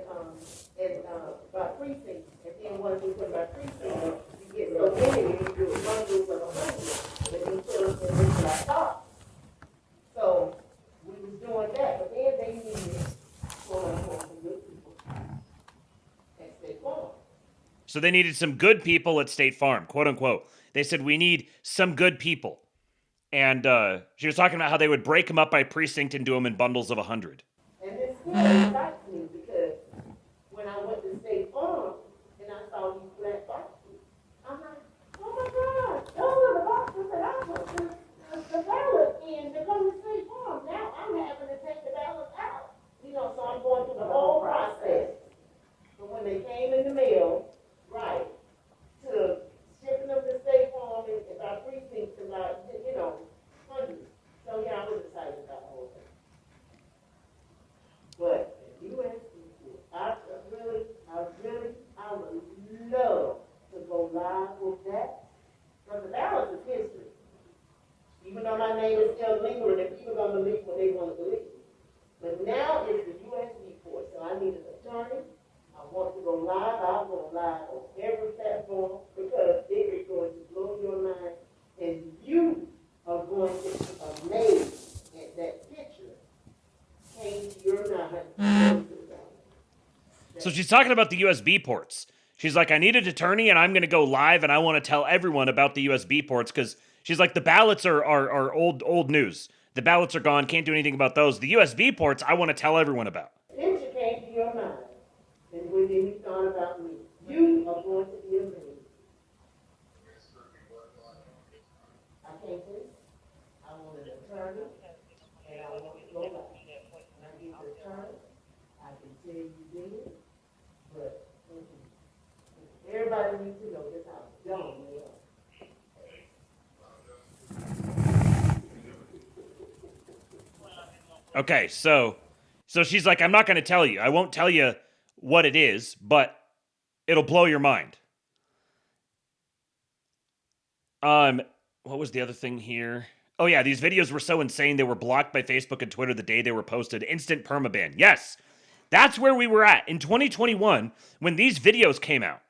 by precinct, and then once we put them by precinct, you get so many, you do one group of 100, and you put them in this black box. So we was doing that, but then they needed some good people at State Farm. So they needed some good people at State Farm, quote unquote. They said, we need some good people. And she was talking about how they would break them up by precinct and do them in bundles of 100. And this still excites me because when I went to State Farm and I saw these black boxes, I'm like, oh my God, those are the boxes that I put the ballot in to come to State Farm. Now I'm having to take the ballot out. You know, so I'm going through the whole process. But when they came in the mail, right, to shipping them to State Farm and by precincts and by, you know, hundreds. So yeah, I was excited about the whole thing. But the U.S. I would love to go live with that. Because the balance is history. Even though my name is still lingering, and people don't believe what they want to believe. But now it's the U.S. report, so I need an attorney. I want to go live. I'll go live on every platform because it is going to blow your mind, and you are going to be amazed at that picture came to your mind. So she's talking about the USB ports. She's like, I need an attorney, and I'm going to go live, and I want to tell everyone about the USB ports, because she's like, the ballots are old news. The ballots are gone, can't do anything about those. The USB ports, I want to tell everyone about. Picture came to your mind, and when you thought about me, you are going to be amazed. I can't do it. I want an attorney, and I want to go live. When I get the attorney, I can tell you then, but everybody needs to know this how dumb we are. Okay, so she's like, I'm not going to tell you. I won't tell you what it is, but it'll blow your mind. What was the other thing here? Oh yeah, these videos were so insane they were blocked by Facebook and Twitter the day they were posted. Instant permaban. Yes, that's where we were at in 2021 when these videos came out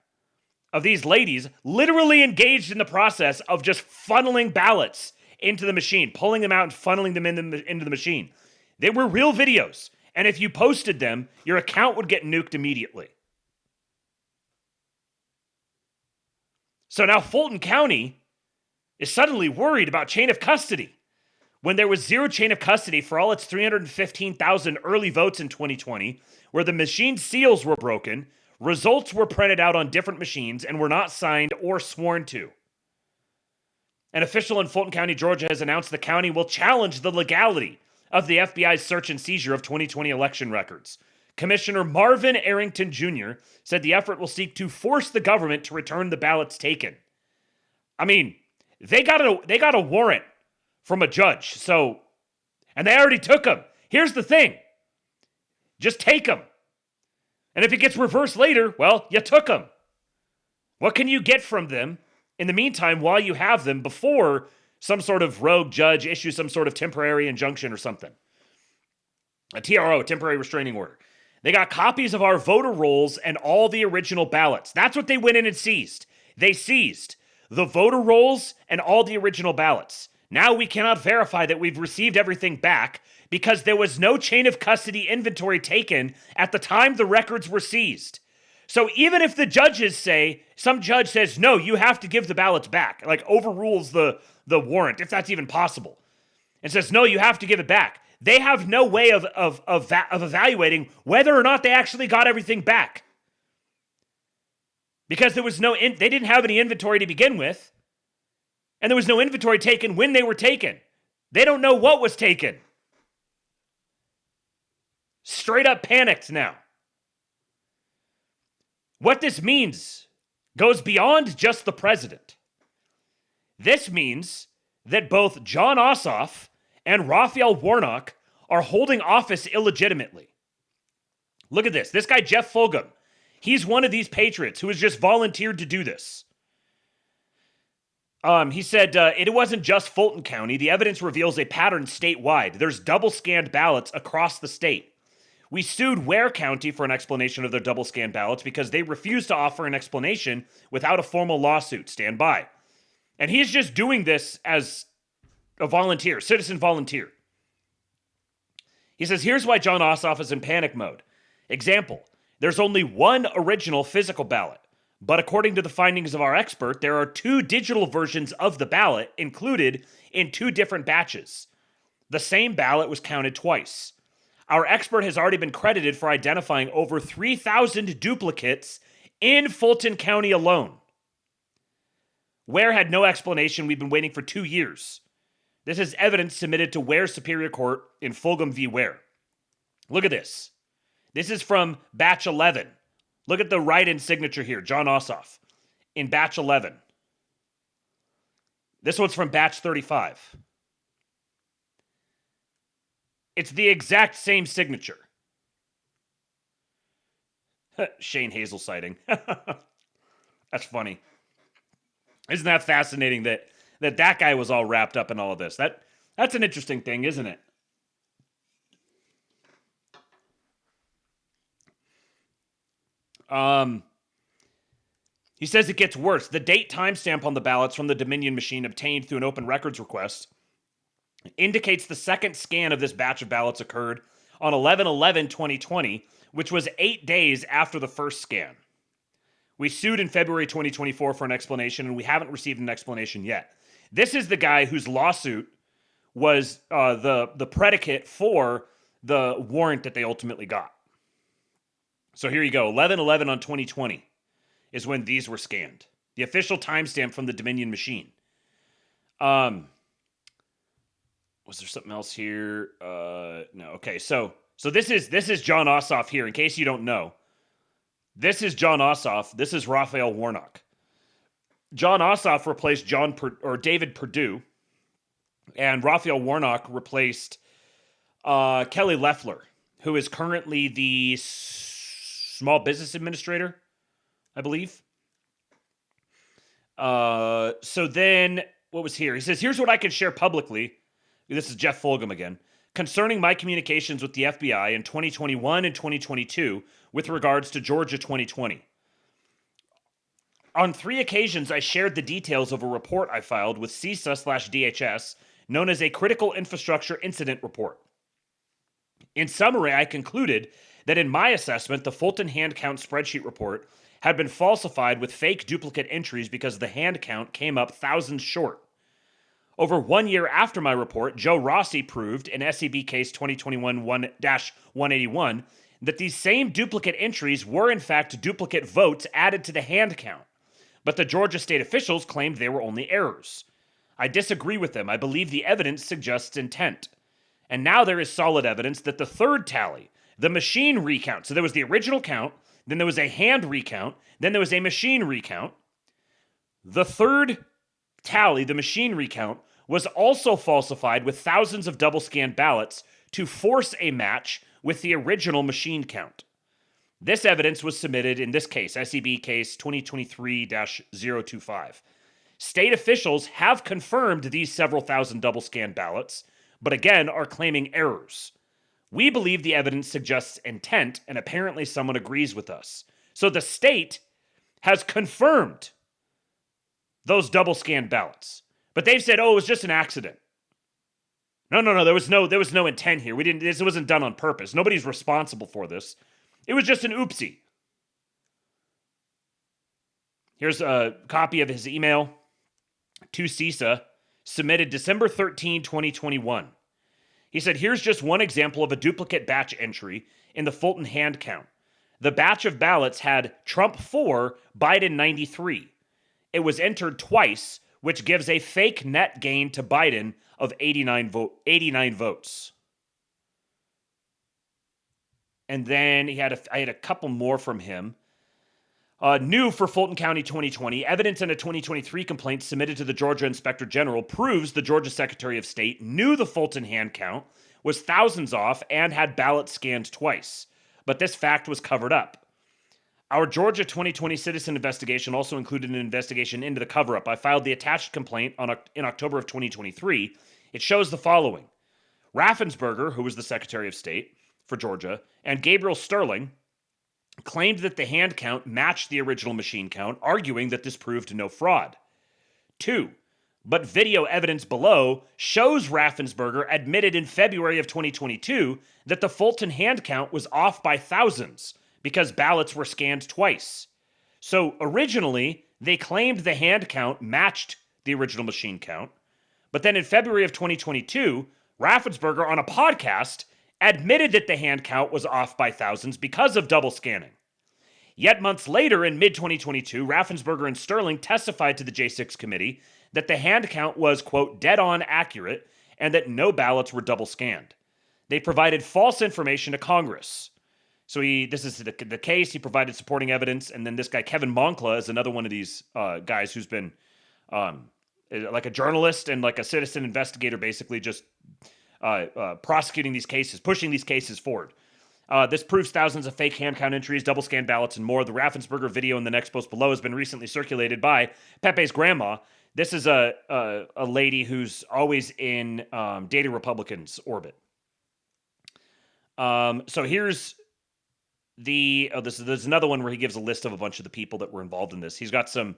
of these ladies literally engaged in the process of just funneling ballots into the machine, pulling them out and funneling them into the machine. They were real videos, and if you posted them, your account would get nuked immediately. So now Fulton County is suddenly worried about chain of custody when there was zero chain of custody for all its 315,000 early votes in 2020, where the machine seals were broken, results were printed out on different machines, and were not signed or sworn to. An official in Fulton County, Georgia, has announced the county will challenge the legality of the FBI's search and seizure of 2020 election records. Commissioner Marvin Arrington Jr. said the effort will seek to force the government to return the ballots taken. I mean, they got a warrant from a judge, so, and they already took them. Here's the thing. Just take them. And if it gets reversed later, well, you took them. What can you get from them in the meantime while you have them before some sort of rogue judge issues some sort of temporary injunction or something? A TRO, temporary restraining order. They got copies of our voter rolls and all the original ballots. That's what they went in and seized. They seized the voter rolls and all the original ballots. Now we cannot verify that we've received everything back because there was no chain of custody inventory taken at the time the records were seized. So even if the judges say, some judge says, no, you have to give the ballots back, like overrules the warrant, if that's even possible, and says, no, you have to give it back, they have no way of evaluating whether or not they actually got everything back. Because there was they didn't have any inventory to begin with, and there was no inventory taken when they were taken. They don't know what was taken. Straight up panicked now. What this means goes beyond just the president. This means that both John Ossoff and Raphael Warnock are holding office illegitimately. Look at this. This guy, Jeff Fulgham, he's one of these patriots who has just volunteered to do this. He said, it wasn't just Fulton County. The evidence reveals a pattern statewide. There's double-scanned ballots across the state. We sued Ware County for an explanation of their double-scanned ballots because they refused to offer an explanation without a formal lawsuit. Stand by. And he's just doing this as a volunteer, citizen volunteer. He says, here's why John Ossoff is in panic mode. Example, there's only one original physical ballot. But according to the findings of our expert, there are 2 digital versions of the ballot included in 2 different batches. The same ballot was counted twice. Our expert has already been credited for identifying over 3,000 duplicates in Fulton County alone. Ware had no explanation. We've been waiting for 2 years. This is evidence submitted to Ware Superior Court in Fulgham v. Ware. Look at this. This is from batch 11. Look at the write-in signature here, John Ossoff, in batch 11. This one's from batch 35. It's the exact same signature. Shane Hazel sighting. That's funny. Isn't that fascinating that guy was all wrapped up in all of this? That's an interesting thing, isn't it? He says it gets worse. The date timestamp on the ballots from the Dominion machine obtained through an open records request indicates the second scan of this batch of ballots occurred on 11/11/2020, which was 8 days after the first scan. We sued in February 2024 for an explanation, and we haven't received an explanation yet. This is the guy whose lawsuit was the predicate for the warrant that they ultimately got. So here you go. 11/11 on 2020 is when these were scanned. The official timestamp from the Dominion machine. Was there something else here? No. Okay. So this is John Ossoff here. In case you don't know, this is John Ossoff. This is Raphael Warnock. John Ossoff replaced David Perdue, and Raphael Warnock replaced Kelly Loeffler, who is currently the Small Business Administrator, I believe. So then, what was here? He says, here's what I can share publicly. This is Jeff Fulgham again. Concerning my communications with the FBI in 2021 and 2022 with regards to Georgia 2020. On 3 occasions, I shared the details of a report I filed with CISA/DHS known as a Critical Infrastructure Incident Report. In summary, I concluded that in my assessment, the Fulton hand count spreadsheet report had been falsified with fake duplicate entries because the hand count came up thousands short. Over 1 year after my report, Joe Rossi proved in SEB case 2021-181 that these same duplicate entries were in fact duplicate votes added to the hand count, but the Georgia state officials claimed they were only errors. I disagree with them. I believe the evidence suggests intent. And now there is solid evidence that the third tally, the machine recount, so there was the original count, then there was a hand recount, then there was a machine recount. The third tally, the machine recount, was also falsified with thousands of double-scanned ballots to force a match with the original machine count. This evidence was submitted in this case, SEB case 2023-025. State officials have confirmed these several thousand double-scanned ballots, but again are claiming errors. We believe the evidence suggests intent, and apparently someone agrees with us. So the state has confirmed those double-scanned ballots. But they've said, oh, it was just an accident. No, there was no intent here. This wasn't done on purpose. Nobody's responsible for this. It was just an oopsie. Here's a copy of his email to CISA, submitted December 13, 2021. He said, here's just one example of a duplicate batch entry in the Fulton hand count. The batch of ballots had Trump 4, Biden 93. It was entered twice, which gives a fake net gain to Biden of 89 votes. And then I had a couple more from him. New for Fulton County 2020, evidence in a 2023 complaint submitted to the Georgia Inspector General proves the Georgia Secretary of State knew the Fulton hand count was thousands off and had ballots scanned twice. But this fact was covered up. Our Georgia 2020 citizen investigation also included an investigation into the cover-up. I filed the attached complaint in October of 2023. It shows the following. Raffensperger, who was the Secretary of State for Georgia, and Gabriel Sterling claimed that the hand count matched the original machine count, arguing that this proved no fraud. 2. But video evidence below shows Raffensperger admitted in February of 2022 that the Fulton hand count was off by thousands because ballots were scanned twice. So originally, they claimed the hand count matched the original machine count. But then in February of 2022, Raffensperger on a podcast admitted that the hand count was off by thousands because of double scanning. Yet months later, in mid-2022, Raffensperger and Sterling testified to the J6 committee that the hand count was, quote, dead-on accurate and that no ballots were double scanned. They provided false information to Congress. So this is the case. He provided supporting evidence. And then this guy, Kevin Moncla, is another one of these guys who's been like a journalist and like a citizen investigator, basically just prosecuting these cases, pushing these cases forward. This proves thousands of fake hand count entries, double scanned ballots, and more. The Raffensperger video in the next post below has been recently circulated by Pepe's grandma. This is a lady who's always in Data Republicans' orbit. So here's there's another one where he gives a list of a bunch of the people that were involved in this. He's got some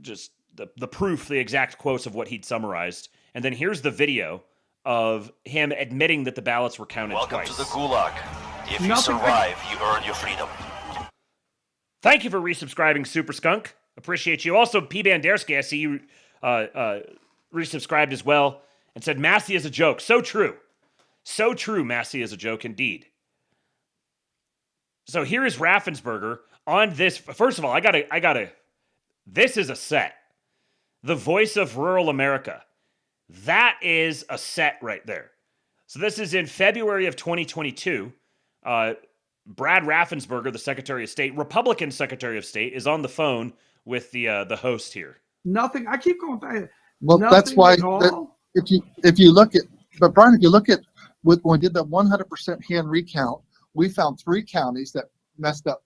just the proof, the exact quotes of what he'd summarized. And then here's the video of him admitting that the ballots were counted Welcome twice. to the Gulag. If you survive, you earn your freedom. Thank you for resubscribing, Super Skunk. Appreciate you. Also, P. Bandersky, I see you resubscribed as well and said, Massey is a joke. So true. So true, Massey is a joke indeed. So here is Raffensperger on this. First of all, I gotta, this is a set. The voice of rural America. That is a set right there. So this is in February of 2022. Brad Raffensperger, the Secretary of State, Republican Secretary of State, is on the phone with the host here. Nothing. I keep going back. Well, that's why if you look at, but Brian, if you look at when we did the 100% hand recount, we found 3 counties that messed up,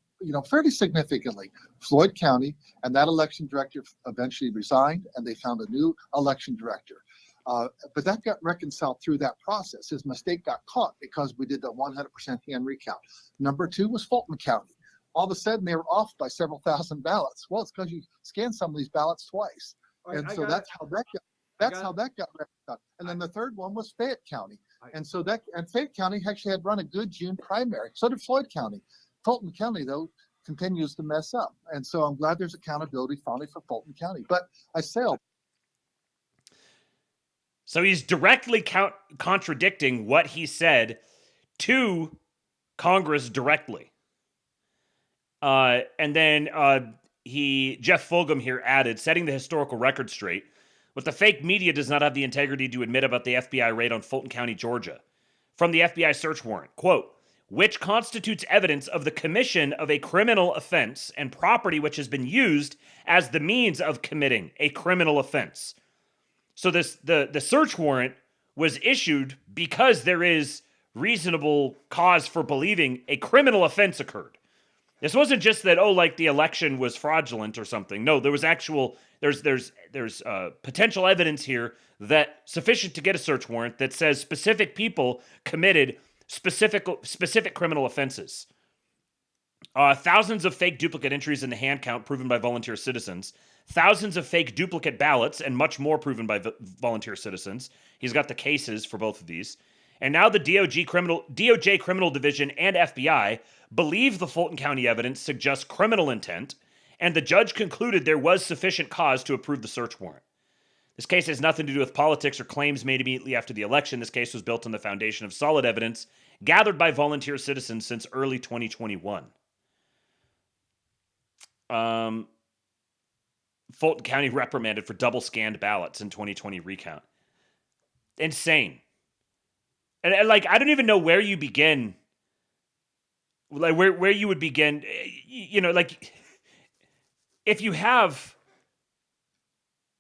fairly significantly. Floyd County, and that election director eventually resigned, and they found a new election director. But that got reconciled through that process. His mistake got caught because we did the 100% hand recount. Number 2 was Fulton County. All of a sudden, they were off by several thousand ballots. Well, it's because you scanned some of these ballots twice, and so that's how that got reconciled. And then the third one was Fayette County, and Fayette County actually had run a good June primary. So did Floyd County. Fulton County, though, continues to mess up, and so I'm glad there's accountability finally for Fulton County. But I sailed. So he's directly contradicting what he said to Congress directly. And then Jeff Fulgham here added, setting the historical record straight, what the fake media does not have the integrity to admit about the FBI raid on Fulton County, Georgia. From the FBI search warrant, quote, which constitutes evidence of the commission of a criminal offense and property which has been used as the means of committing a criminal offense. So the search warrant was issued because there is reasonable cause for believing a criminal offense occurred. This wasn't just that, the election was fraudulent or something. No, there was there's potential evidence here that sufficient to get a search warrant that says specific people committed specific criminal offenses. Thousands of fake duplicate entries in the hand count proven by volunteer citizens. Thousands of fake duplicate ballots and much more proven by volunteer citizens. He's got the cases for both of these. And now the DOJ Criminal Division and FBI believe the Fulton County evidence suggests criminal intent, and the judge concluded there was sufficient cause to approve the search warrant. This case has nothing to do with politics or claims made immediately after the election. This case was built on the foundation of solid evidence gathered by volunteer citizens since early 2021. Fulton County reprimanded for double scanned ballots in 2020 recount. Insane. And I don't even know where you begin. Like where you would begin, if you have,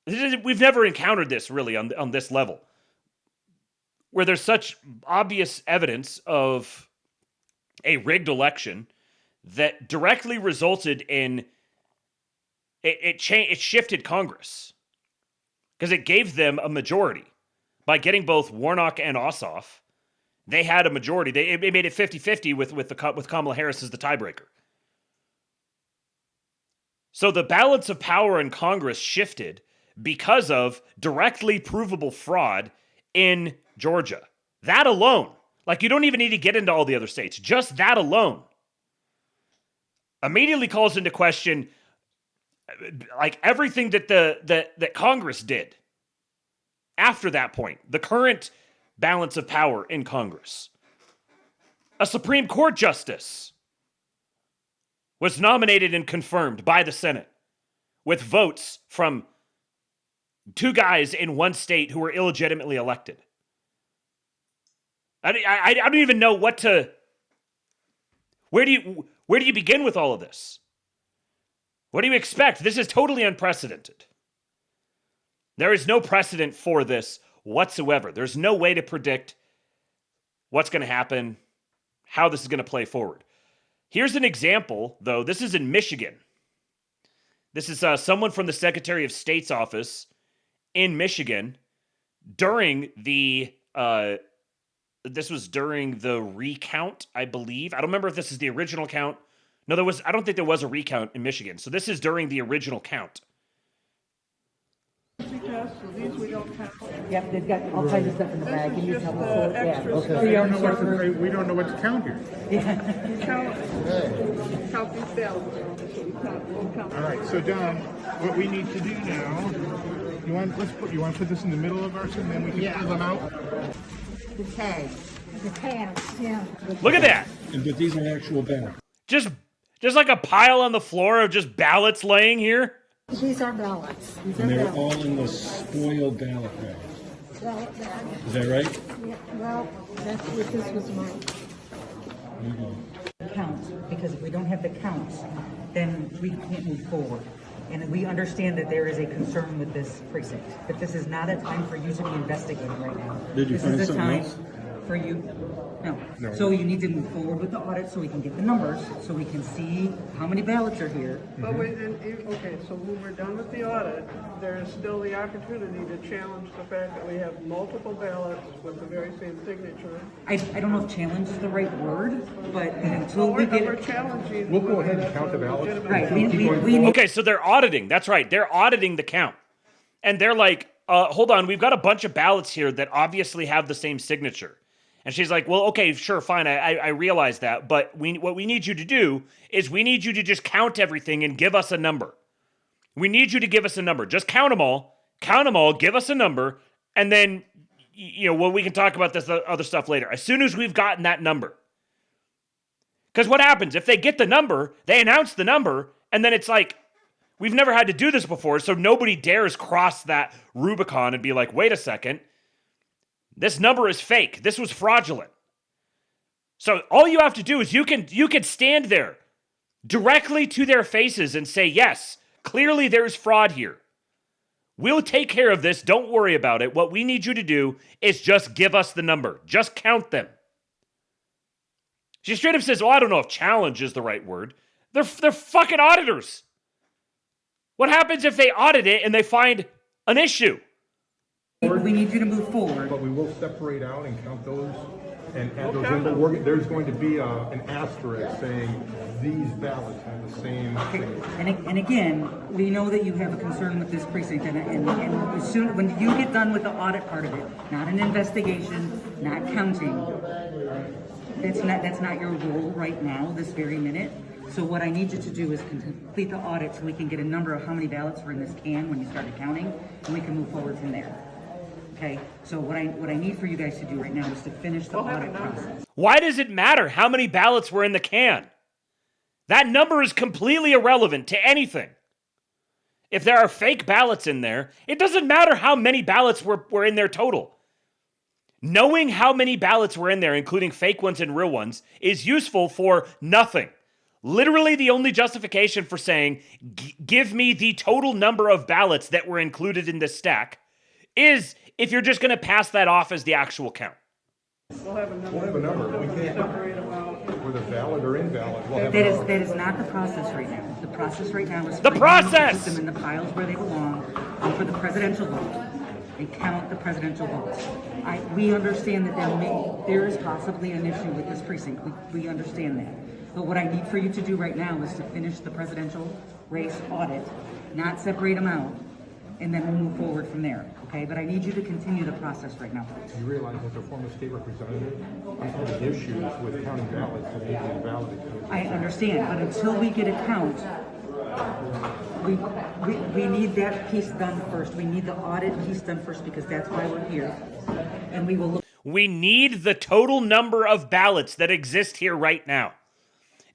we've never encountered this really on this level, where there's such obvious evidence of a rigged election that directly resulted in it shifted Congress because it gave them a majority by getting both Warnock and Ossoff. They had a majority. It made it 50-50 with Kamala Harris as the tiebreaker. So the balance of power in Congress shifted because of directly provable fraud in Georgia. That alone. You don't even need to get into all the other states. Just that alone. immediately calls into question like everything that that Congress did after that point, the current balance of power in Congress. A Supreme Court justice was nominated and confirmed by the Senate with votes from two guys in one state who were illegitimately elected. I don't even know what to... Where do you begin with all of this? What do you expect? This is totally unprecedented. There is no precedent for this whatsoever. There's no way to predict what's going to happen, how this is going to play forward. Here's an example, though. This is in Michigan. This is someone from the Secretary of State's office in Michigan during the... this was during the recount, I believe. I don't remember if this is the original count. No, I don't think there was a recount in Michigan. So this is during the original count. Yep, they've got all kinds of stuff in the bag. Can you tell us? Yeah. Okay. We don't know what to count here. Count these ballots. All right, so Don, what we need to do now, you want to put this in the middle of ours and then we can fill them out? The tag. The tags, yeah. Look at that. But these are actual ballots. Just like a pile on the floor of just ballots laying here. These are ballots. And they're all in the spoiled ballot bag. Is that right? Yeah, well, that's what this was marked. Counts, because if we don't have the counts, then we can't move forward. And we understand that there is a concern with this precinct, but this is not a time for you to be investigating right now. Did you find this is a something time else? for you. No. No. So you need to move forward with the audit so we can get the numbers, so we can see how many ballots are here. Mm-hmm. Okay, so when we're done with the audit, there is still the opportunity to challenge the fact that we have multiple ballots with the very same signature. I don't know if challenge is the right word, but until we get... We're challenging... We'll go ahead and count the ballots. Right. Okay, so they're auditing. That's right. They're auditing the count. And they're like, hold on, we've got a bunch of ballots here that obviously have the same signature. And she's like, well, okay, sure, fine, I realize that, but what we need you to do is we need you to just count everything and give us a number. We need you to give us a number. Just count them all, give us a number, and then, well, we can talk about this other stuff later. As soon as we've gotten that number. Because what happens? If they get the number, they announce the number, and then it's like, we've never had to do this before, so nobody dares cross that Rubicon and be like, wait a second. This number is fake. This was fraudulent. So all you have to do is you can stand there directly to their faces and say, yes, clearly there's fraud here. We'll take care of this. Don't worry about it. What we need you to do is just give us the number. Just count them. She straight up says, well, I don't know if challenge is the right word. They're fucking auditors. What happens if they audit it and they find an issue? We need you to move forward. But we will separate out and count those and add those in. But there's going to be an asterisk saying these ballots have the same thing. And again, we know that you have a concern with this precinct, and as soon when you get done with the audit part of it, not an investigation, not counting. That's not your role right now, this very minute. So what I need you to do is complete the audit so we can get a number of how many ballots were in this can when you started counting, and we can move forward from there. Okay, so what I need for you guys to do right now is to finish the audit process. Why does it matter how many ballots were in the can? That number is completely irrelevant to anything. If there are fake ballots in there, it doesn't matter how many ballots were in there total. Knowing how many ballots were in there, including fake ones and real ones, is useful for nothing. Literally the only justification for saying, give me the total number of ballots that were included in this stack is if you're just going to pass that off as the actual count. We'll have a number. We can't separate them out. Whether valid or invalid, we'll have That is not the process right now. The process right now is the process! Put them in the piles where they belong for the presidential vote and count the presidential votes. We understand that there is possibly an issue with this precinct. We understand that. But what I need for you to do right now is to finish the presidential race audit, not separate them out, and then we'll move forward from there, okay? But I need you to continue the process right now, please. You realize as a former state representative, I'm having issues with counting ballots and making them valid. I understand, but until we get a count, we need that piece done first. We need the audit piece done first because that's why we're here. And we will look. We need the total number of ballots that exist here right now.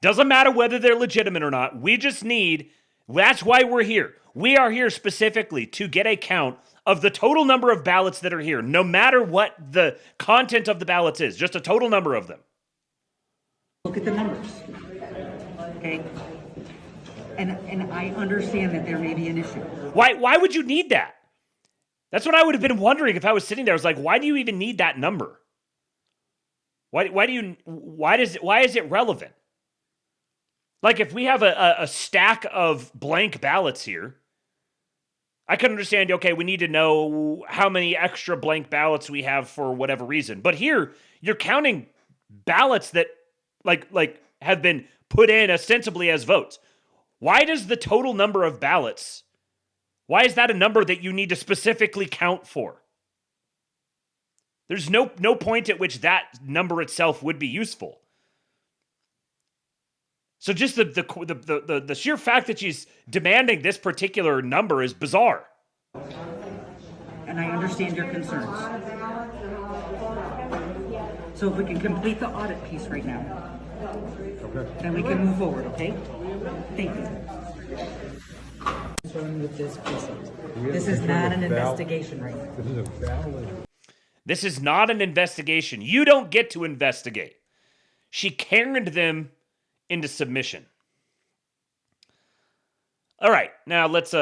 Doesn't matter whether they're legitimate or not. We just need, that's why we're here. We are here specifically to get a count of the total number of ballots that are here, no matter what the content of the ballots is, just a total number of them. Look at the numbers, okay? And I understand that there may be an issue. Why would you need that? That's what I would have been wondering if I was sitting there. I was like, why do you even need that number? Why is it relevant? Like if we have a stack of blank ballots here, I could understand, okay, we need to know how many extra blank ballots we have for whatever reason. But here, you're counting ballots that like have been put in ostensibly as votes. Why does the total number of ballots, why is that a number that you need to specifically count for? There's no point at which that number itself would be useful. So just the sheer fact that she's demanding this particular number is bizarre. And I understand your concerns. So if we can complete the audit piece right now, then we can move forward, okay? Thank you. With this precinct. This is not an investigation right now. This is a valid. This is not an investigation. You don't get to investigate. She Karen'd them into submission. All right, now let's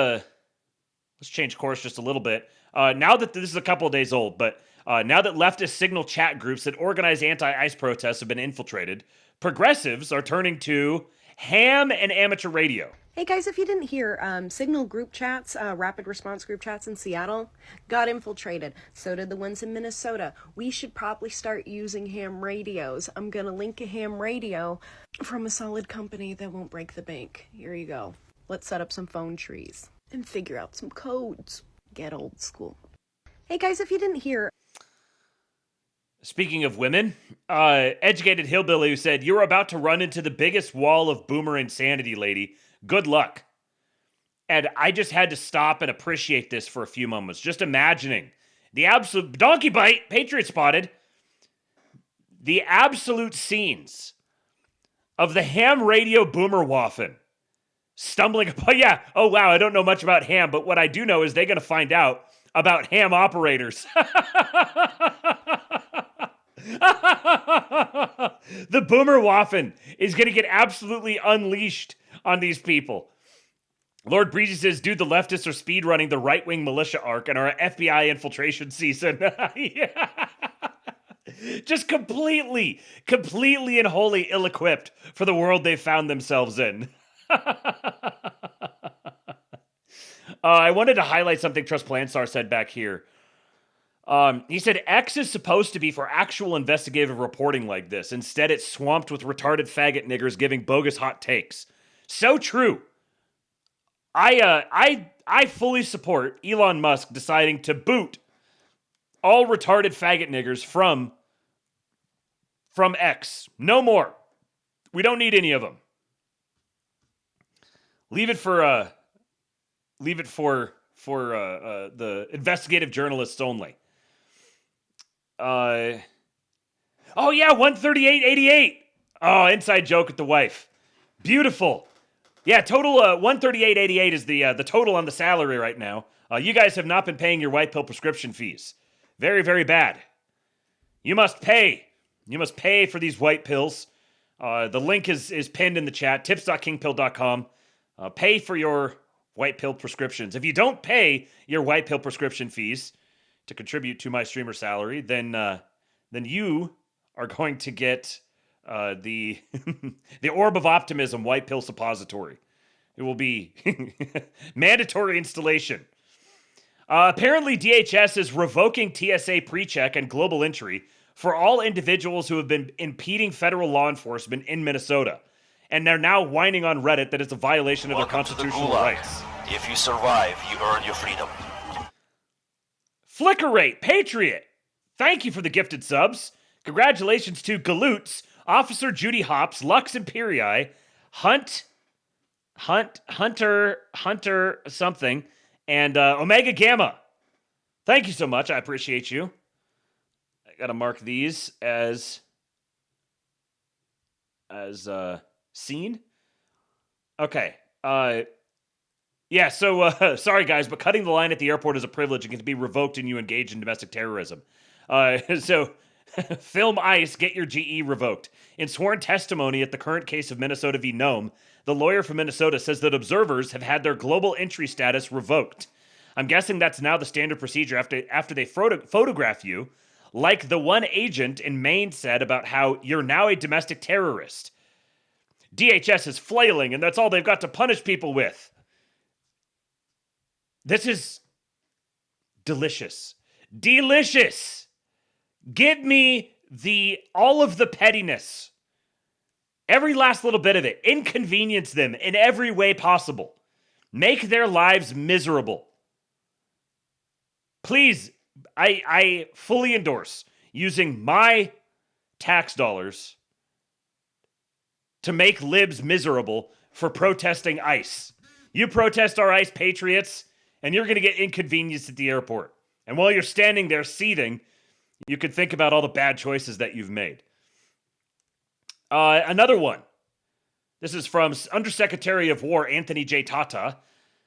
change course just a little bit. Now that this is a couple of days old, but now that leftist signal chat groups that organize anti-ICE protests have been infiltrated, progressives are turning to ham and amateur radio. Hey guys, if you didn't hear, Signal group chats, rapid response group chats in Seattle got infiltrated. So did the ones in Minnesota. We should probably start using ham radios. I'm gonna link a ham radio from a solid company that won't break the bank. Here you go. Let's set up some phone trees and figure out some codes. Get old school. Hey guys, if you didn't hear... Speaking of women, educated hillbilly who said, "You're about to run into the biggest wall of boomer insanity, lady. Good luck." And I just had to stop and appreciate this for a few moments. Just imagining the absolute donkey bite, Patriot spotted, the absolute scenes of the ham radio boomer waffin stumbling upon, yeah, oh wow, I don't know much about ham, but what I do know is they're going to find out about ham operators. The boomer waffin is going to get absolutely unleashed on these people. Lord Breezy says, dude, the leftists are speedrunning the right-wing militia arc and our FBI infiltration season. Yeah. Just completely and wholly ill-equipped for the world they found themselves in. I wanted to highlight something Trust Planstar said back here. He said, X is supposed to be for actual investigative reporting like this. Instead, it's swamped with retarded faggot niggers giving bogus hot takes. So true. I fully support Elon Musk deciding to boot all retarded faggot niggers from X. No more. We don't need any of them. Leave it for the investigative journalists only. Oh yeah, 138.88. Oh, inside joke with the wife. Beautiful. Yeah, total 138.88 is the total on the salary right now. You guys have not been paying your white pill prescription fees. Very, very bad. You must pay. You must pay for these white pills. The link is pinned in the chat. Tips.kingpill.com. Pay for your white pill prescriptions. If you don't pay your white pill prescription fees to contribute to my streamer salary, then you are going to get the the Orb of Optimism white pill suppository. It will be mandatory installation. Apparently, DHS is revoking TSA PreCheck and global entry for all individuals who have been impeding federal law enforcement in Minnesota. And they're now whining on Reddit that it's a violation of their constitutional rights. If you survive, you earn your freedom. Flicker Rate, Patriot. Thank you for the gifted subs. Congratulations to Galoots, Officer Judy Hops, Lux Imperii, Hunter something, and Omega Gamma. Thank you so much. I appreciate you. I gotta mark these as seen. Okay. Yeah, so sorry guys, but cutting the line at the airport is a privilege and can be revoked and you engage in domestic terrorism. So Film ICE, get your GE revoked. In sworn testimony at the current case of Minnesota v. Nome, the lawyer from Minnesota says that observers have had their global entry status revoked. I'm guessing that's now the standard procedure after they photograph you, like the one agent in Maine said about how you're now a domestic terrorist. DHS is flailing, and that's all they've got to punish people with. This is delicious. Delicious! Give me all of the pettiness. Every last little bit of it. Inconvenience them in every way possible. Make their lives miserable. Please, I fully endorse using my tax dollars to make libs miserable for protesting ICE. You protest our ICE patriots, and you're going to get inconvenienced at the airport. And while you're standing there seething, you can think about all the bad choices that you've made. Another one. This is from Undersecretary of War Anthony J. Tata.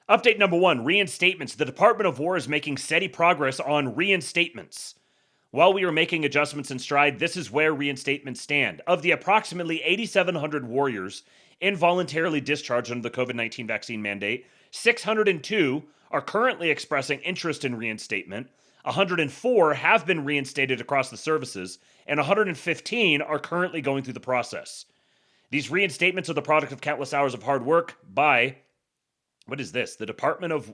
Update number 1, reinstatements. The Department of War is making steady progress on reinstatements. While we are making adjustments in stride, this is where reinstatements stand. Of the approximately 8,700 warriors involuntarily discharged under the COVID-19 vaccine mandate, 602 are currently expressing interest in reinstatement, 104 have been reinstated across the services, and 115 are currently going through the process. These reinstatements are the product of countless hours of hard work by, what is this? The Department of,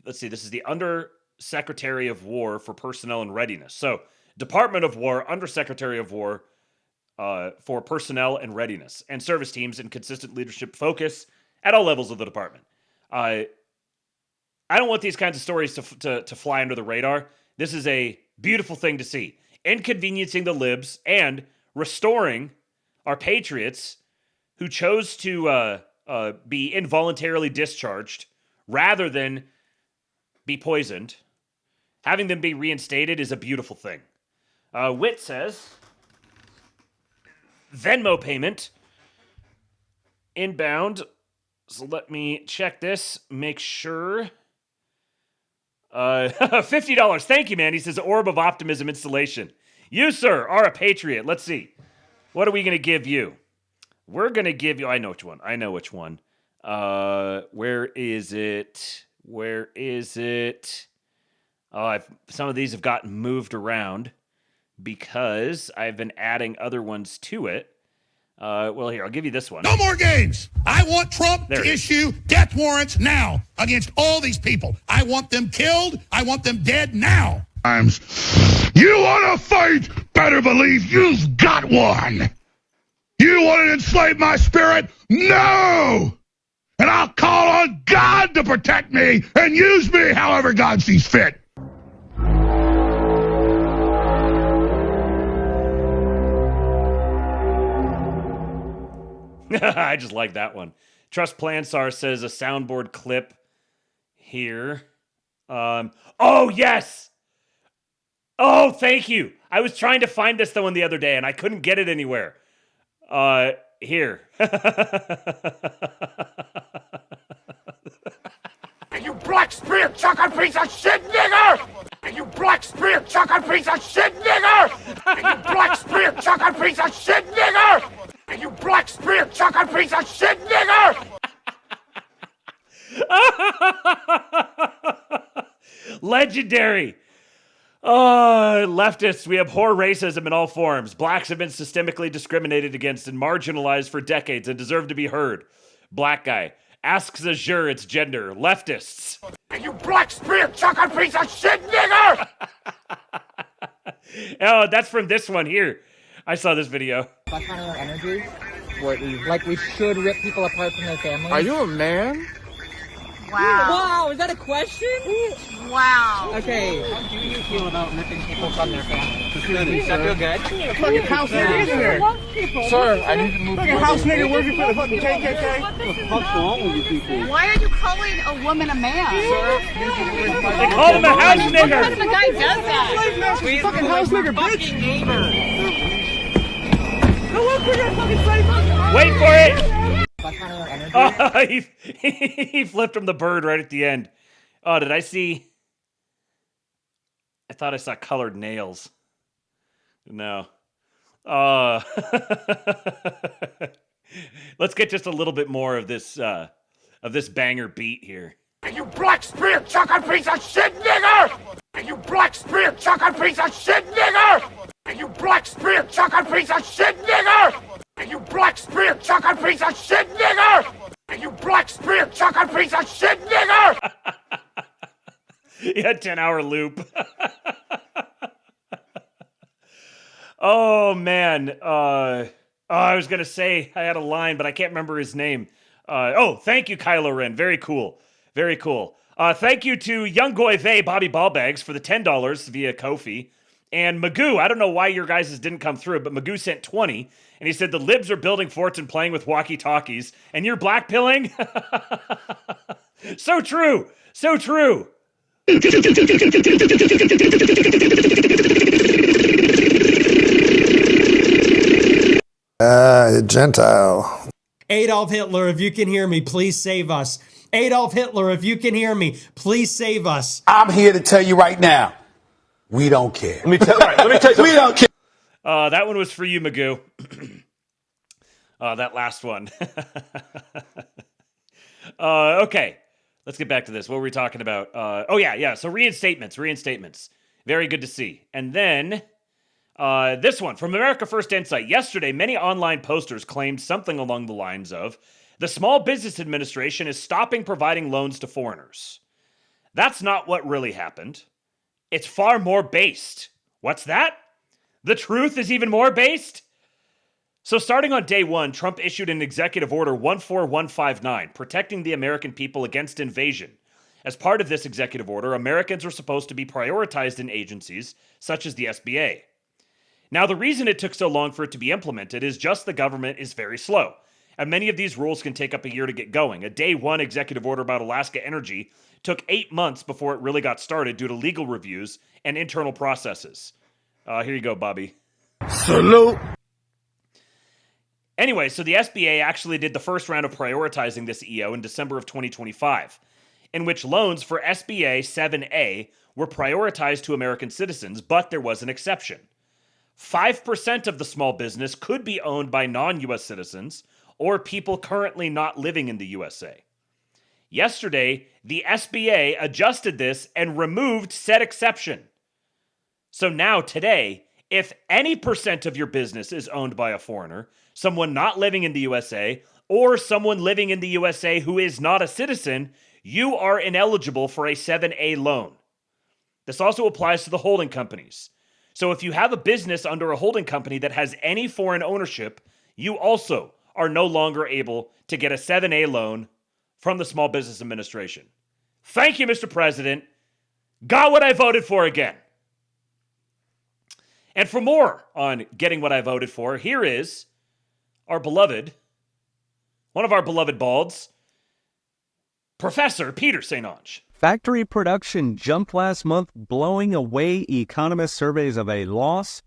let's see, this is the Undersecretary of War for Personnel and Readiness. So, Department of War, Undersecretary of War for Personnel and Readiness, and service teams and consistent leadership focus at all levels of the department. I don't want these kinds of stories to fly under the radar. This is a beautiful thing to see. Inconveniencing the libs and restoring our patriots who chose to be involuntarily discharged rather than be poisoned. Having them be reinstated is a beautiful thing. Wit says, Venmo payment inbound. So let me check this, make sure. $50. Thank you, man. He says, Orb of Optimism installation. You, sir, are a patriot. Let's see. What are we going to give you? We're going to give you... I know which one. Where is it? Some of these have gotten moved around because I've been adding other ones to it. Well, here, I'll give you this one. No more games. I want Trump to issue death warrants now against all these people. I want them killed. I want them dead now. You want to fight? Better believe you've got one. You want to enslave my spirit? No! And I'll call on God to protect me and use me however God sees fit. I just like that one. Trust Plansar says a soundboard clip here. Oh, yes! Oh, thank you. I was trying to find this one the other day, and I couldn't get it anywhere. Here. You black spear chucker piece of shit nigger! You black spear chucker piece of shit nigger! You black spear chucker piece of shit nigger! You black spear chucker piece of shit nigger! Legendary. Leftists, we abhor racism in all forms. Blacks have been systemically discriminated against and marginalized for decades and deserve to be heard. Black guy. Asks Azure its gender. Leftists. You black spear chucker piece of shit nigger! Oh, that's from this one here. I saw this video. That kind of energy, like we should rip people apart from their families. Are you a man? Wow, is that a question? Wow. Okay. How do you feel about ripping people from their families? Does that feel good? Fucking house nigga in here. Sir, I need to move. Fucking house nigga working for the fucking KKK. What the fuck's wrong with you people? Why are you calling a woman a man? They call him a house What nigger. kind of a guy does that? Fucking house nigga, bitch. Go look for your fucking slave. Wait for it. Oh, he flipped him the bird right at the end. Oh, did I see? I thought I saw colored nails. No. Let's get just a little bit more of this banger beat here. You black spear chucking piece of shit nigger! You black spear chucking piece of shit nigger! You black spear chucking piece of shit nigger! You black spear chucking piece of shit nigger! You black spear chucking piece of shit nigger! Yeah, 10-hour loop. Oh man. I was gonna say I had a line, but I can't remember his name. Thank you, Kylo Ren. Very cool. Very cool. Thank you to Young Goy Vey, Bobby Ballbags for the $10 via Kofi. And Magoo, I don't know why your guys' didn't come through, but Magoo sent 20, and he said the libs are building forts and playing with walkie-talkies, and you're blackpilling? So true. So true. Gentile. Adolf Hitler, if you can hear me, please save us. Adolf Hitler, if you can hear me, please save us. I'm here to tell you right now, we don't care. Let me tell you, we don't care. That one was for you, Magoo. That last one. Okay, let's get back to this. What were we talking about? So reinstatements. Very good to see. And then this one from America First Insight. Yesterday, many online posters claimed something along the lines of, the Small Business Administration is stopping providing loans to foreigners. That's not what really happened. It's far more based. What's that? The truth is even more based? So starting on day one, Trump issued an executive order 14159, protecting the American people against invasion. As part of this executive order, Americans are supposed to be prioritized in agencies such as the SBA. Now, the reason it took so long for it to be implemented is just the government is very slow, and many of these rules can take up a year to get going. A day one executive order about Alaska Energy took 8 months before it really got started due to legal reviews and internal processes. Here you go, Bobby. Salute. Anyway, so the SBA actually did the first round of prioritizing this EO in December of 2025, in which loans for SBA 7A were prioritized to American citizens, but there was an exception. 5% of the small business could be owned by non-U.S. citizens or people currently not living in the USA. Yesterday, the SBA adjusted this and removed said exception. So now, today, if any percent of your business is owned by a foreigner, someone not living in the USA, or someone living in the USA who is not a citizen, you are ineligible for a 7A loan. This also applies to the holding companies. So if you have a business under a holding company that has any foreign ownership, you also are no longer able to get a 7A loan from the Small Business Administration. Thank you, Mr. President. Got what I voted for again. And for more on getting what I voted for, here is our beloved, one of our beloved balds, Professor Peter St. Onge. Factory production jumped last month, blowing away economist surveys of a loss.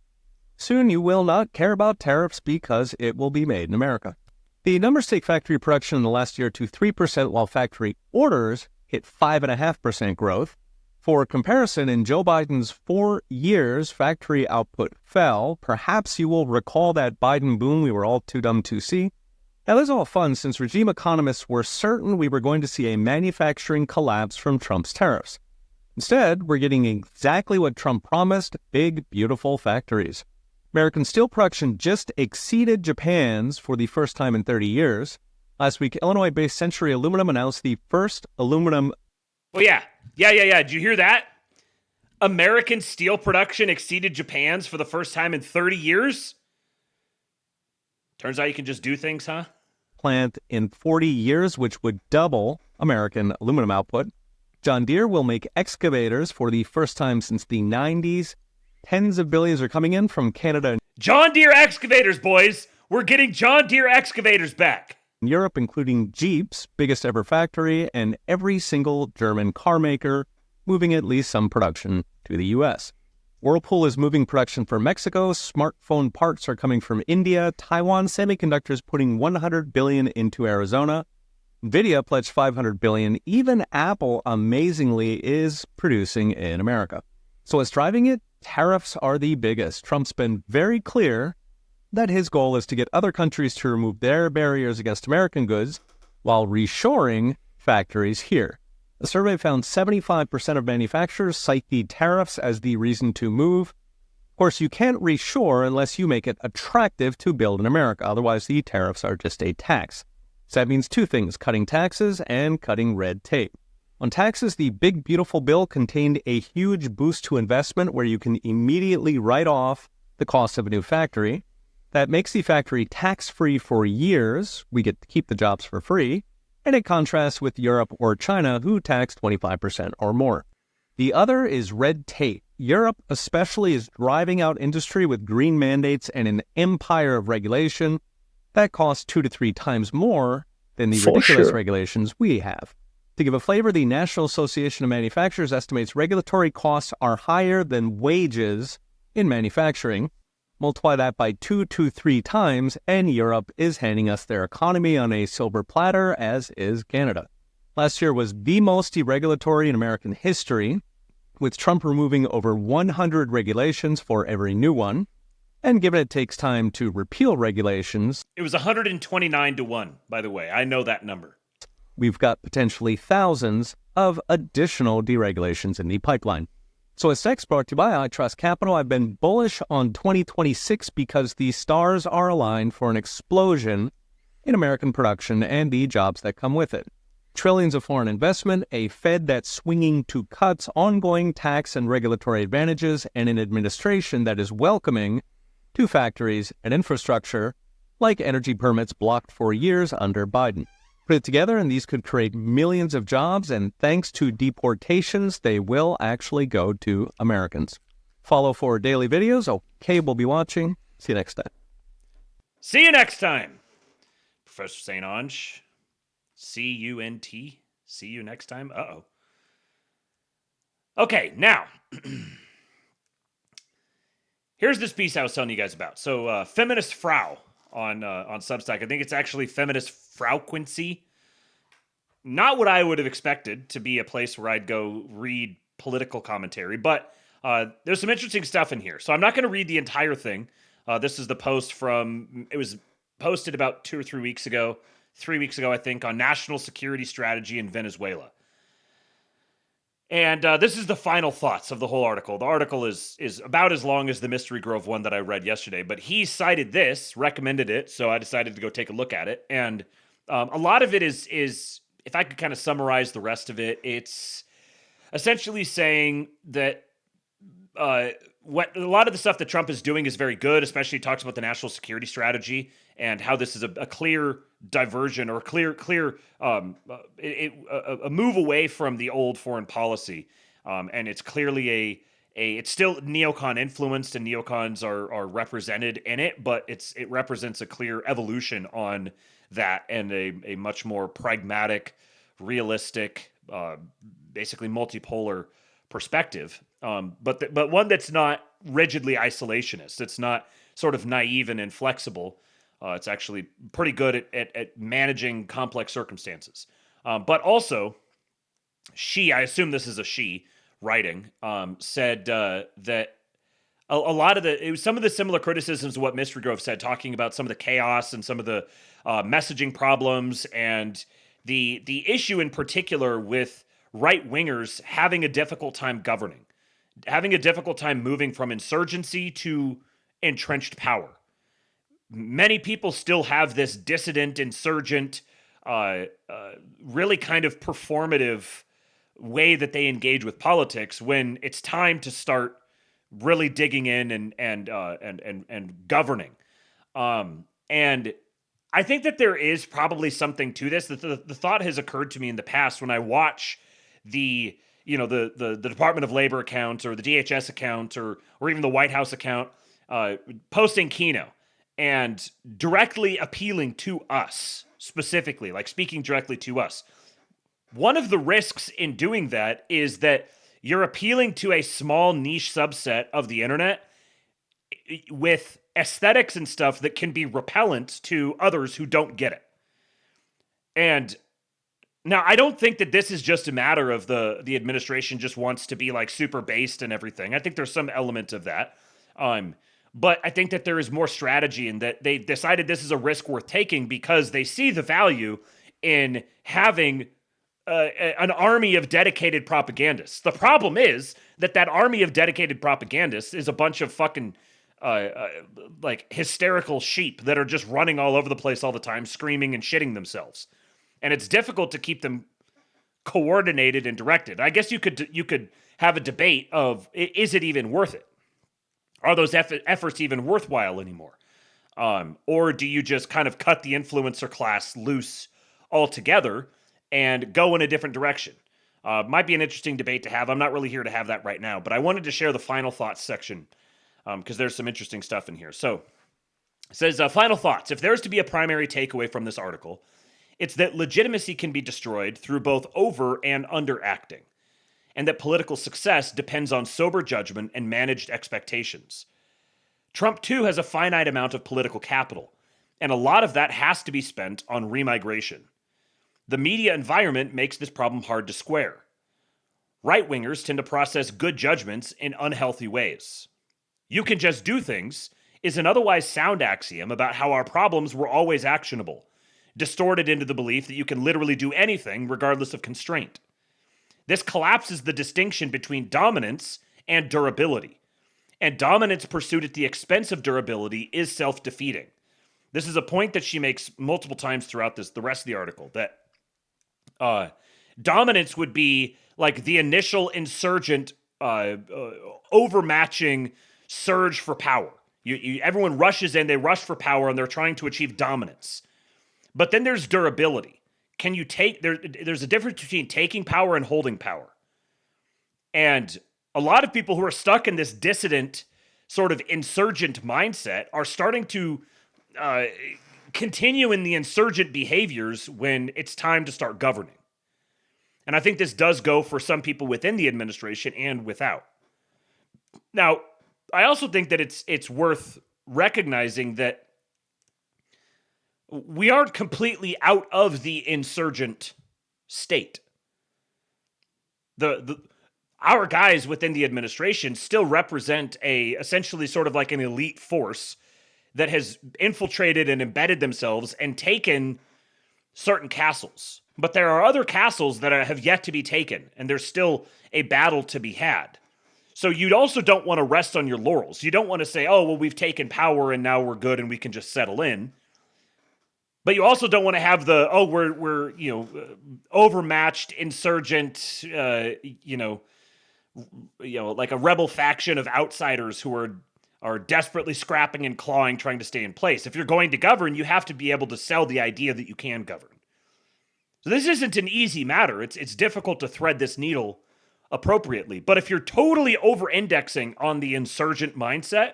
Soon you will not care about tariffs because it will be made in America. The numbers take factory production in the last year to 3%, while factory orders hit 5.5% growth. For comparison, in Joe Biden's 4 years, factory output fell. Perhaps you will recall that Biden boom we were all too dumb to see. Now, this is all fun since regime economists were certain we were going to see a manufacturing collapse from Trump's tariffs. Instead, we're getting exactly what Trump promised, big, beautiful factories. American steel production just exceeded Japan's for the first time in 30 years. Last week, Illinois-based Century Aluminum announced the first aluminum... Oh, yeah. Did you hear that? American steel production exceeded Japan's for the first time in 30 years? Turns out you can just do things, huh? Plant in 40 years, which would double American aluminum output. John Deere will make excavators for the first time since the 90s. Tens of billions are coming in from Canada. John Deere excavators, boys! We're getting John Deere excavators back. Europe, including Jeep's biggest ever factory, and every single German car maker, moving at least some production to the U.S. Whirlpool is moving production from Mexico. Smartphone parts are coming from India. Taiwan Semiconductors putting $100 billion into Arizona. Nvidia pledged $500 billion. Even Apple, amazingly, is producing in America. So what's driving it? Tariffs are the biggest. Trump's been very clear that his goal is to get other countries to remove their barriers against American goods while reshoring factories here. A survey found 75% of manufacturers cite the tariffs as the reason to move. Of course, you can't reshore unless you make it attractive to build in America. Otherwise, the tariffs are just a tax. So that means two things, cutting taxes and cutting red tape. On taxes, the big, beautiful bill contained a huge boost to investment where you can immediately write off the cost of a new factory. That makes the factory tax-free for years. We get to keep the jobs for free. And it contrasts with Europe or China, who tax 25% or more. The other is red tape. Europe especially is driving out industry with green mandates and an empire of regulation that costs 2 to 3 times more than the ridiculous regulations we have. To give a flavor, the National Association of Manufacturers estimates regulatory costs are higher than wages in manufacturing. Multiply that by 2 to 3 times, and Europe is handing us their economy on a silver platter, as is Canada. Last year was the most deregulatory in American history, with Trump removing over 100 regulations for every new one. And given it takes time to repeal regulations, it was 129 to 1, by the way. I know that number. We've got potentially thousands of additional deregulations in the pipeline. So as next brought to you by I Trust Capital, I've been bullish on 2026 because the stars are aligned for an explosion in American production and the jobs that come with it. Trillions of foreign investment, a Fed that's swinging to cuts, ongoing tax and regulatory advantages, and an administration that is welcoming to factories and infrastructure like energy permits blocked for years under Biden. Put it together, and these could create millions of jobs, and thanks to deportations, they will actually go to Americans. Follow for daily videos. Okay, we'll be watching. See you next time. See you next time. Professor St. Ange. C-U-N-T. See you next time. Uh-oh. Okay, now. Here's this piece I was telling you guys about. So, Feminist Frau on Substack. I think it's actually Feminist Frauquency. Not what I would have expected to be a place where I'd go read political commentary, but there's some interesting stuff in here. So I'm not going to read the entire thing. This is the post it was posted about 2 or 3 weeks ago, I think, on national security strategy in Venezuela. And this is the final thoughts of the whole article. The article is about as long as the Mystery Grove one that I read yesterday, but he cited this, recommended it, so I decided to go take a look at it. And a lot of it is, if I could kind of summarize the rest of it, it's essentially saying that what a lot of the stuff that Trump is doing is very good, especially he talks about the national security strategy and how this is a clear diversion or a move away from the old foreign policy. And it's clearly it's still neocon influenced, and neocons are represented in it, but it represents a clear evolution on that and a much more pragmatic, realistic, basically multipolar perspective. But one that's not rigidly isolationist. It's not sort of naive and inflexible. It's actually pretty good at managing complex circumstances. But also, I assume this is a she writing, said that a lot of some of the similar criticisms of what Mystery Grove said, talking about some of the chaos and some of the messaging problems, and the issue in particular with right-wingers having a difficult time governing, having a difficult time moving from insurgency to entrenched power. Many people still have this dissident, insurgent, really kind of performative way that they engage with politics when it's time to start really digging in and governing. And I think that there is probably something to this. The thought has occurred to me in the past when I watch the the Department of Labor account or the DHS account or even the White House account posting Keno and directly appealing to us specifically, like speaking directly to us. One of the risks in doing that is that you're appealing to a small niche subset of the internet with aesthetics and stuff that can be repellent to others who don't get it. And now, I don't think that this is just a matter of the administration just wants to be like super based and everything. I think there's some element of that. But I think that there is more strategy in that they decided this is a risk worth taking because they see the value in having an army of dedicated propagandists. The problem is that army of dedicated propagandists is a bunch of fucking like hysterical sheep that are just running all over the place all the time, screaming and shitting themselves. And it's difficult to keep them coordinated and directed. I guess you could have a debate of, is it even worth it? Are those efforts even worthwhile anymore? Or do you just kind of cut the influencer class loose altogether and go in a different direction? Might be an interesting debate to have. I'm not really here to have that right now, but I wanted to share the final thoughts section because there's some interesting stuff in here. So it says, final thoughts. If there's to be a primary takeaway from this article, it's that legitimacy can be destroyed through both over and underacting, and that political success depends on sober judgment and managed expectations. Trump, too, has a finite amount of political capital, and a lot of that has to be spent on remigration. The media environment makes this problem hard to square. Right-wingers tend to process good judgments in unhealthy ways. You can just do things is an otherwise sound axiom about how our problems were always actionable, distorted into the belief that you can literally do anything regardless of constraint. This collapses the distinction between dominance and durability, and dominance pursued at the expense of durability is self-defeating. This is a point that she makes multiple times throughout the rest of the article, that dominance would be like the initial insurgent overmatching surge for power. Everyone rushes in, they rush for power, and they're trying to achieve dominance. But then there's durability. Can you take there's a difference between taking power and holding power. And a lot of people who are stuck in this dissident sort of insurgent mindset are starting to continue in the insurgent behaviors when it's time to start governing. And I think this does go for some people within the administration and without. Now, I also think that it's worth recognizing that we aren't completely out of the insurgent state. Our guys within the administration still represent essentially sort of like an elite force that has infiltrated and embedded themselves and taken certain castles. But there are other castles that have yet to be taken, and there's still a battle to be had. So you also don't want to rest on your laurels. You don't want to say, oh, well, we've taken power and now we're good and we can just settle in. But you also don't want to have we're overmatched insurgent, like a rebel faction of outsiders who are desperately scrapping and clawing, trying to stay in place. If you're going to govern, you have to be able to sell the idea that you can govern. So this isn't an easy matter. It's difficult to thread this needle appropriately. But if you're totally over-indexing on the insurgent mindset,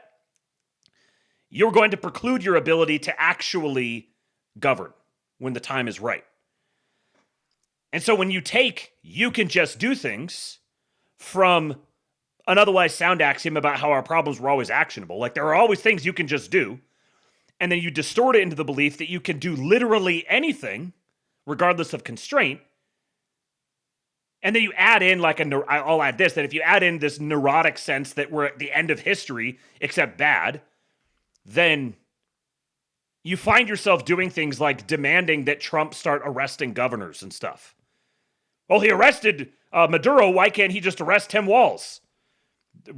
you're going to preclude your ability to actually govern when the time is right. And so when you can just do things from an otherwise sound axiom about how our problems were always actionable, like there are always things you can just do, and then you distort it into the belief that you can do literally anything regardless of constraint. And then you add in I'll add this, that if you add in this neurotic sense that we're at the end of history, except bad, then you find yourself doing things like demanding that Trump start arresting governors and stuff. Well, he arrested Maduro. Why can't he just arrest Tim Walz?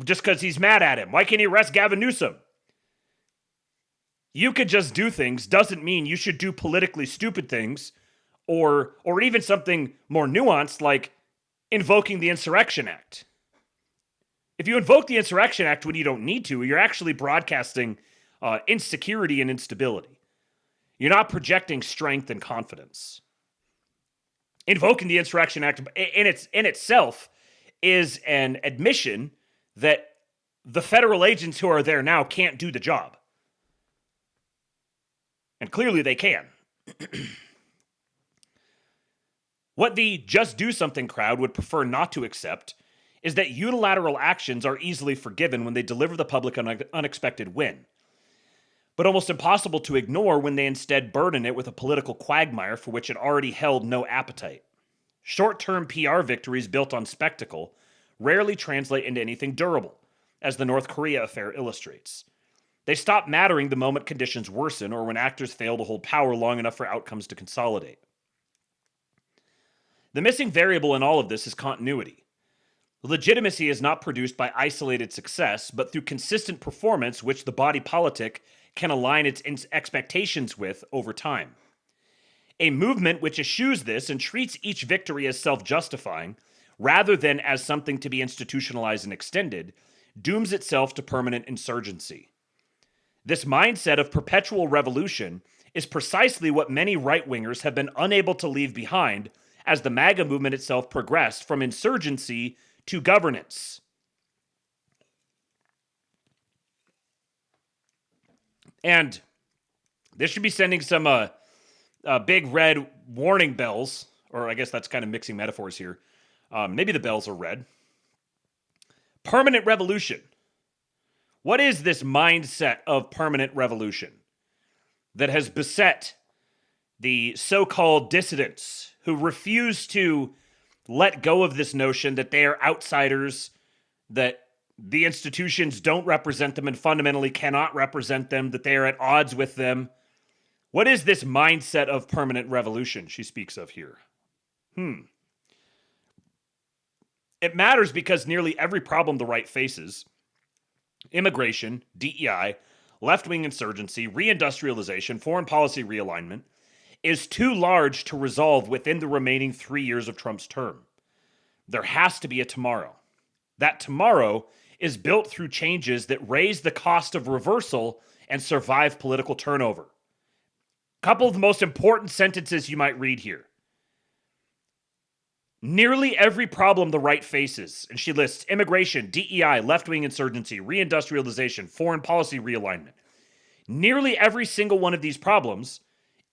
Just because he's mad at him. Why can't he arrest Gavin Newsom? You could just do things doesn't mean you should do politically stupid things or even something more nuanced like invoking the Insurrection Act. If you invoke the Insurrection Act when you don't need to, you're actually broadcasting insecurity and instability. You're not projecting strength and confidence. Invoking the Insurrection Act in itself is an admission that the federal agents who are there now can't do the job. And clearly they can. What the Just Do Something crowd would prefer not to accept is that unilateral actions are easily forgiven when they deliver the public an unexpected win, but almost impossible to ignore when they instead burden it with a political quagmire for which it already held no appetite. Short-term PR victories built on spectacle rarely translate into anything durable, as the North Korea affair illustrates. They stop mattering the moment conditions worsen or when actors fail to hold power long enough for outcomes to consolidate. The missing variable in all of this is continuity. Legitimacy is not produced by isolated success, but through consistent performance which the body politic can align its expectations with over time. A movement which eschews this and treats each victory as self-justifying, rather than as something to be institutionalized and extended, dooms itself to permanent insurgency. This mindset of perpetual revolution is precisely what many right-wingers have been unable to leave behind as the MAGA movement itself progressed from insurgency to governance. And this should be sending some big red warning bells, or I guess that's kind of mixing metaphors here. Maybe the bells are red. Permanent revolution. What is this mindset of permanent revolution that has beset the so-called dissidents who refuse to let go of this notion that they are outsiders, that the institutions don't represent them and fundamentally cannot represent them, that they are at odds with them? What is this mindset of permanent revolution she speaks of here? It matters because nearly every problem the right faces, immigration, DEI, left-wing insurgency, reindustrialization, foreign policy realignment, is too large to resolve within the remaining 3 years of Trump's term. There has to be a tomorrow. That tomorrow is built through changes that raise the cost of reversal and survive political turnover. A couple of the most important sentences you might read here. Nearly every problem the right faces, and she lists immigration, DEI, left-wing insurgency, reindustrialization, foreign policy realignment. Nearly every single one of these problems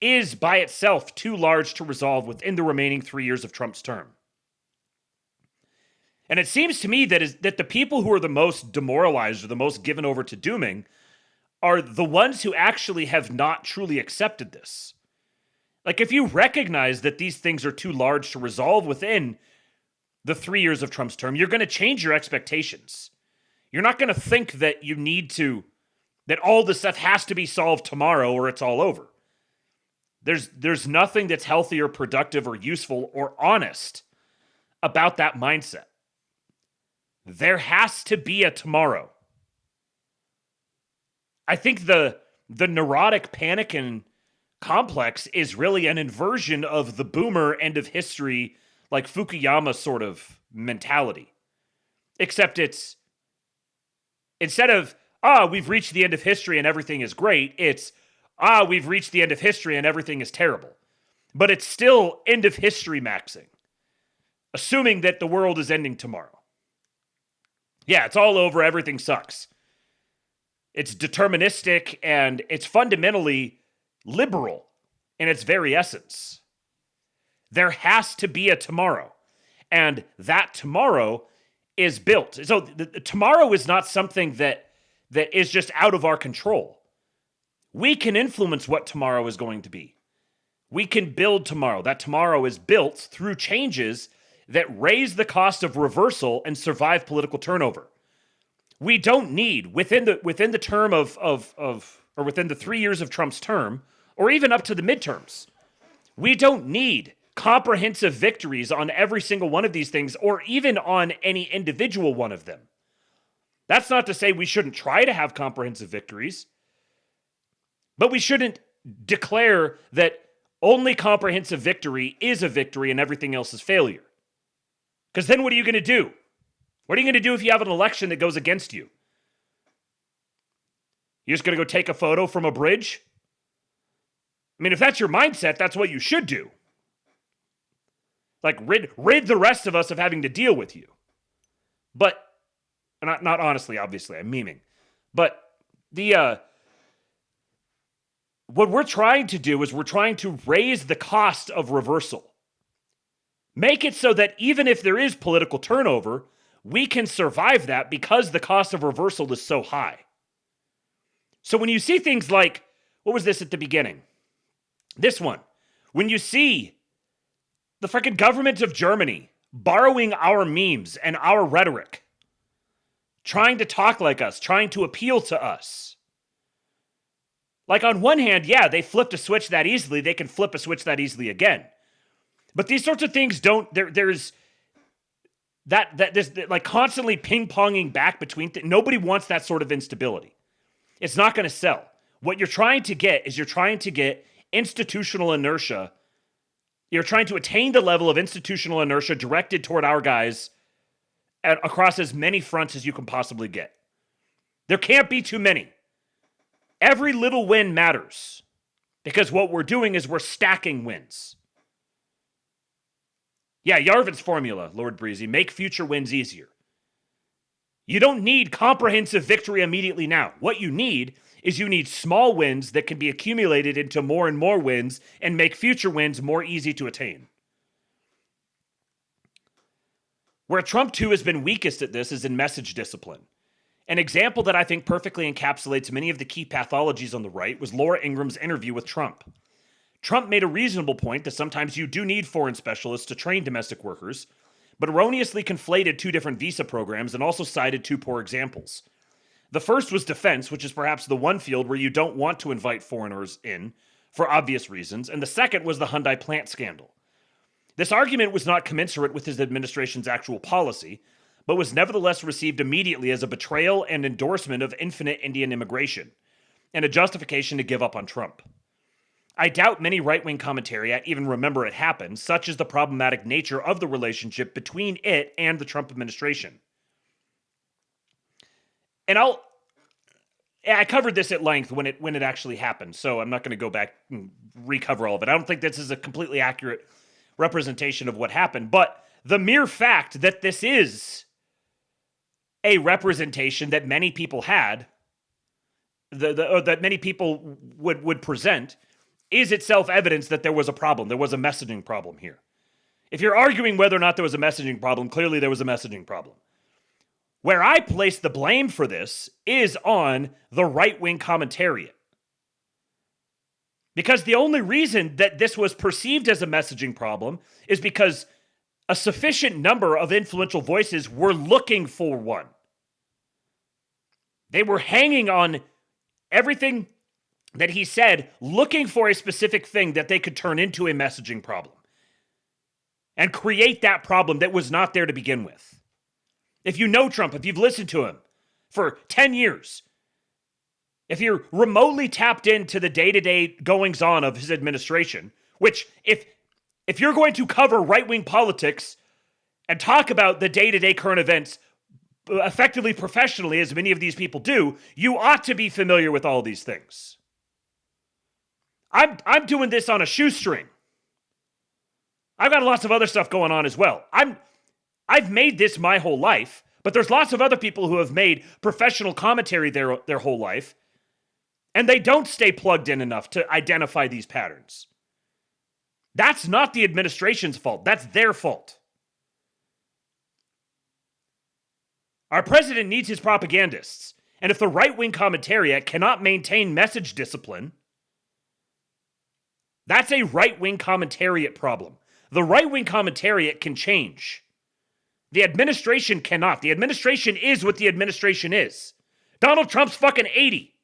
is by itself too large to resolve within the remaining 3 years of Trump's term. And it seems to me that the people who are the most demoralized or the most given over to dooming are the ones who actually have not truly accepted this. Like, if you recognize that these things are too large to resolve within the 3 years of Trump's term, you're going to change your expectations. You're not going to think that you need to, that all this stuff has to be solved tomorrow or it's all over. There's nothing that's healthy or productive or useful or honest about that mindset. There has to be a tomorrow. I think the neurotic panic and complex is really an inversion of the boomer end of history, like Fukuyama sort of mentality. Except it's, instead of, we've reached the end of history and everything is great, it's, we've reached the end of history and everything is terrible. But it's still end of history maxing, assuming that the world is ending tomorrow. Yeah, it's all over, everything sucks. It's deterministic and it's fundamentally liberal in its very essence. There has to be a tomorrow, and that tomorrow is built. So the tomorrow is not something that is just out of our control. We can influence what tomorrow is going to be. We can build tomorrow. That tomorrow is built through changes that raise the cost of reversal and survive political turnover. We don't need, within the term or within the 3 years of Trump's term, or even up to the midterms, we don't need comprehensive victories on every single one of these things, or even on any individual one of them. That's not to say we shouldn't try to have comprehensive victories, but we shouldn't declare that only comprehensive victory is a victory and everything else is failure. Because then what are you going to do? What are you going to do if you have an election that goes against you? You're just going to go take a photo from a bridge? I mean, if that's your mindset, that's what you should do. Like, rid the rest of us of having to deal with you. But, not honestly, obviously, I'm memeing. But what we're trying to do is we're trying to raise the cost of reversal. Make it so that even if there is political turnover, we can survive that because the cost of reversal is so high. So when you see things like, what was this at the beginning? This one. When you see the freaking government of Germany borrowing our memes and our rhetoric, trying to talk like us, trying to appeal to us. Like, on one hand, yeah, they flipped a switch that easily. They can flip a switch that easily again. But these sorts of things don't, there's like constantly ping-ponging back between nobody wants that sort of instability. It's not going to sell. What you're trying to get is you're trying to get institutional inertia. You're trying to attain the level of institutional inertia directed toward our guys across as many fronts as you can possibly get. There can't be too many. Every little win matters because what we're doing is we're stacking wins. Yeah, Yarvin's formula, Lord Breezy, make future wins easier. You don't need comprehensive victory immediately now. What you need is you need small wins that can be accumulated into more and more wins and make future wins more easy to attain. Where Trump, too, has been weakest at this is in message discipline. An example that I think perfectly encapsulates many of the key pathologies on the right was Laura Ingram's interview with Trump. Trump made a reasonable point that sometimes you do need foreign specialists to train domestic workers, but erroneously conflated two different visa programs and also cited two poor examples. The first was defense, which is perhaps the one field where you don't want to invite foreigners in for obvious reasons, and the second was the Hyundai plant scandal. This argument was not commensurate with his administration's actual policy, but was nevertheless received immediately as a betrayal and endorsement of infinite Indian immigration, and a justification to give up on Trump. I doubt many right-wing commentariat even remember it happened, such is the problematic nature of the relationship between it and the Trump administration. And I covered this at length when it actually happened, so I'm not going to go back and recover all of it. I don't think this is a completely accurate representation of what happened, but the mere fact that this is a representation that many people had, that many people would present, is itself evidence that there was a problem. There was a messaging problem here. If you're arguing whether or not there was a messaging problem, clearly there was a messaging problem. Where I place the blame for this is on the right-wing commentariat. Because the only reason that this was perceived as a messaging problem is because a sufficient number of influential voices were looking for one. They were hanging on everything that he said, looking for a specific thing that they could turn into a messaging problem and create that problem that was not there to begin with. If you know Trump, if you've listened to him for 10 years, if you're remotely tapped into the day-to-day goings-on of his administration, which if you're going to cover right-wing politics and talk about the day-to-day current events effectively professionally, as many of these people do, you ought to be familiar with all these things. I'm doing this on a shoestring. I've got lots of other stuff going on as well. I've made this my whole life, but there's lots of other people who have made professional commentary their whole life, and they don't stay plugged in enough to identify these patterns. That's not the administration's fault. That's their fault. Our president needs his propagandists, and if the right-wing commentariat cannot maintain message discipline, that's a right-wing commentariat problem. The right-wing commentariat can change. The administration cannot. The administration is what the administration is. Donald Trump's fucking 80.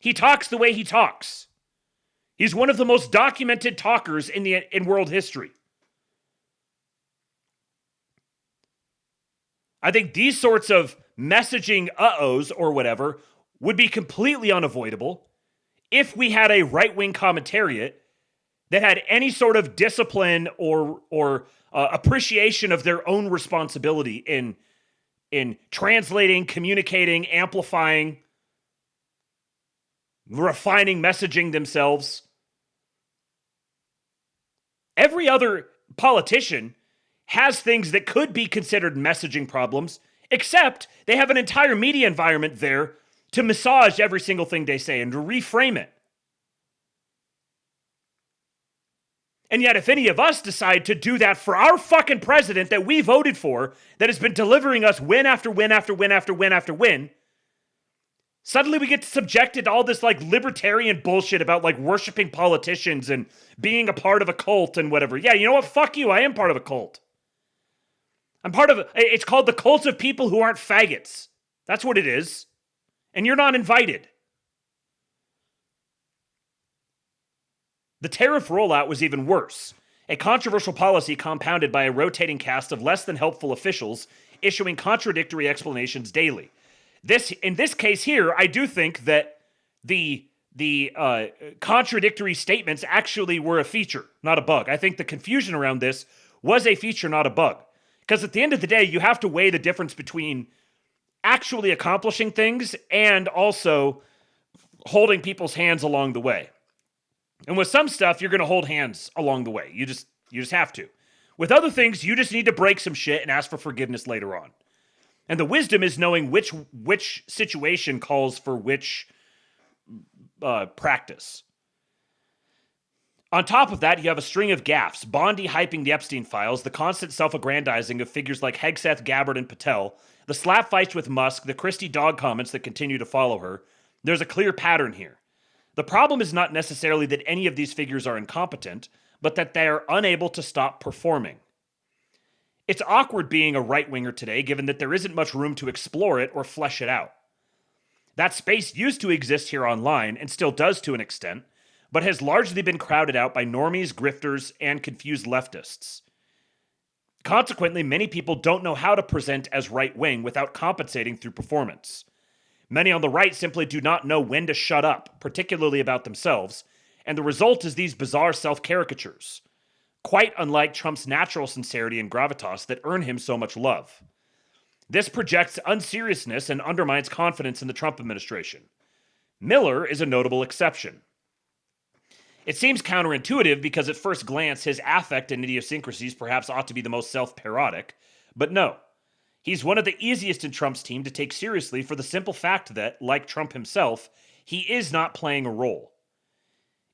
He talks the way he talks. He's one of the most documented talkers in world history. I think these sorts of messaging uh-ohs or whatever would be completely unavoidable if we had a right-wing commentariat that had any sort of discipline or appreciation of their own responsibility in translating, communicating, amplifying, refining messaging themselves. Every other politician has things that could be considered messaging problems, except they have an entire media environment there to massage every single thing they say and to reframe it. And yet, if any of us decide to do that for our fucking president that we voted for, that has been delivering us win after win after win after win after win, suddenly we get subjected to all this like libertarian bullshit about like worshiping politicians and being a part of a cult and whatever. Yeah, you know what? Fuck you. I am part of a cult. I'm part of it's called the cult of people who aren't faggots. That's what it is. And you're not invited. The tariff rollout was even worse. A controversial policy compounded by a rotating cast of less than helpful officials issuing contradictory explanations daily. In this case here, I do think that the contradictory statements actually were a feature, not a bug. I think the confusion around this was a feature, not a bug. Because at the end of the day, you have to weigh the difference between actually accomplishing things and also holding people's hands along the way. And with some stuff, you're going to hold hands along the way. You just have to. With other things, you just need to break some shit and ask for forgiveness later on. And the wisdom is knowing which situation calls for which practice. On top of that, you have a string of gaffes, Bondi hyping the Epstein files, the constant self-aggrandizing of figures like Hegseth, Gabbard, and Patel, the slap fights with Musk, the Christie dog comments that continue to follow her. There's a clear pattern here. The problem is not necessarily that any of these figures are incompetent, but that they are unable to stop performing. It's awkward being a right-winger today, given that there isn't much room to explore it or flesh it out. That space used to exist here online, and still does to an extent, but has largely been crowded out by normies, grifters, and confused leftists. Consequently, many people don't know how to present as right-wing without compensating through performance. Many on the right simply do not know when to shut up, particularly about themselves, and the result is these bizarre self-caricatures, quite unlike Trump's natural sincerity and gravitas that earn him so much love. This projects unseriousness and undermines confidence in the Trump administration. Miller is a notable exception. It seems counterintuitive because at first glance his affect and idiosyncrasies perhaps ought to be the most self-parodic, but no. He's one of the easiest in Trump's team to take seriously for the simple fact that, like Trump himself, he is not playing a role.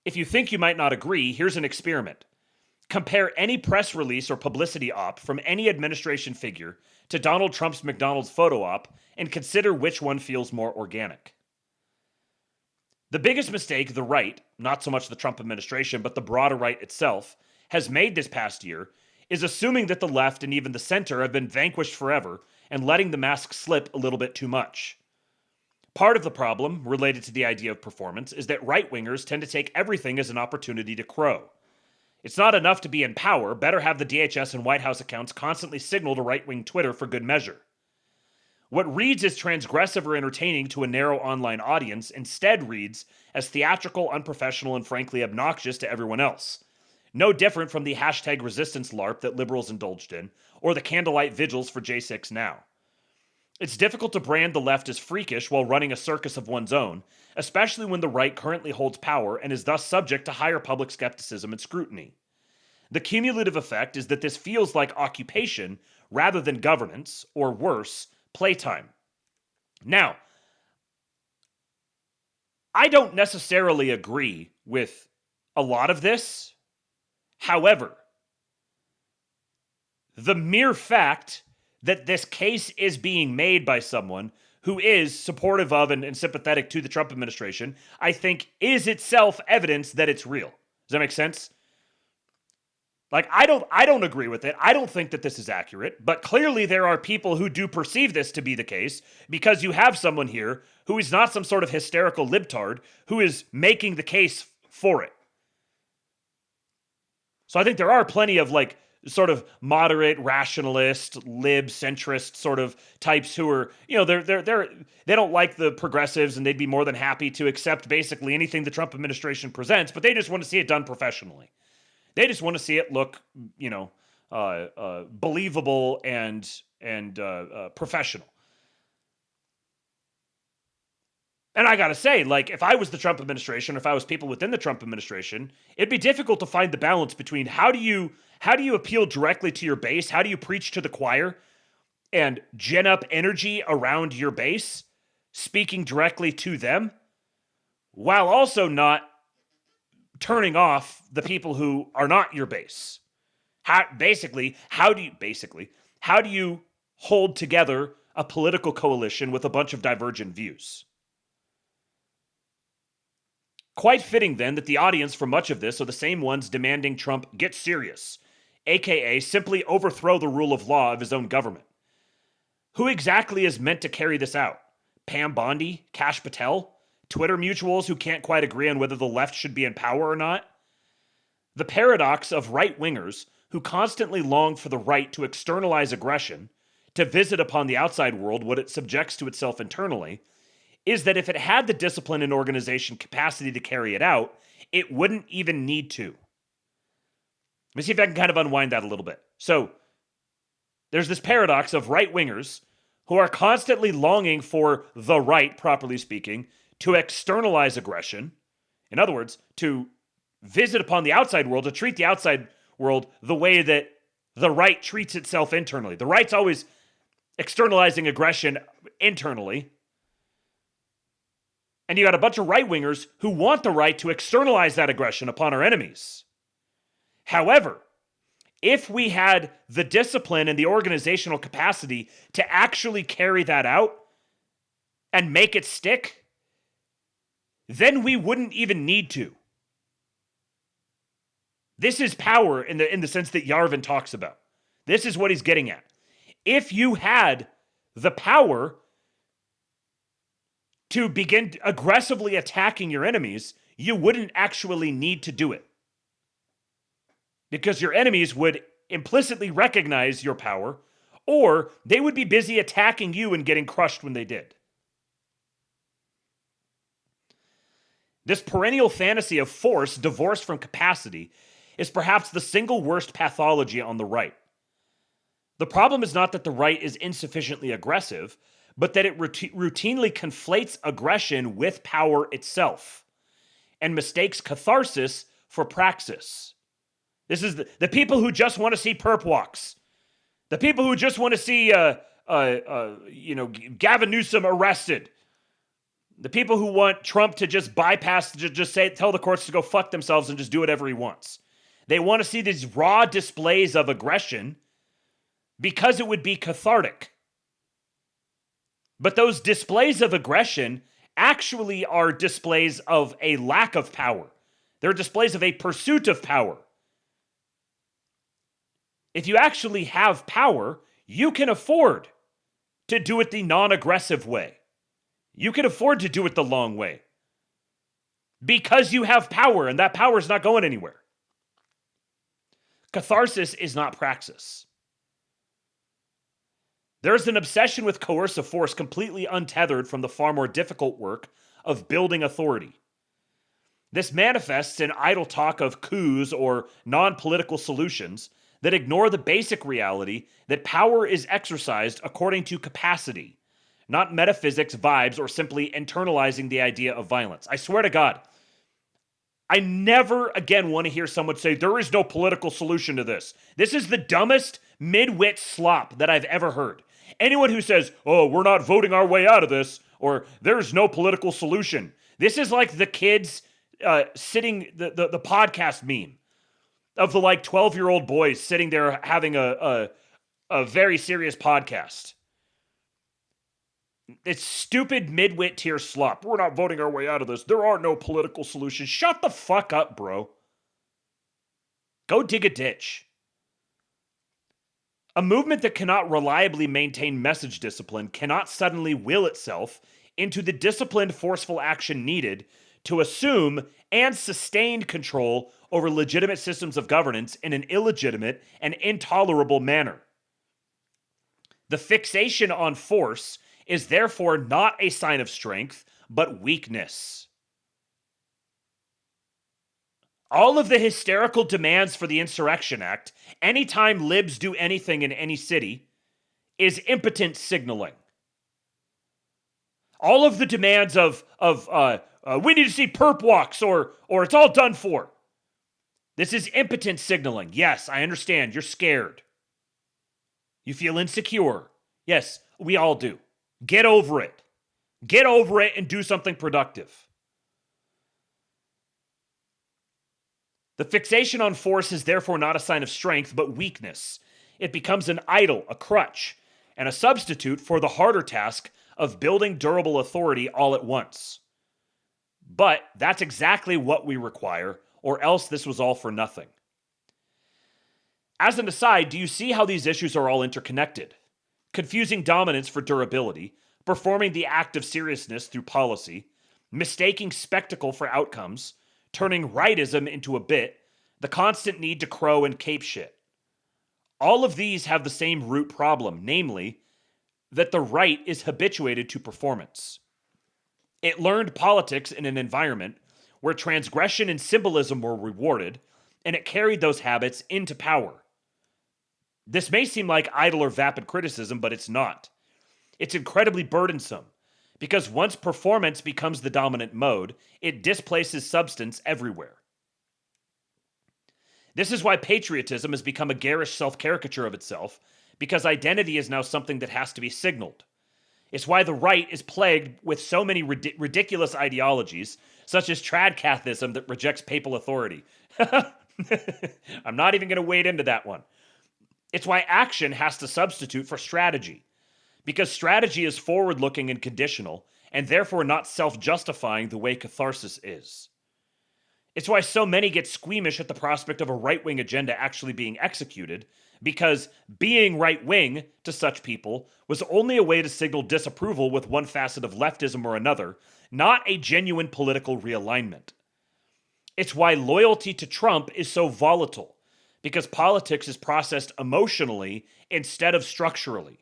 If you think you might not agree, here's an experiment. Compare any press release or publicity op from any administration figure to Donald Trump's McDonald's photo op and consider which one feels more organic. The biggest mistake the right, not so much the Trump administration, but the broader right itself, has made this past year is assuming that the left and even the center have been vanquished forever and letting the mask slip a little bit too much. Part of the problem, related to the idea of performance, is that right-wingers tend to take everything as an opportunity to crow. It's not enough to be in power, better have the DHS and White House accounts constantly signal to right-wing Twitter for good measure. What reads as transgressive or entertaining to a narrow online audience instead reads as theatrical, unprofessional, and frankly obnoxious to everyone else. No different from the hashtag resistance LARP that liberals indulged in, or the candlelight vigils for J6 Now. It's difficult to brand the left as freakish while running a circus of one's own, especially when the right currently holds power and is thus subject to higher public skepticism and scrutiny. The cumulative effect is that this feels like occupation rather than governance, or worse, playtime. Now, I don't necessarily agree with a lot of this. However, the mere fact that this case is being made by someone who is supportive of and sympathetic to the Trump administration, I think is itself evidence that it's real. Does that make sense? Like, I don't agree with it. I don't think that this is accurate, but clearly there are people who do perceive this to be the case because you have someone here who is not some sort of hysterical libtard who is making the case for it. So I think there are plenty of like sort of moderate, rationalist, lib-centrist sort of types who are, you know, they don't like the progressives and they'd be more than happy to accept basically anything the Trump administration presents, but they just want to see it done professionally. They just want to see it look, you know, believable and professional. And I gotta say, like, if I was the Trump administration, or if I was people within the Trump administration, it'd be difficult to find the balance between how do you How do you appeal directly to your base? How do you preach to the choir and gen up energy around your base, speaking directly to them, while also not turning off the people who are not your base? How do you hold together a political coalition with a bunch of divergent views? Quite fitting, then, that the audience for much of this are the same ones demanding Trump get serious, aka simply overthrow the rule of law of his own government. Who exactly is meant to carry this out? Pam Bondi? Kash Patel? Twitter mutuals who can't quite agree on whether the left should be in power or not? The paradox of right-wingers who constantly long for the right to externalize aggression, to visit upon the outside world what it subjects to itself internally, is that if it had the discipline and organization capacity to carry it out, it wouldn't even need to. Let me see if I can kind of unwind that a little bit. So, there's this paradox of right-wingers who are constantly longing for the right, properly speaking, to externalize aggression. In other words, to visit upon the outside world, to treat the outside world the way that the right treats itself internally. The right's always externalizing aggression internally. And you got a bunch of right-wingers who want the right to externalize that aggression upon our enemies. However, if we had the discipline and the organizational capacity to actually carry that out and make it stick, then we wouldn't even need to. This is power in the sense that Yarvin talks about. This is what he's getting at. If you had the power to begin aggressively attacking your enemies, you wouldn't actually need to do it. Because your enemies would implicitly recognize your power, or they would be busy attacking you and getting crushed when they did. This perennial fantasy of force divorced from capacity is perhaps the single worst pathology on the right. The problem is not that the right is insufficiently aggressive, but that it routinely conflates aggression with power itself and mistakes catharsis for praxis. This is the people who just want to see perp walks. The people who just want to see Gavin Newsom arrested. The people who want Trump to just bypass, tell the courts to go fuck themselves and just do whatever he wants. They want to see these raw displays of aggression because it would be cathartic. But those displays of aggression actually are displays of a lack of power. They're displays of a pursuit of power. If you actually have power, you can afford to do it the non-aggressive way. You can afford to do it the long way. Because you have power, and that power is not going anywhere. Catharsis is not praxis. There is an obsession with coercive force completely untethered from the far more difficult work of building authority. This manifests in idle talk of coups or non-political solutions that ignore the basic reality that power is exercised according to capacity, not metaphysics, vibes, or simply internalizing the idea of violence. I swear to God, I never again want to hear someone say, there is no political solution to this. This is the dumbest mid-wit slop that I've ever heard. Anyone who says, oh, we're not voting our way out of this, or there's no political solution. This is like the kids sitting, the podcast meme of the 12-year-old boys sitting there having a very serious podcast. It's stupid mid-wit tier slop. We're not voting our way out of this. There are no political solutions. Shut the fuck up, bro. Go dig a ditch. A movement that cannot reliably maintain message discipline cannot suddenly will itself into the disciplined, forceful action needed to assume and sustain control over legitimate systems of governance in an illegitimate and intolerable manner. The fixation on force is therefore not a sign of strength, but weakness. All of the hysterical demands for the Insurrection Act, anytime libs do anything in any city, is impotent signaling. All of the demands of we need to see perp walks or it's all done for. This is impotent signaling. Yes, I understand. You're scared. You feel insecure. Yes, we all do. Get over it. Get over it and do something productive. The fixation on force is therefore not a sign of strength, but weakness. It becomes an idol, a crutch, and a substitute for the harder task of building durable authority all at once. But that's exactly what we require, or else this was all for nothing. As an aside, do you see how these issues are all interconnected? Confusing dominance for durability, performing the act of seriousness through policy, mistaking spectacle for outcomes, turning rightism into a bit, the constant need to crow and cape shit. All of these have the same root problem, namely, that the right is habituated to performance. It learned politics in an environment where transgression and symbolism were rewarded, and it carried those habits into power. This may seem like idle or vapid criticism, but it's not. It's incredibly burdensome, because once performance becomes the dominant mode, it displaces substance everywhere. This is why patriotism has become a garish self-caricature of itself, because identity is now something that has to be signaled. It's why the right is plagued with so many ridiculous ideologies, such as tradcathism that rejects papal authority. I'm not even going to wade into that one. It's why action has to substitute for strategy, because strategy is forward-looking and conditional, and therefore not self-justifying the way catharsis is. It's why so many get squeamish at the prospect of a right-wing agenda actually being executed, because being right-wing to such people was only a way to signal disapproval with one facet of leftism or another, not a genuine political realignment. It's why loyalty to Trump is so volatile, because politics is processed emotionally instead of structurally.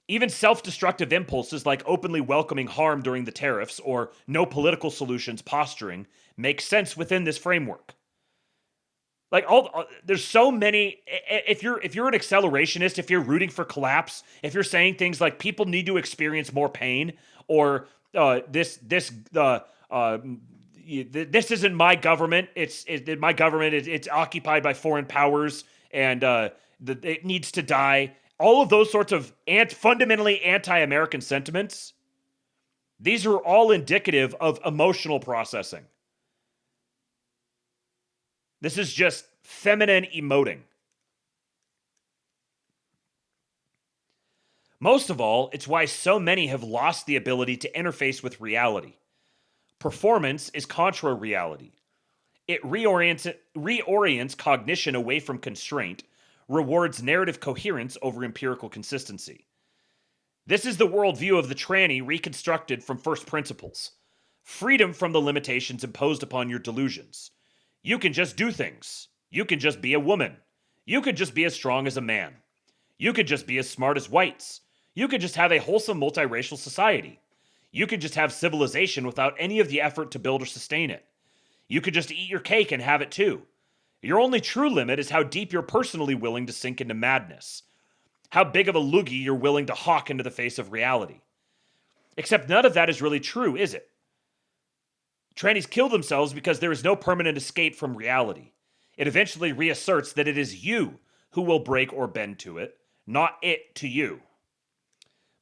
Even self-destructive impulses like openly welcoming harm during the tariffs or no political solutions posturing make sense within this framework. Like there's so many. If you're an accelerationist, if you're rooting for collapse, if you're saying things like people need to experience more pain, or this isn't my government. My government. It's occupied by foreign powers, and it needs to die. All of those sorts of fundamentally anti-American sentiments, these are all indicative of emotional processing. This is just feminine emoting. Most of all, it's why so many have lost the ability to interface with reality. Performance is contra reality. It reorients cognition away from constraint, rewards narrative coherence over empirical consistency. This is the worldview of the tranny reconstructed from first principles. Freedom from the limitations imposed upon your delusions. You can just do things. You can just be a woman. You could just be as strong as a man. You could just be as smart as whites. You could just have a wholesome multiracial society. You could just have civilization without any of the effort to build or sustain it. You could just eat your cake and have it too. Your only true limit is how deep you're personally willing to sink into madness. How big of a loogie you're willing to hawk into the face of reality. Except none of that is really true, is it? Trannies kill themselves because there is no permanent escape from reality. It eventually reasserts that it is you who will break or bend to it, not it to you.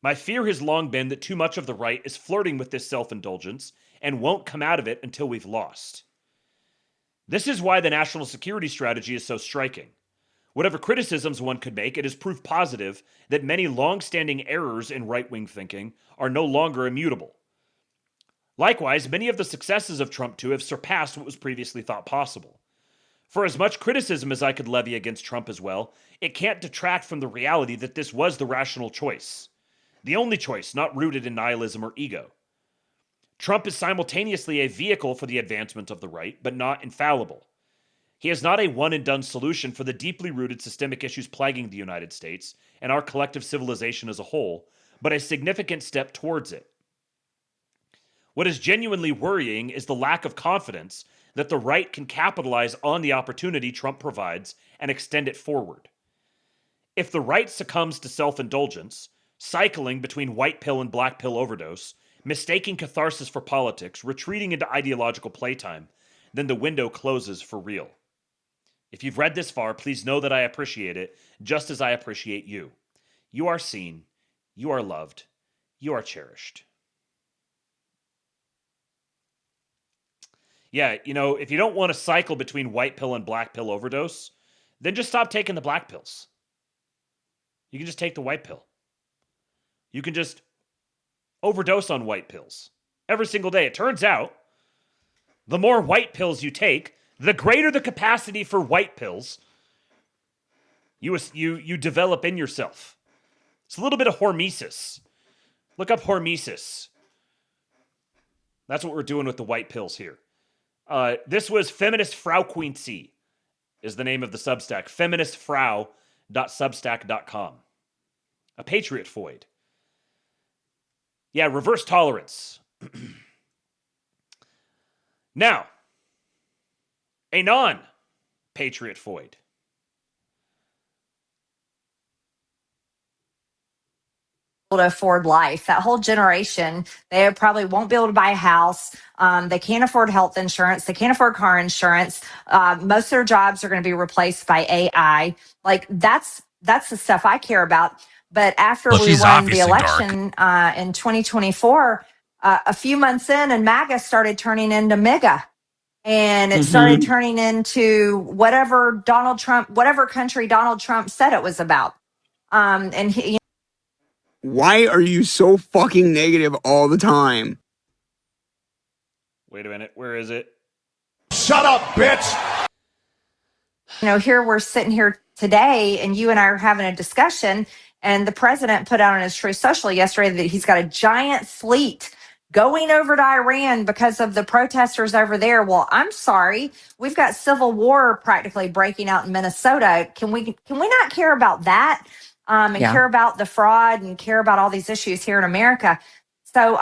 My fear has long been that too much of the right is flirting with this self-indulgence and won't come out of it until we've lost. This is why the national security strategy is so striking. Whatever criticisms one could make, it is proof positive that many long-standing errors in right-wing thinking are no longer immutable. Likewise, many of the successes of Trump 2 have surpassed what was previously thought possible. For as much criticism as I could levy against Trump as well, it can't detract from the reality that this was the rational choice. The only choice, not rooted in nihilism or ego. Trump is simultaneously a vehicle for the advancement of the right, but not infallible. He is not a one-and-done solution for the deeply rooted systemic issues plaguing the United States and our collective civilization as a whole, but a significant step towards it. What is genuinely worrying is the lack of confidence that the right can capitalize on the opportunity Trump provides and extend it forward. If the right succumbs to self-indulgence, cycling between white pill and black pill overdose, mistaking catharsis for politics, retreating into ideological playtime, then the window closes for real. If you've read this far, please know that I appreciate it, just as I appreciate you. You are seen, you are loved, you are cherished. Yeah, you know, if you don't want to cycle between white pill and black pill overdose, then just stop taking the black pills. You can just take the white pill. You can just overdose on white pills every single day. It turns out the more white pills you take, the greater the capacity for white pills you develop in yourself. It's a little bit of hormesis. Look up hormesis. That's what we're doing with the white pills here. This was Feminist Frau Quincy is the name of the Substack. feministfrau.substack.com. A patriotfoid. Yeah, reverse tolerance. Now, a non-patriotfoid. To afford life. That whole generation, they probably won't be able to buy a house. They can't afford health insurance. They can't afford car insurance. Most of their jobs are going to be replaced by AI. Like that's the stuff I care about. But after we won the election in 2024, a few months in, and MAGA started turning into MIGA. And it started turning into whatever country Donald Trump said it was about. And he, Why are you so fucking negative all the time? Wait a minute. Where is it? Shut up, bitch! Here we're sitting here today and you and I are having a discussion, and the president put out on his Truth Social yesterday that he's got a giant fleet going over to Iran because of the protesters over there. Well, I'm sorry. We've got civil war practically breaking out in Minnesota. Can we not care about that? And care about the fraud and care about all these issues here in America? So,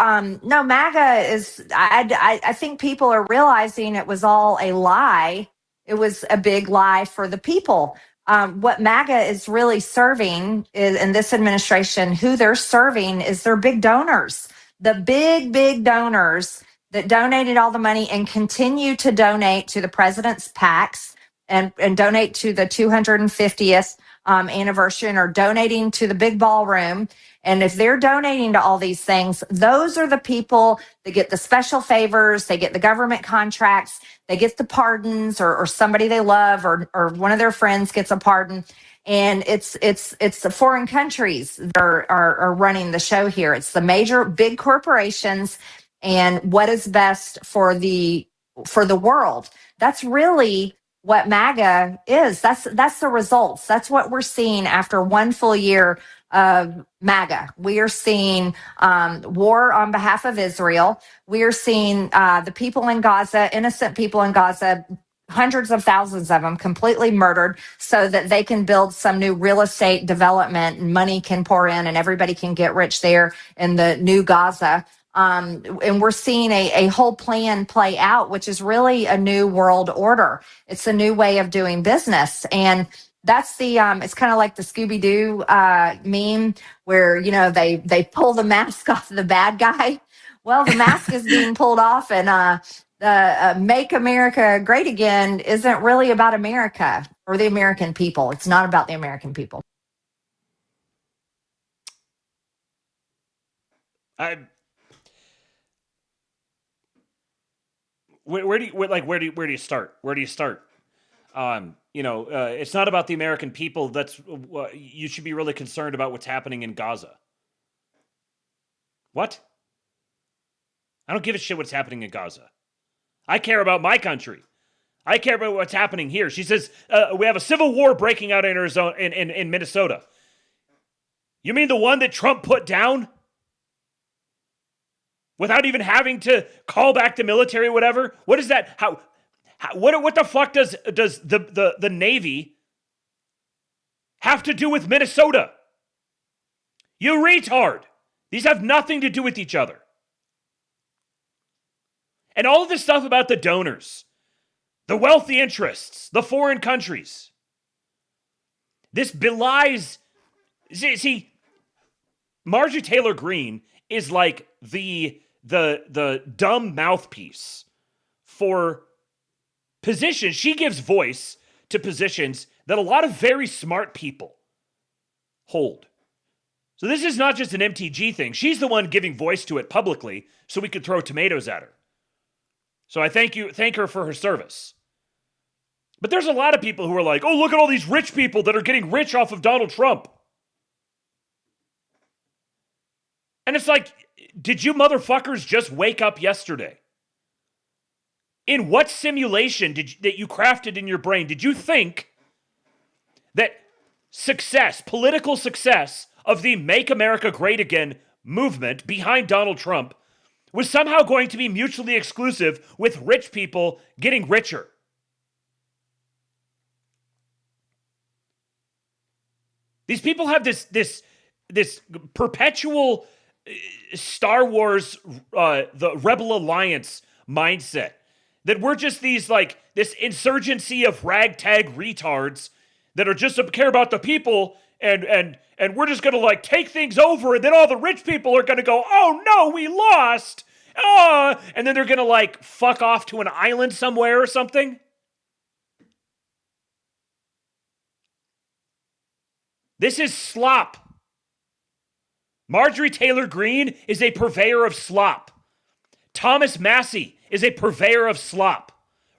no, MAGA is, I think people are realizing it was all a lie. It was a big lie for the people. What MAGA is really serving is, in this administration, who they're serving is their big donors, the big donors that donated all the money and continue to donate to the president's PACs and donate to the 250th anniversary and are donating to the big ballroom. And if they're donating to all these things, those are the people that get the special favors, they get the government contracts, they get the pardons, or somebody they love or one of their friends gets a pardon. And it's the foreign countries that are running the show here. It's the major big corporations and what is best for the world. That's really what MAGA is. That's the results. That's what we're seeing after one full year of MAGA. We are seeing war on behalf of Israel. We are seeing the people in Gaza, innocent people in Gaza, hundreds of thousands of them completely murdered so that they can build some new real estate development and money can pour in and everybody can get rich there in the new Gaza. And we're seeing a whole plan play out, which is really a new world order. It's a new way of doing business. And that's the, it's kind of like the Scooby-Doo meme where, they pull the mask off the bad guy. Well, the mask is being pulled off, and Make America Great Again isn't really about America or the American people. It's not about the American people. Where do you start? Where do you start? It's not about the American people. That's you should be really concerned about what's happening in Gaza. What? I don't give a shit what's happening in Gaza. I care about my country. I care about what's happening here. She says we have a civil war breaking out in Arizona, in Minnesota. You mean the one that Trump put down? Without even having to call back the military or whatever? What is that? What the fuck does the Navy have to do with Minnesota? You retard. These have nothing to do with each other. And all of this stuff about the donors, the wealthy interests, the foreign countries. This belies. See, Marjorie Taylor Greene is like the dumb mouthpiece for positions. She gives voice to positions that a lot of very smart people hold. So this is not just an MTG thing. She's the one giving voice to it publicly so we could throw tomatoes at her. So I thank her for her service. But there's a lot of people who are like, oh, look at all these rich people that are getting rich off of Donald Trump. And it's like, did you motherfuckers just wake up yesterday? In what simulation that you crafted in your brain did you think that success, political success of the Make America Great Again movement behind Donald Trump was somehow going to be mutually exclusive with rich people getting richer? These people have this perpetual Star Wars, the Rebel Alliance mindset that we're just this insurgency of ragtag retards that are just care about the people and we're just gonna take things over, and then all the rich people are gonna go, oh no, we lost, and then they're gonna fuck off to an island somewhere or something. This is slop. Marjorie Taylor Greene is a purveyor of slop. Thomas Massey is a purveyor of slop.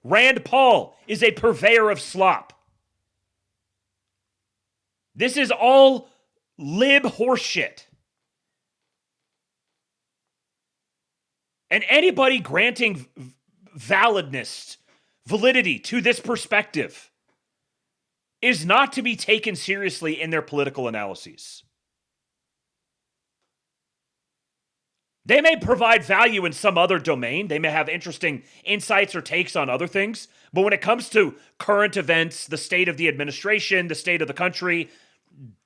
Rand Paul is a purveyor of slop. This is all lib horseshit. And anybody granting validity to this perspective is not to be taken seriously in their political analyses. They may provide value in some other domain. They may have interesting insights or takes on other things. But when it comes to current events, the state of the administration, the state of the country,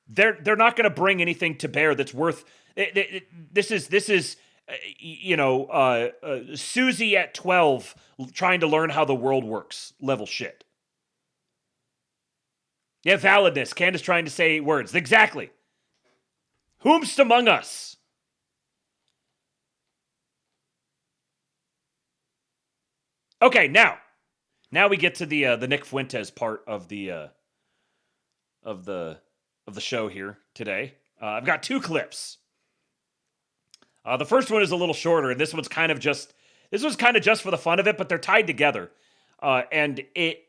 they're not going to bring anything to bear that's worth. This is Susie at 12 trying to learn how the world works level shit. Yeah, validness. Candace trying to say words. Exactly. Whomst among us? Okay, now we get to the Nick Fuentes part of the show here today. I've got two clips. The first one is a little shorter, and this was kind of just for the fun of it, but they're tied together, and it.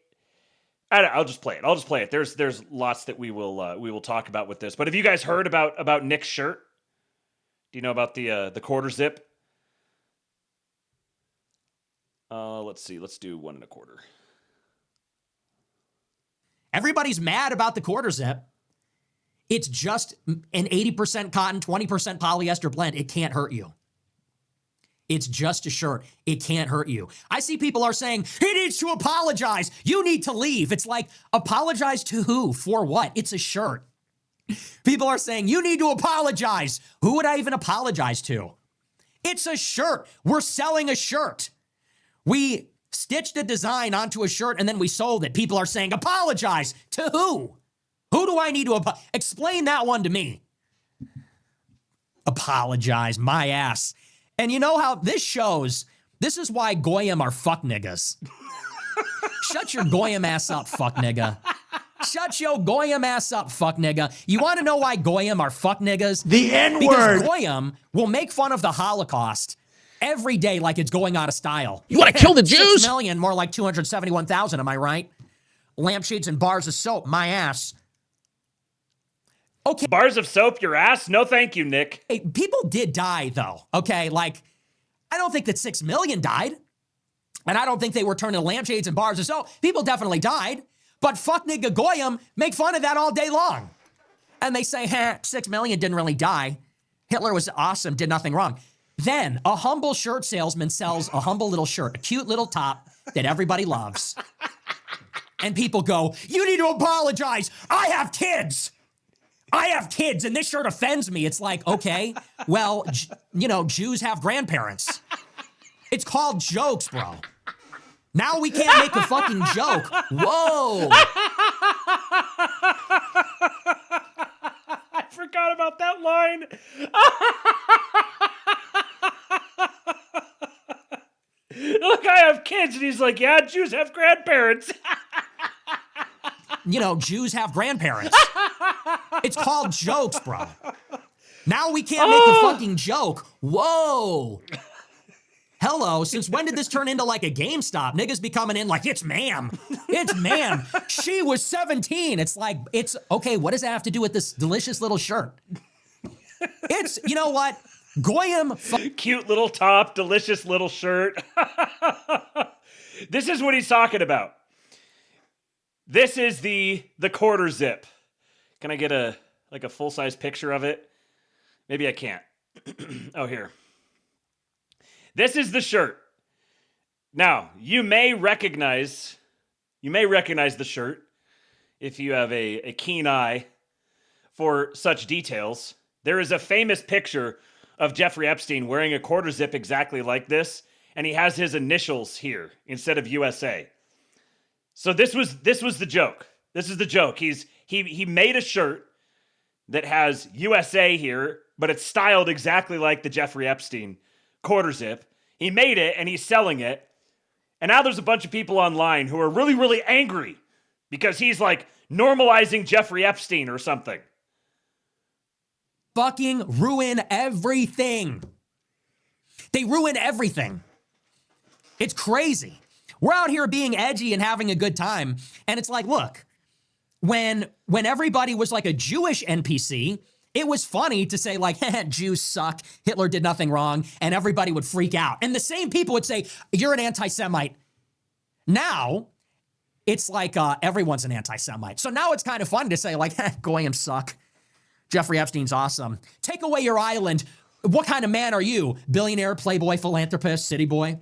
I'll just play it. There's lots that we will talk about with this. But have you guys heard about Nick's shirt? Do you know about the quarter zip? Let's see. Let's do 1 1/4. Everybody's mad about the quarter zip. It's just an 80% cotton, 20% polyester blend. It can't hurt you. It's just a shirt. It can't hurt you. I see people are saying, he needs to apologize. You need to leave. It's like, apologize to who? For what? It's a shirt. People are saying, you need to apologize. Who would I even apologize to? It's a shirt. We're selling a shirt. We stitched a design onto a shirt and then we sold it. People are saying, apologize to who? Who do I need to apologize? Explain that one to me. Apologize, my ass. And you know how this shows, this is why Goyim are fuck niggas. Shut your Goyim ass up, fuck nigga. Shut your Goyim ass up, fuck nigga. You want to know why Goyim are fuck niggas? The N-word. Because Goyim will make fun of the Holocaust every day like it's going out of style. You want to kill the Jews? 6 million, more like 271,000, am I right? Lampshades and bars of soap, my ass. Okay. Bars of soap, your ass? No, thank you, Nick. Hey, people did die, though. Okay, I don't think that 6 million died. And I don't think they were turned into lampshades and bars of soap. People definitely died. But fuck nigga Goyim make fun of that all day long. And they say, 6 million didn't really die. Hitler was awesome, did nothing wrong. Then a humble shirt salesman sells a humble little shirt, a cute little top that everybody loves. And people go, you need to apologize. I have kids. And this shirt offends me. It's like, okay, well, Jews have grandparents. It's called jokes, bro. Now we can't make a fucking joke. Whoa. I forgot about that line. Look, I have kids. And he's like, yeah, Jews have grandparents. Jews have grandparents. It's called jokes, bro. Now we can't make a fucking joke. Whoa. Hello, since when did this turn into like a GameStop? Niggas be coming in like, it's ma'am. It's ma'am. She was 17. It's like, it's, okay, what does that have to do with this delicious little shirt? It's, you know what? Goyim. Cute little top, delicious little shirt. This is what he's talking about. This is the quarter zip. Can I get a full-size picture of it? Maybe I can't. Oh, here. This is the shirt. Now, you may recognize the shirt if you have a keen eye for such details. There is a famous picture of Jeffrey Epstein wearing a quarter zip exactly like this, and he has his initials here instead of USA. So this was the joke. This is the joke. He made a shirt that has USA here, but it's styled exactly like the Jeffrey Epstein quarter zip. He made it and he's selling it. And now there's a bunch of people online who are really, really angry because he's like normalizing Jeffrey Epstein or something. Fucking ruin everything. They ruin everything. It's crazy. We're out here being edgy and having a good time. And it's like, look, when everybody was like a Jewish NPC, it was funny to say like, Jews suck, Hitler did nothing wrong, and everybody would freak out. And the same people would say, you're an anti-Semite. Now, it's like everyone's an anti-Semite. So now it's kind of funny to say like, Goyim suck. Jeffrey Epstein's awesome. Take away your island. What kind of man are you? Billionaire, playboy, philanthropist, city boy?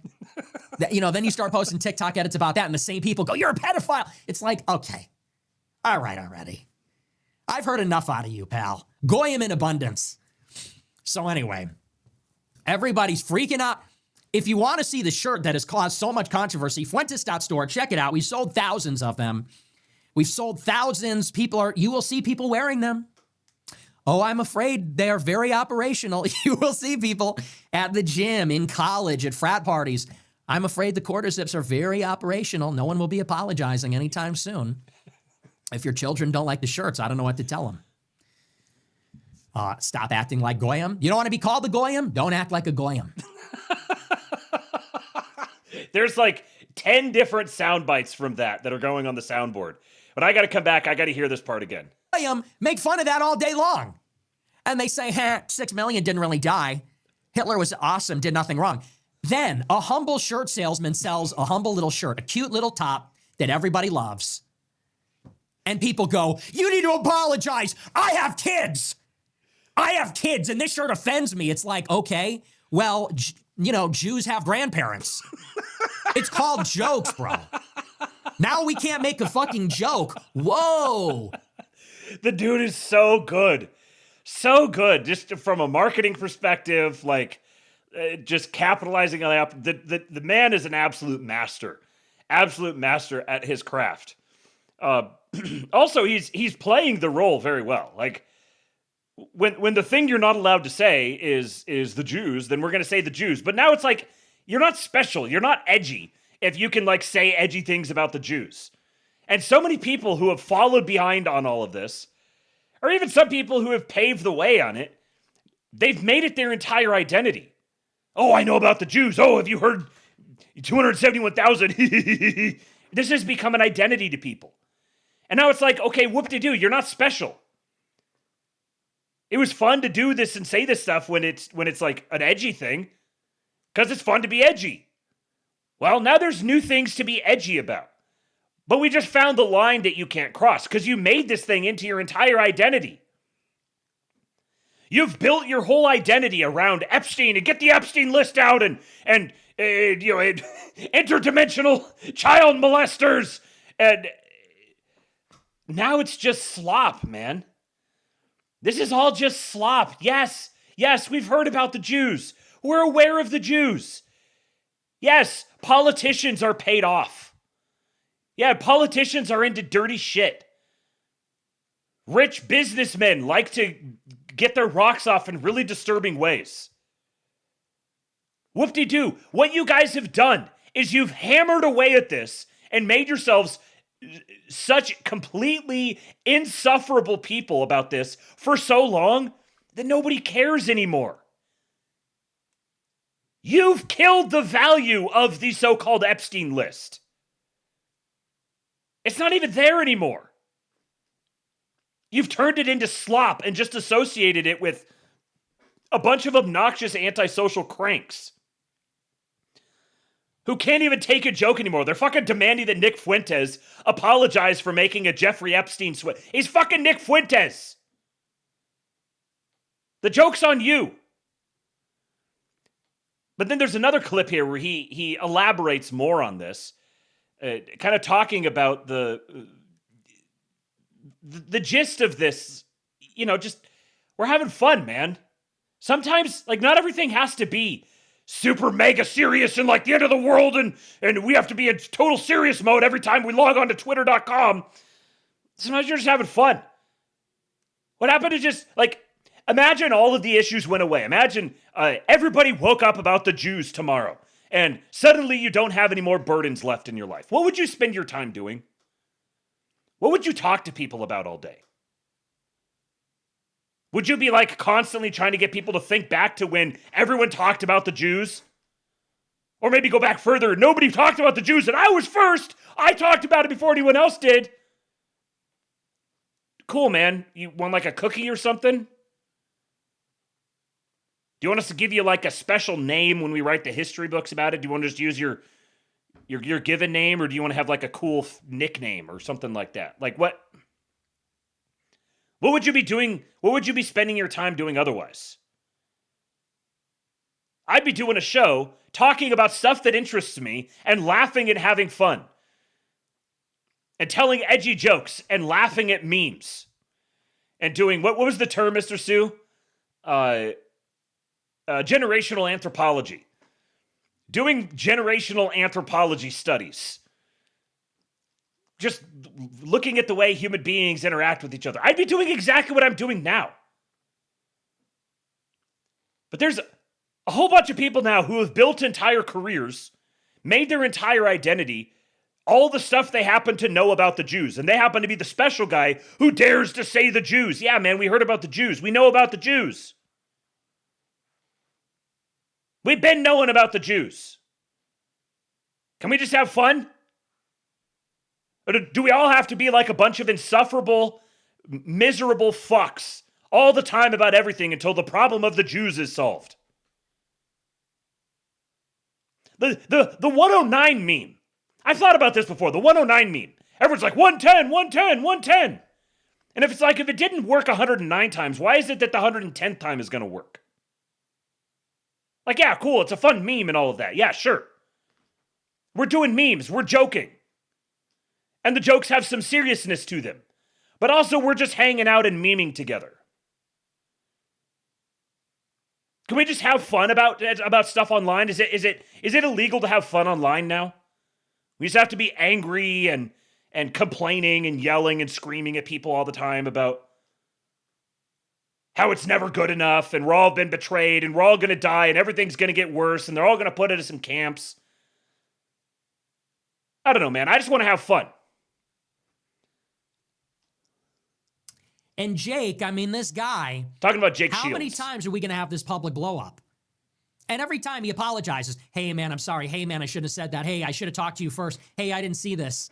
Then you start posting TikTok edits about that, and the same people go, you're a pedophile. It's like, okay. All right already. I've heard enough out of you, pal. Goyim in abundance. So anyway, everybody's freaking out. If you want to see the shirt that has caused so much controversy, Fuentes.store, check it out. We sold thousands of them. We've sold thousands. You will see people wearing them. Oh, I'm afraid they are very operational. You will see people at the gym, in college, at frat parties. I'm afraid the quarter zips are very operational. No one will be apologizing anytime soon. If your children don't like the shirts, I don't know what to tell them. Stop acting like Goyim. You don't want to be called a Goyim? Don't act like a Goyim. There's like 10 different sound bites from that are going on the soundboard. But I got to come back. I got to hear this part again. Goyim make fun of that all day long. And they say, 6 million didn't really die. Hitler was awesome, did nothing wrong. Then a humble shirt salesman sells a humble little shirt, a cute little top that everybody loves. And people go, you need to apologize. I have kids. And this shirt offends me. It's like, okay, well, Jews have grandparents. It's called jokes, bro. Now we can't make a fucking joke. Whoa. The dude is so good. So good. Just from a marketing perspective, just capitalizing on that. The man is an absolute master. Absolute master at his craft. Also, he's playing the role very well. Like, when the thing you're not allowed to say is the Jews, then we're going to say the Jews. But now it's like, you're not special. You're not edgy if you can say edgy things about the Jews. And so many people who have followed behind on all of this, or even some people who have paved the way on it, they've made it their entire identity. Oh, I know about the Jews. Oh, have you heard 271,000? This has become an identity to people. And now it's like, okay, whoop-de-doo, you're not special. It was fun to do this and say this stuff when it's like an edgy thing, because it's fun to be edgy. Well, now there's new things to be edgy about. But we just found the line that you can't cross, because you made this thing into your entire identity. You've built your whole identity around Epstein, and get the Epstein list out, and interdimensional child molesters, and now it's just slop, man. This is all just slop. Yes, we've heard about the Jews. We're aware of the Jews. Yes, politicians are paid off. Yeah, politicians are into dirty shit. Rich businessmen like to get their rocks off in really disturbing ways. Whoop-de-doo, what you guys have done is you've hammered away at this and made yourselves such completely insufferable people about this for so long that nobody cares anymore. You've killed the value of the so-called Epstein list. It's not even there anymore. You've turned it into slop and just associated it with a bunch of obnoxious antisocial cranks who can't even take a joke anymore. They're fucking demanding that Nick Fuentes apologize for making a Jeffrey Epstein switch. He's fucking Nick Fuentes. The joke's on you. But then there's another clip here where he elaborates more on this, kind of talking about the gist of this. You know, just we're having fun, man. Sometimes, like, not everything has to be super mega serious and like the end of the world, and we have to be in total serious mode every time we log on to twitter.com. Sometimes you're just having fun. What happened to just, like, imagine all of the issues went away. Imagine everybody woke up about the Jews tomorrow, and suddenly you don't have any more burdens left in your life. What would you spend your time doing? What would you talk to people about all day? Would you be like constantly trying to get people to think back to when everyone talked about the Jews? Or maybe go back further. Nobody talked about the Jews and I was first. I talked about it before anyone else did. Cool, man. You want like a cookie or something? Do you want us to give you like a special name when we write the history books about it? Do you want to just use your given name, or do you want to have like a cool nickname or something like that? Like what? What would you be doing? What would you be spending your time doing otherwise? I'd be doing a show talking about stuff that interests me and laughing and having fun. And telling edgy jokes and laughing at memes. And doing, what was the term, Mr. Sue? Generational anthropology. Doing generational anthropology studies. Just looking at the way human beings interact with each other. I'd be doing exactly what I'm doing now. But there's a whole bunch of people now who have built entire careers, made their entire identity, all the stuff they happen to know about the Jews. And they happen to be the special guy who dares to say the Jews. Yeah, man, we heard about the Jews. We know about the Jews. We've been knowing about the Jews. Can we just have fun? Or do we all have to be like a bunch of insufferable, miserable fucks all the time about everything until the problem of the Jews is solved? The 109 meme. I've thought about this before. The 109 meme. Everyone's like 110, 110, 110. And if it didn't work 109 times, why is it that the 110th time is going to work? Like, yeah, cool. It's a fun meme and all of that. Yeah, sure. We're doing memes. We're joking. And the jokes have some seriousness to them. But also, we're just hanging out and memeing together. Can we just have fun about stuff online? Is it illegal to have fun online now? We just have to be angry and complaining and yelling and screaming at people all the time about how it's never good enough and we're all been betrayed and we're all going to die and everything's going to get worse and they're all going to put us in camps. I don't know, man. I just want to have fun. And Jake, I mean, this guy. Talking about Jake Shields. How many times are we going to have this public blow up? And every time he apologizes, hey, man, I'm sorry. Hey, man, I shouldn't have said that. Hey, I should have talked to you first. Hey, I didn't see this.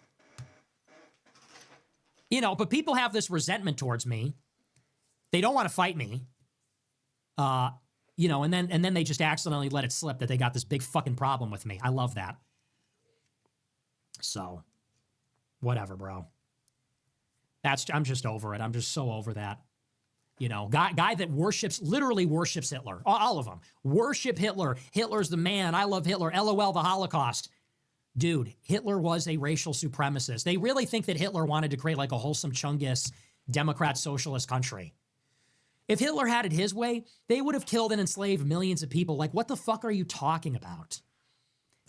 You know, but people have this resentment towards me. They don't want to fight me. You know, and then they just accidentally let it slip that they got this big fucking problem with me. I love that. So, whatever, bro. I'm just over it. I'm just so over that. You know, guy that literally worships Hitler. All of them. Worship Hitler. Hitler's the man. I love Hitler. LOL, the Holocaust. Dude, Hitler was a racial supremacist. They really think that Hitler wanted to create like a wholesome Chungus Democrat socialist country. If Hitler had it his way, they would have killed and enslaved millions of people. Like, what the fuck are you talking about?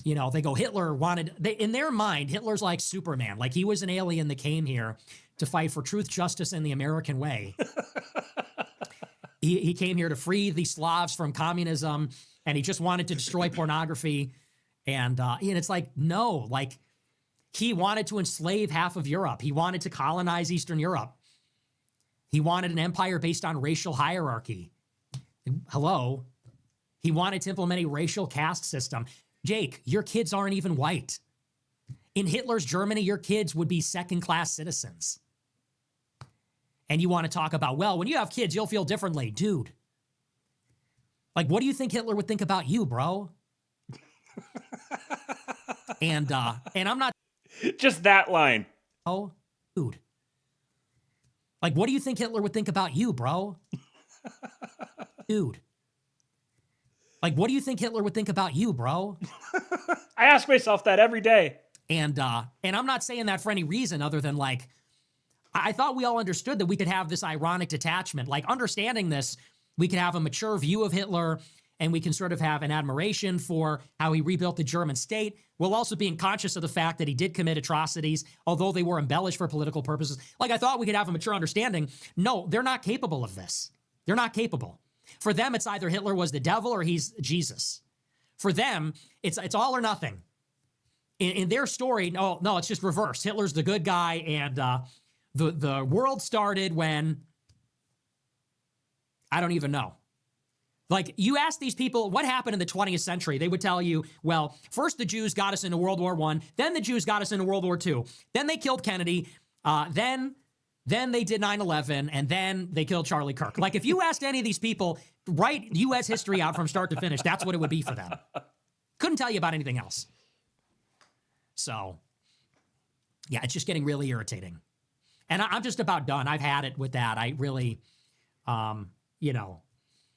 You know, they go, Hitler in their mind, Hitler's like Superman. Like he was an alien that came here to fight for truth, justice, and the American way. He came here to free the Slavs from communism, and he just wanted to destroy pornography And it's like, no, like he wanted to enslave half of Europe. He wanted to colonize Eastern Europe. He wanted an empire based on racial hierarchy. Hello. He wanted to implement a racial caste system. Jake, your kids aren't even white. In Hitler's Germany, your kids would be second-class citizens. And you want to talk about, well, when you have kids, you'll feel differently. Dude. Like, what do you think Hitler would think about you, bro? And I'm not... Just that line. Oh, dude. Like, what do you think Hitler would think about you, bro? Dude. Like, what do you think Hitler would think about you, bro? I ask myself that every day. And I'm not saying that for any reason other than, like, I thought we all understood that we could have this ironic detachment. Like, understanding this, we could have a mature view of Hitler, and we can sort of have an admiration for how he rebuilt the German state, while also being conscious of the fact that he did commit atrocities, although they were embellished for political purposes. Like, I thought we could have a mature understanding. No, they're not capable of this. They're not capable. For them, it's either Hitler was the devil or he's Jesus. For them, it's all or nothing. In their story, no, it's just reversed. Hitler's the good guy, and the world started when, I don't even know. Like, you ask these people, what happened in the 20th century? They would tell you, well, first the Jews got us into World War I, then the Jews got us into World War II, then they killed Kennedy, then they did 9/11, and then they killed Charlie Kirk. Like, if you asked any of these people, write U.S. history out from start to finish, that's what it would be for them. Couldn't tell you about anything else. So, yeah, it's just getting really irritating. And I'm just about done. I've had it with that. I really,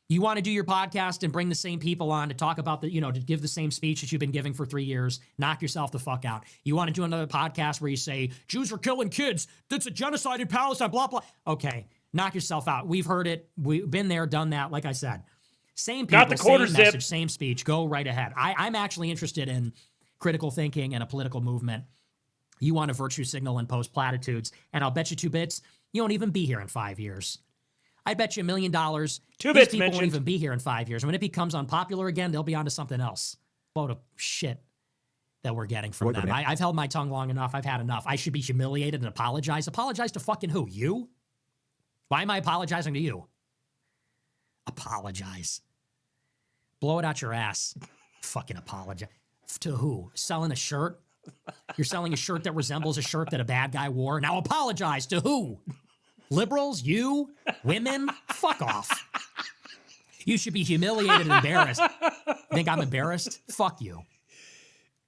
you want to do your podcast and bring the same people on to talk about to give the same speech that you've been giving for 3 years, knock yourself the fuck out. You want to do another podcast where you say, Jews are killing kids, that's a genocide in Palestine, blah, blah. Okay, knock yourself out. We've heard it. We've been there, done that. Like I said, same people, Got the quarter same zip. message, same speech. Go right ahead. I'm actually interested in critical thinking and a political movement. You want to virtue signal and post platitudes, and I'll bet you 2 bits, you won't even be here in 5 years. I bet you $1 million. 2 These bits people mentioned. won't even be here in 5 years. When it becomes unpopular again, they'll be onto something else. Load of shit that we're getting from them. I've held my tongue long enough. I've had enough. I should be humiliated and apologize. Apologize to fucking who? You? Why am I apologizing to you? Apologize. Blow it out your ass. Fucking apologize. To who? Selling a shirt? You're selling a shirt that resembles a shirt that a bad guy wore. Now apologize to who? Liberals? You? Women? Fuck off. You should be humiliated and embarrassed. Think I'm embarrassed? Fuck you.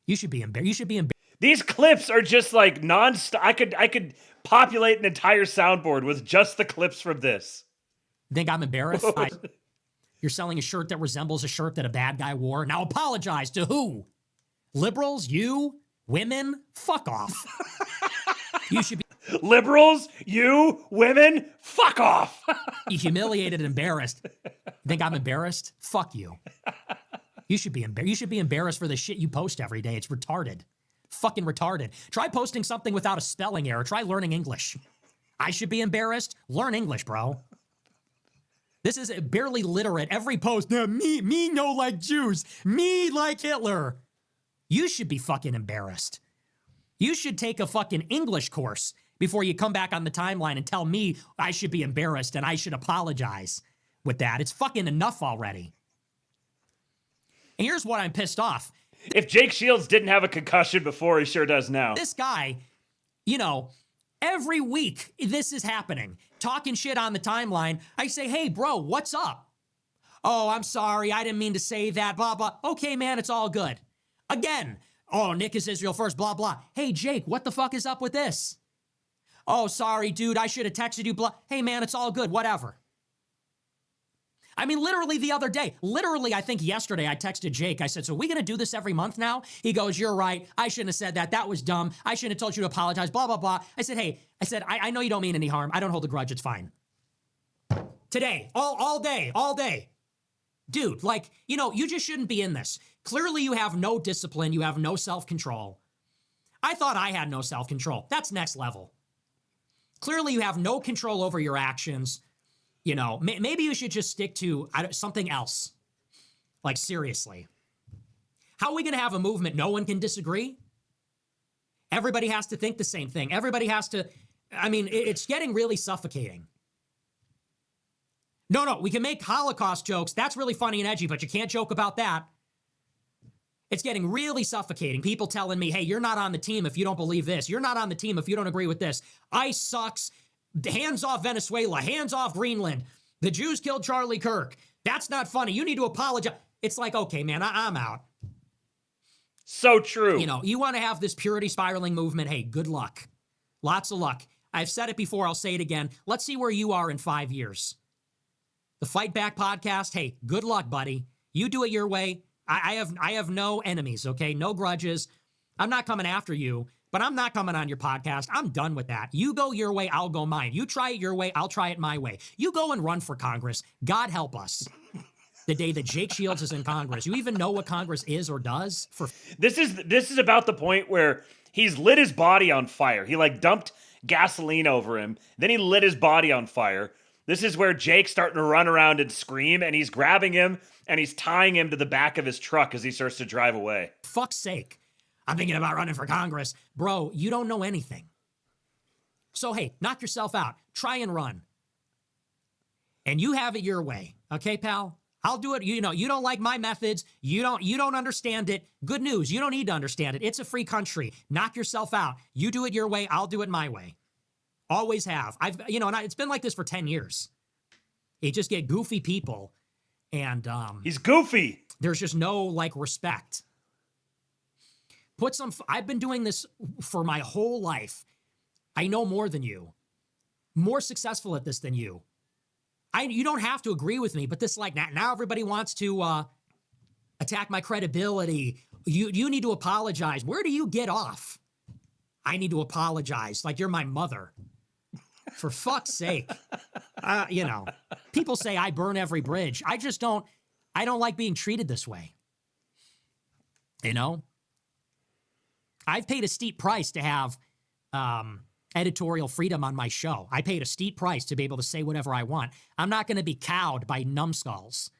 You should be embarrassed. You should be embarrassed. These clips are just like nonstop. I could populate an entire soundboard with just the clips from this. Think I'm embarrassed? You're selling a shirt that resembles a shirt that a bad guy wore. Now apologize to who? Liberals? You? Women? Fuck off. You should be liberals, you, women, fuck off. humiliated and embarrassed. Think I'm embarrassed? Fuck you. You should be embarrassed. You should be embarrassed for the shit you post every day. It's retarded. Fucking retarded. Try posting something without a spelling error. Try learning English. I should be embarrassed? Learn English, bro. This is barely literate. Every post, me no like Jews. Me like Hitler. You should be fucking embarrassed. You should take a fucking English course before you come back on the timeline and tell me I should be embarrassed and I should apologize with that. It's fucking enough already. And here's what I'm pissed off. If Jake Shields didn't have a concussion before, he sure does now. This guy, every week this is happening. Talking shit on the timeline. I say, hey, bro, what's up? Oh, I'm sorry. I didn't mean to say that, blah, blah. Okay, man, it's all good. Again. Oh, Nick is Israel first, blah, blah. Hey, Jake, what the fuck is up with this? Oh, sorry, dude, I should have texted you, blah. Hey, man, it's all good, whatever. I mean, literally the other day, I think yesterday, I texted Jake. I said, so are we going to do this every month now? He goes, you're right. I shouldn't have said that. That was dumb. I shouldn't have told you to apologize, blah, blah, blah. I said, hey, I know you don't mean any harm. I don't hold a grudge. It's fine. Today, all day. Dude, you just shouldn't be in this. Clearly, you have no discipline. You have no self-control. I thought I had no self-control. That's next level. Clearly, you have no control over your actions. Maybe you should just stick to something else. Like, seriously. How are we going to have a movement? No one can disagree. Everybody has to think the same thing. Everybody has to, I mean, it's getting really suffocating. No, we can make Holocaust jokes. That's really funny and edgy, but you can't joke about that. It's getting really suffocating. People telling me, hey, you're not on the team if you don't believe this. You're not on the team if you don't agree with this. ICE sucks. Hands off Venezuela. Hands off Greenland. The Jews killed Charlie Kirk. That's not funny. You need to apologize. It's like, okay, man, I'm out. So true. You know, you want to have this purity spiraling movement. Hey, good luck. Lots of luck. I've said it before. I'll say it again. Let's see where you are in 5 years. The Fight Back podcast. Hey, good luck, buddy. You do it your way. I have no enemies, okay? No grudges. I'm not coming after you, but I'm not coming on your podcast. I'm done with that. You go your way, I'll go mine. You try it your way, I'll try it my way. You go and run for Congress. God help us. The day that Jake Shields is in Congress. You even know what Congress is or does? This is about the point where he's lit his body on fire. He like dumped gasoline over him. Then he lit his body on fire. This is where Jake's starting to run around and scream, and he's grabbing him and he's tying him to the back of his truck as he starts to drive away. Fuck's sake. I'm thinking about running for Congress. Bro, you don't know anything. So, hey, knock yourself out. Try and run. And you have it your way. Okay, pal? I'll do it. You know, you don't like my methods. You don't understand it. Good news. You don't need to understand it. It's a free country. Knock yourself out. You do it your way. I'll do it my way. Always have. And it's been like this for 10 years. You just get goofy people and he's goofy. There's just no like respect. I've been doing this for my whole life. I know more than you. More successful at this than you. You don't have to agree with me, but this like now everybody wants to attack my credibility. You need to apologize. Where do you get off? I need to apologize. Like you're my mother. For fuck's sake. People say I burn every bridge. I don't like being treated this way. You know? I've paid a steep price to have editorial freedom on my show. I paid a steep price to be able to say whatever I want. I'm not going to be cowed by numbskulls.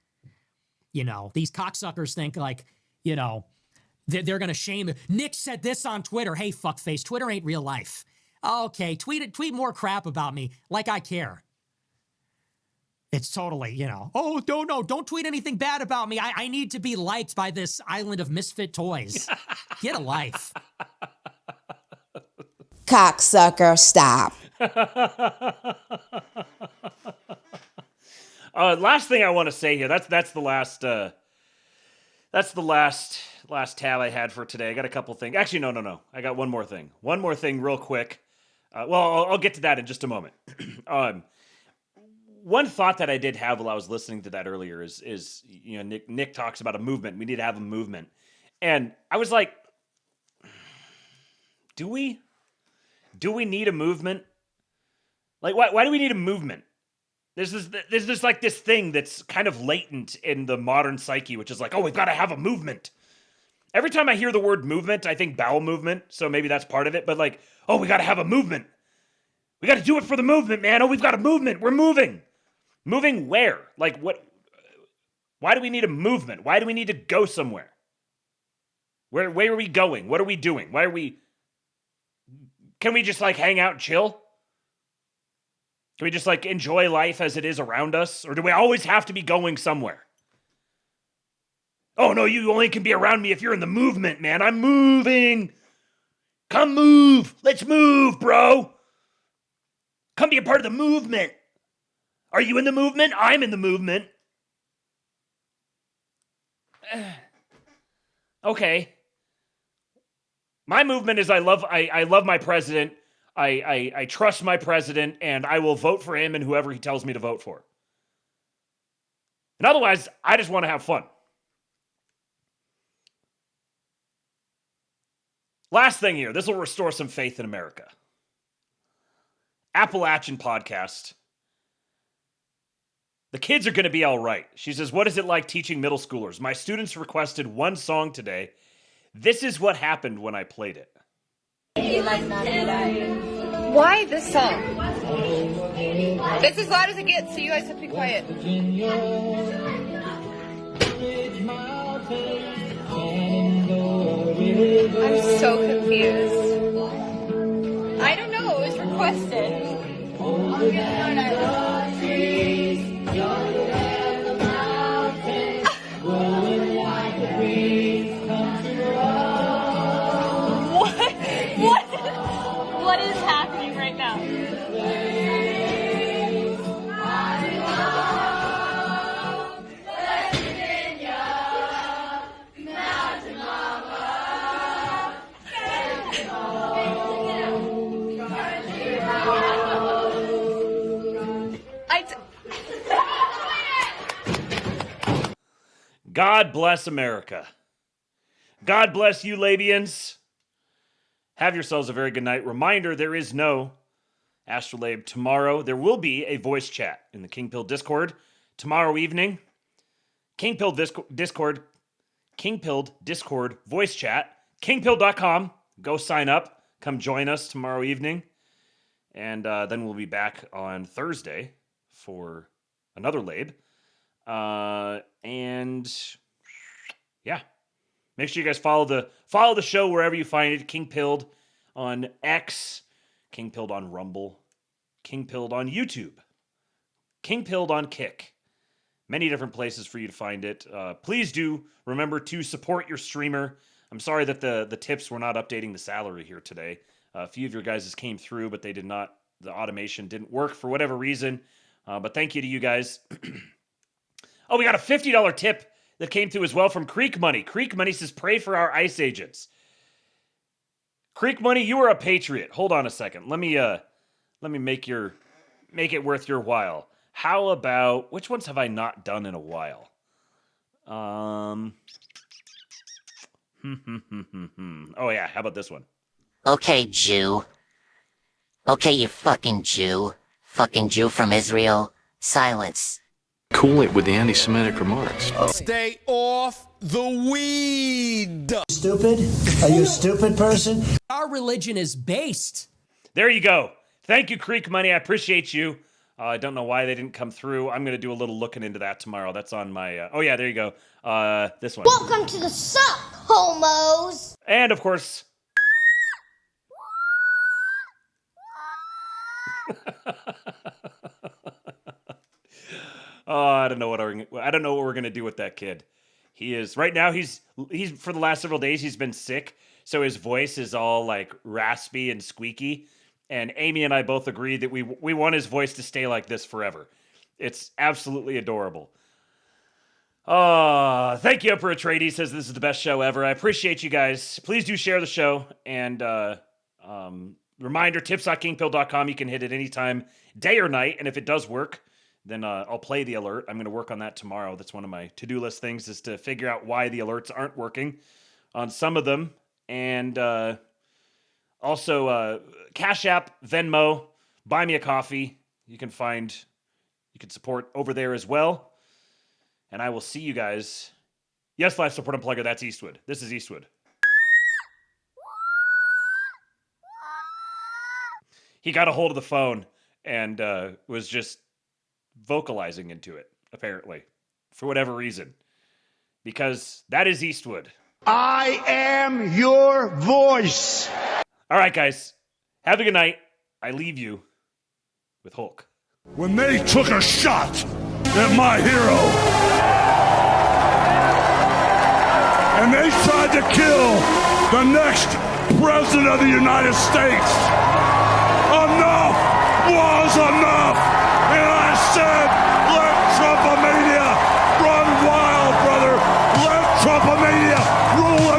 You know, these cocksuckers think like, you know, they're going to shame it. Nick said this on Twitter. Hey, fuckface, Twitter ain't real life. Okay, tweet more crap about me like I care. It's totally, you know, oh, don't tweet anything bad about me. I need to be liked by this island of misfit toys. Get a life. Cocksucker, stop. Last thing I want to say here. That's the last tab I had for today. I got a couple things. Actually, no. I got one more thing. One more thing real quick. I'll get to that in just a moment. One thought that I did have while I was listening to that earlier is you know, Nick talks about a movement. We need to have a movement. And I was like, do we need a movement? Like, why do we need a movement? There's this thing that's kind of latent in the modern psyche, which is like, oh, we've got to have a movement. Every time I hear the word movement, I think bowel movement. So maybe that's part of it. But like, oh, we got to have a movement. We got to do it for the movement, man. Oh, we've got a movement. We're moving. Moving where? Like what? Why do we need a movement? Why do we need to go somewhere? Where are we going? What are we doing? Can we just like hang out and chill? Can we just like enjoy life as it is around us? Or do we always have to be going somewhere? Oh no, you only can be around me if you're in the movement, man. I'm moving. Come move. Let's move, bro. Come be a part of the movement. Are you in the movement? I'm in the movement. Okay. My movement is I love my president. I trust my president, and I will vote for him and whoever he tells me to vote for. And otherwise, I just want to have fun. Last thing here. This will restore some faith in America. Appalachian podcast. The kids are going to be all right. She says, what is it like teaching middle schoolers? My students requested one song today. This is what happened when I played it. Why this song? It's as loud as it gets, so you guys have to be quiet. I'm so confused. I don't know. It was requested. I'll get What is happening right now? God bless America. God bless you, Labians. Have yourselves a very good night. Reminder, there is no Astrolabe tomorrow. There will be a voice chat in the King Pill Discord tomorrow evening. King Pill Discord voice chat, kingpill.com. Go sign up. Come join us tomorrow evening. And then we'll be back on Thursday for another Labe. And yeah, make sure you guys follow the show wherever you find it. King Pilled on X, King Pilled on Rumble, King Pilled on YouTube, King Pilled on Kick. Many different places for you to find it. Please do remember to support your streamer. I'm sorry that the tips were not updating the salary here today. A few of your guys came through, but they did not. The automation didn't work for whatever reason. But thank you to you guys. Oh, we got a $50 tip that came through as well from Creek Money. Creek Money says, pray for our ICE agents. Creek Money, you are a patriot. Hold on a second. Let me make it worth your while. How about, which ones have I not done in a while? Oh yeah, how about this one? Okay, Jew. Okay, you fucking Jew. Fucking Jew from Israel. Silence. Cool it with the anti-Semitic remarks. Stay off the weed. Stupid? Are you a stupid person? Our religion is based. There you go. Thank you, Creek Money. I appreciate you. I don't know why they didn't come through. I'm going to do a little looking into that tomorrow. That's on my... oh, yeah, there you go. This one. Welcome to the sup, homos. And, of course... Oh, I don't know what we're gonna do with that kid. He is right now. He's for the last several days he's been sick, so his voice is all like raspy and squeaky. And Amy and I both agree that we want his voice to stay like this forever. It's absolutely adorable. Thank you, Emperor Trady says this is the best show ever. I appreciate you guys. Please do share the show. And reminder, tips.kingpill.com. You can hit it anytime, day or night. And if it does work, then I'll play the alert. I'm going to work on that tomorrow. That's one of my to-do list things, is to figure out why the alerts aren't working on some of them. And also Cash App, Venmo, Buy Me a Coffee. You can support over there as well. And I will see you guys. Yes, live support unplugger. That's Eastwood. This is Eastwood. He got a hold of the phone and was just vocalizing into it, apparently, for whatever reason. Because that is Eastwood. I am your voice. All right, guys. Have a good night. I leave you with Hulk. When they took a shot at my hero, and they tried to kill the next president of the United States, enough was enough. And I said, let Trumpomania run wild, brother. Let Trumpomania rule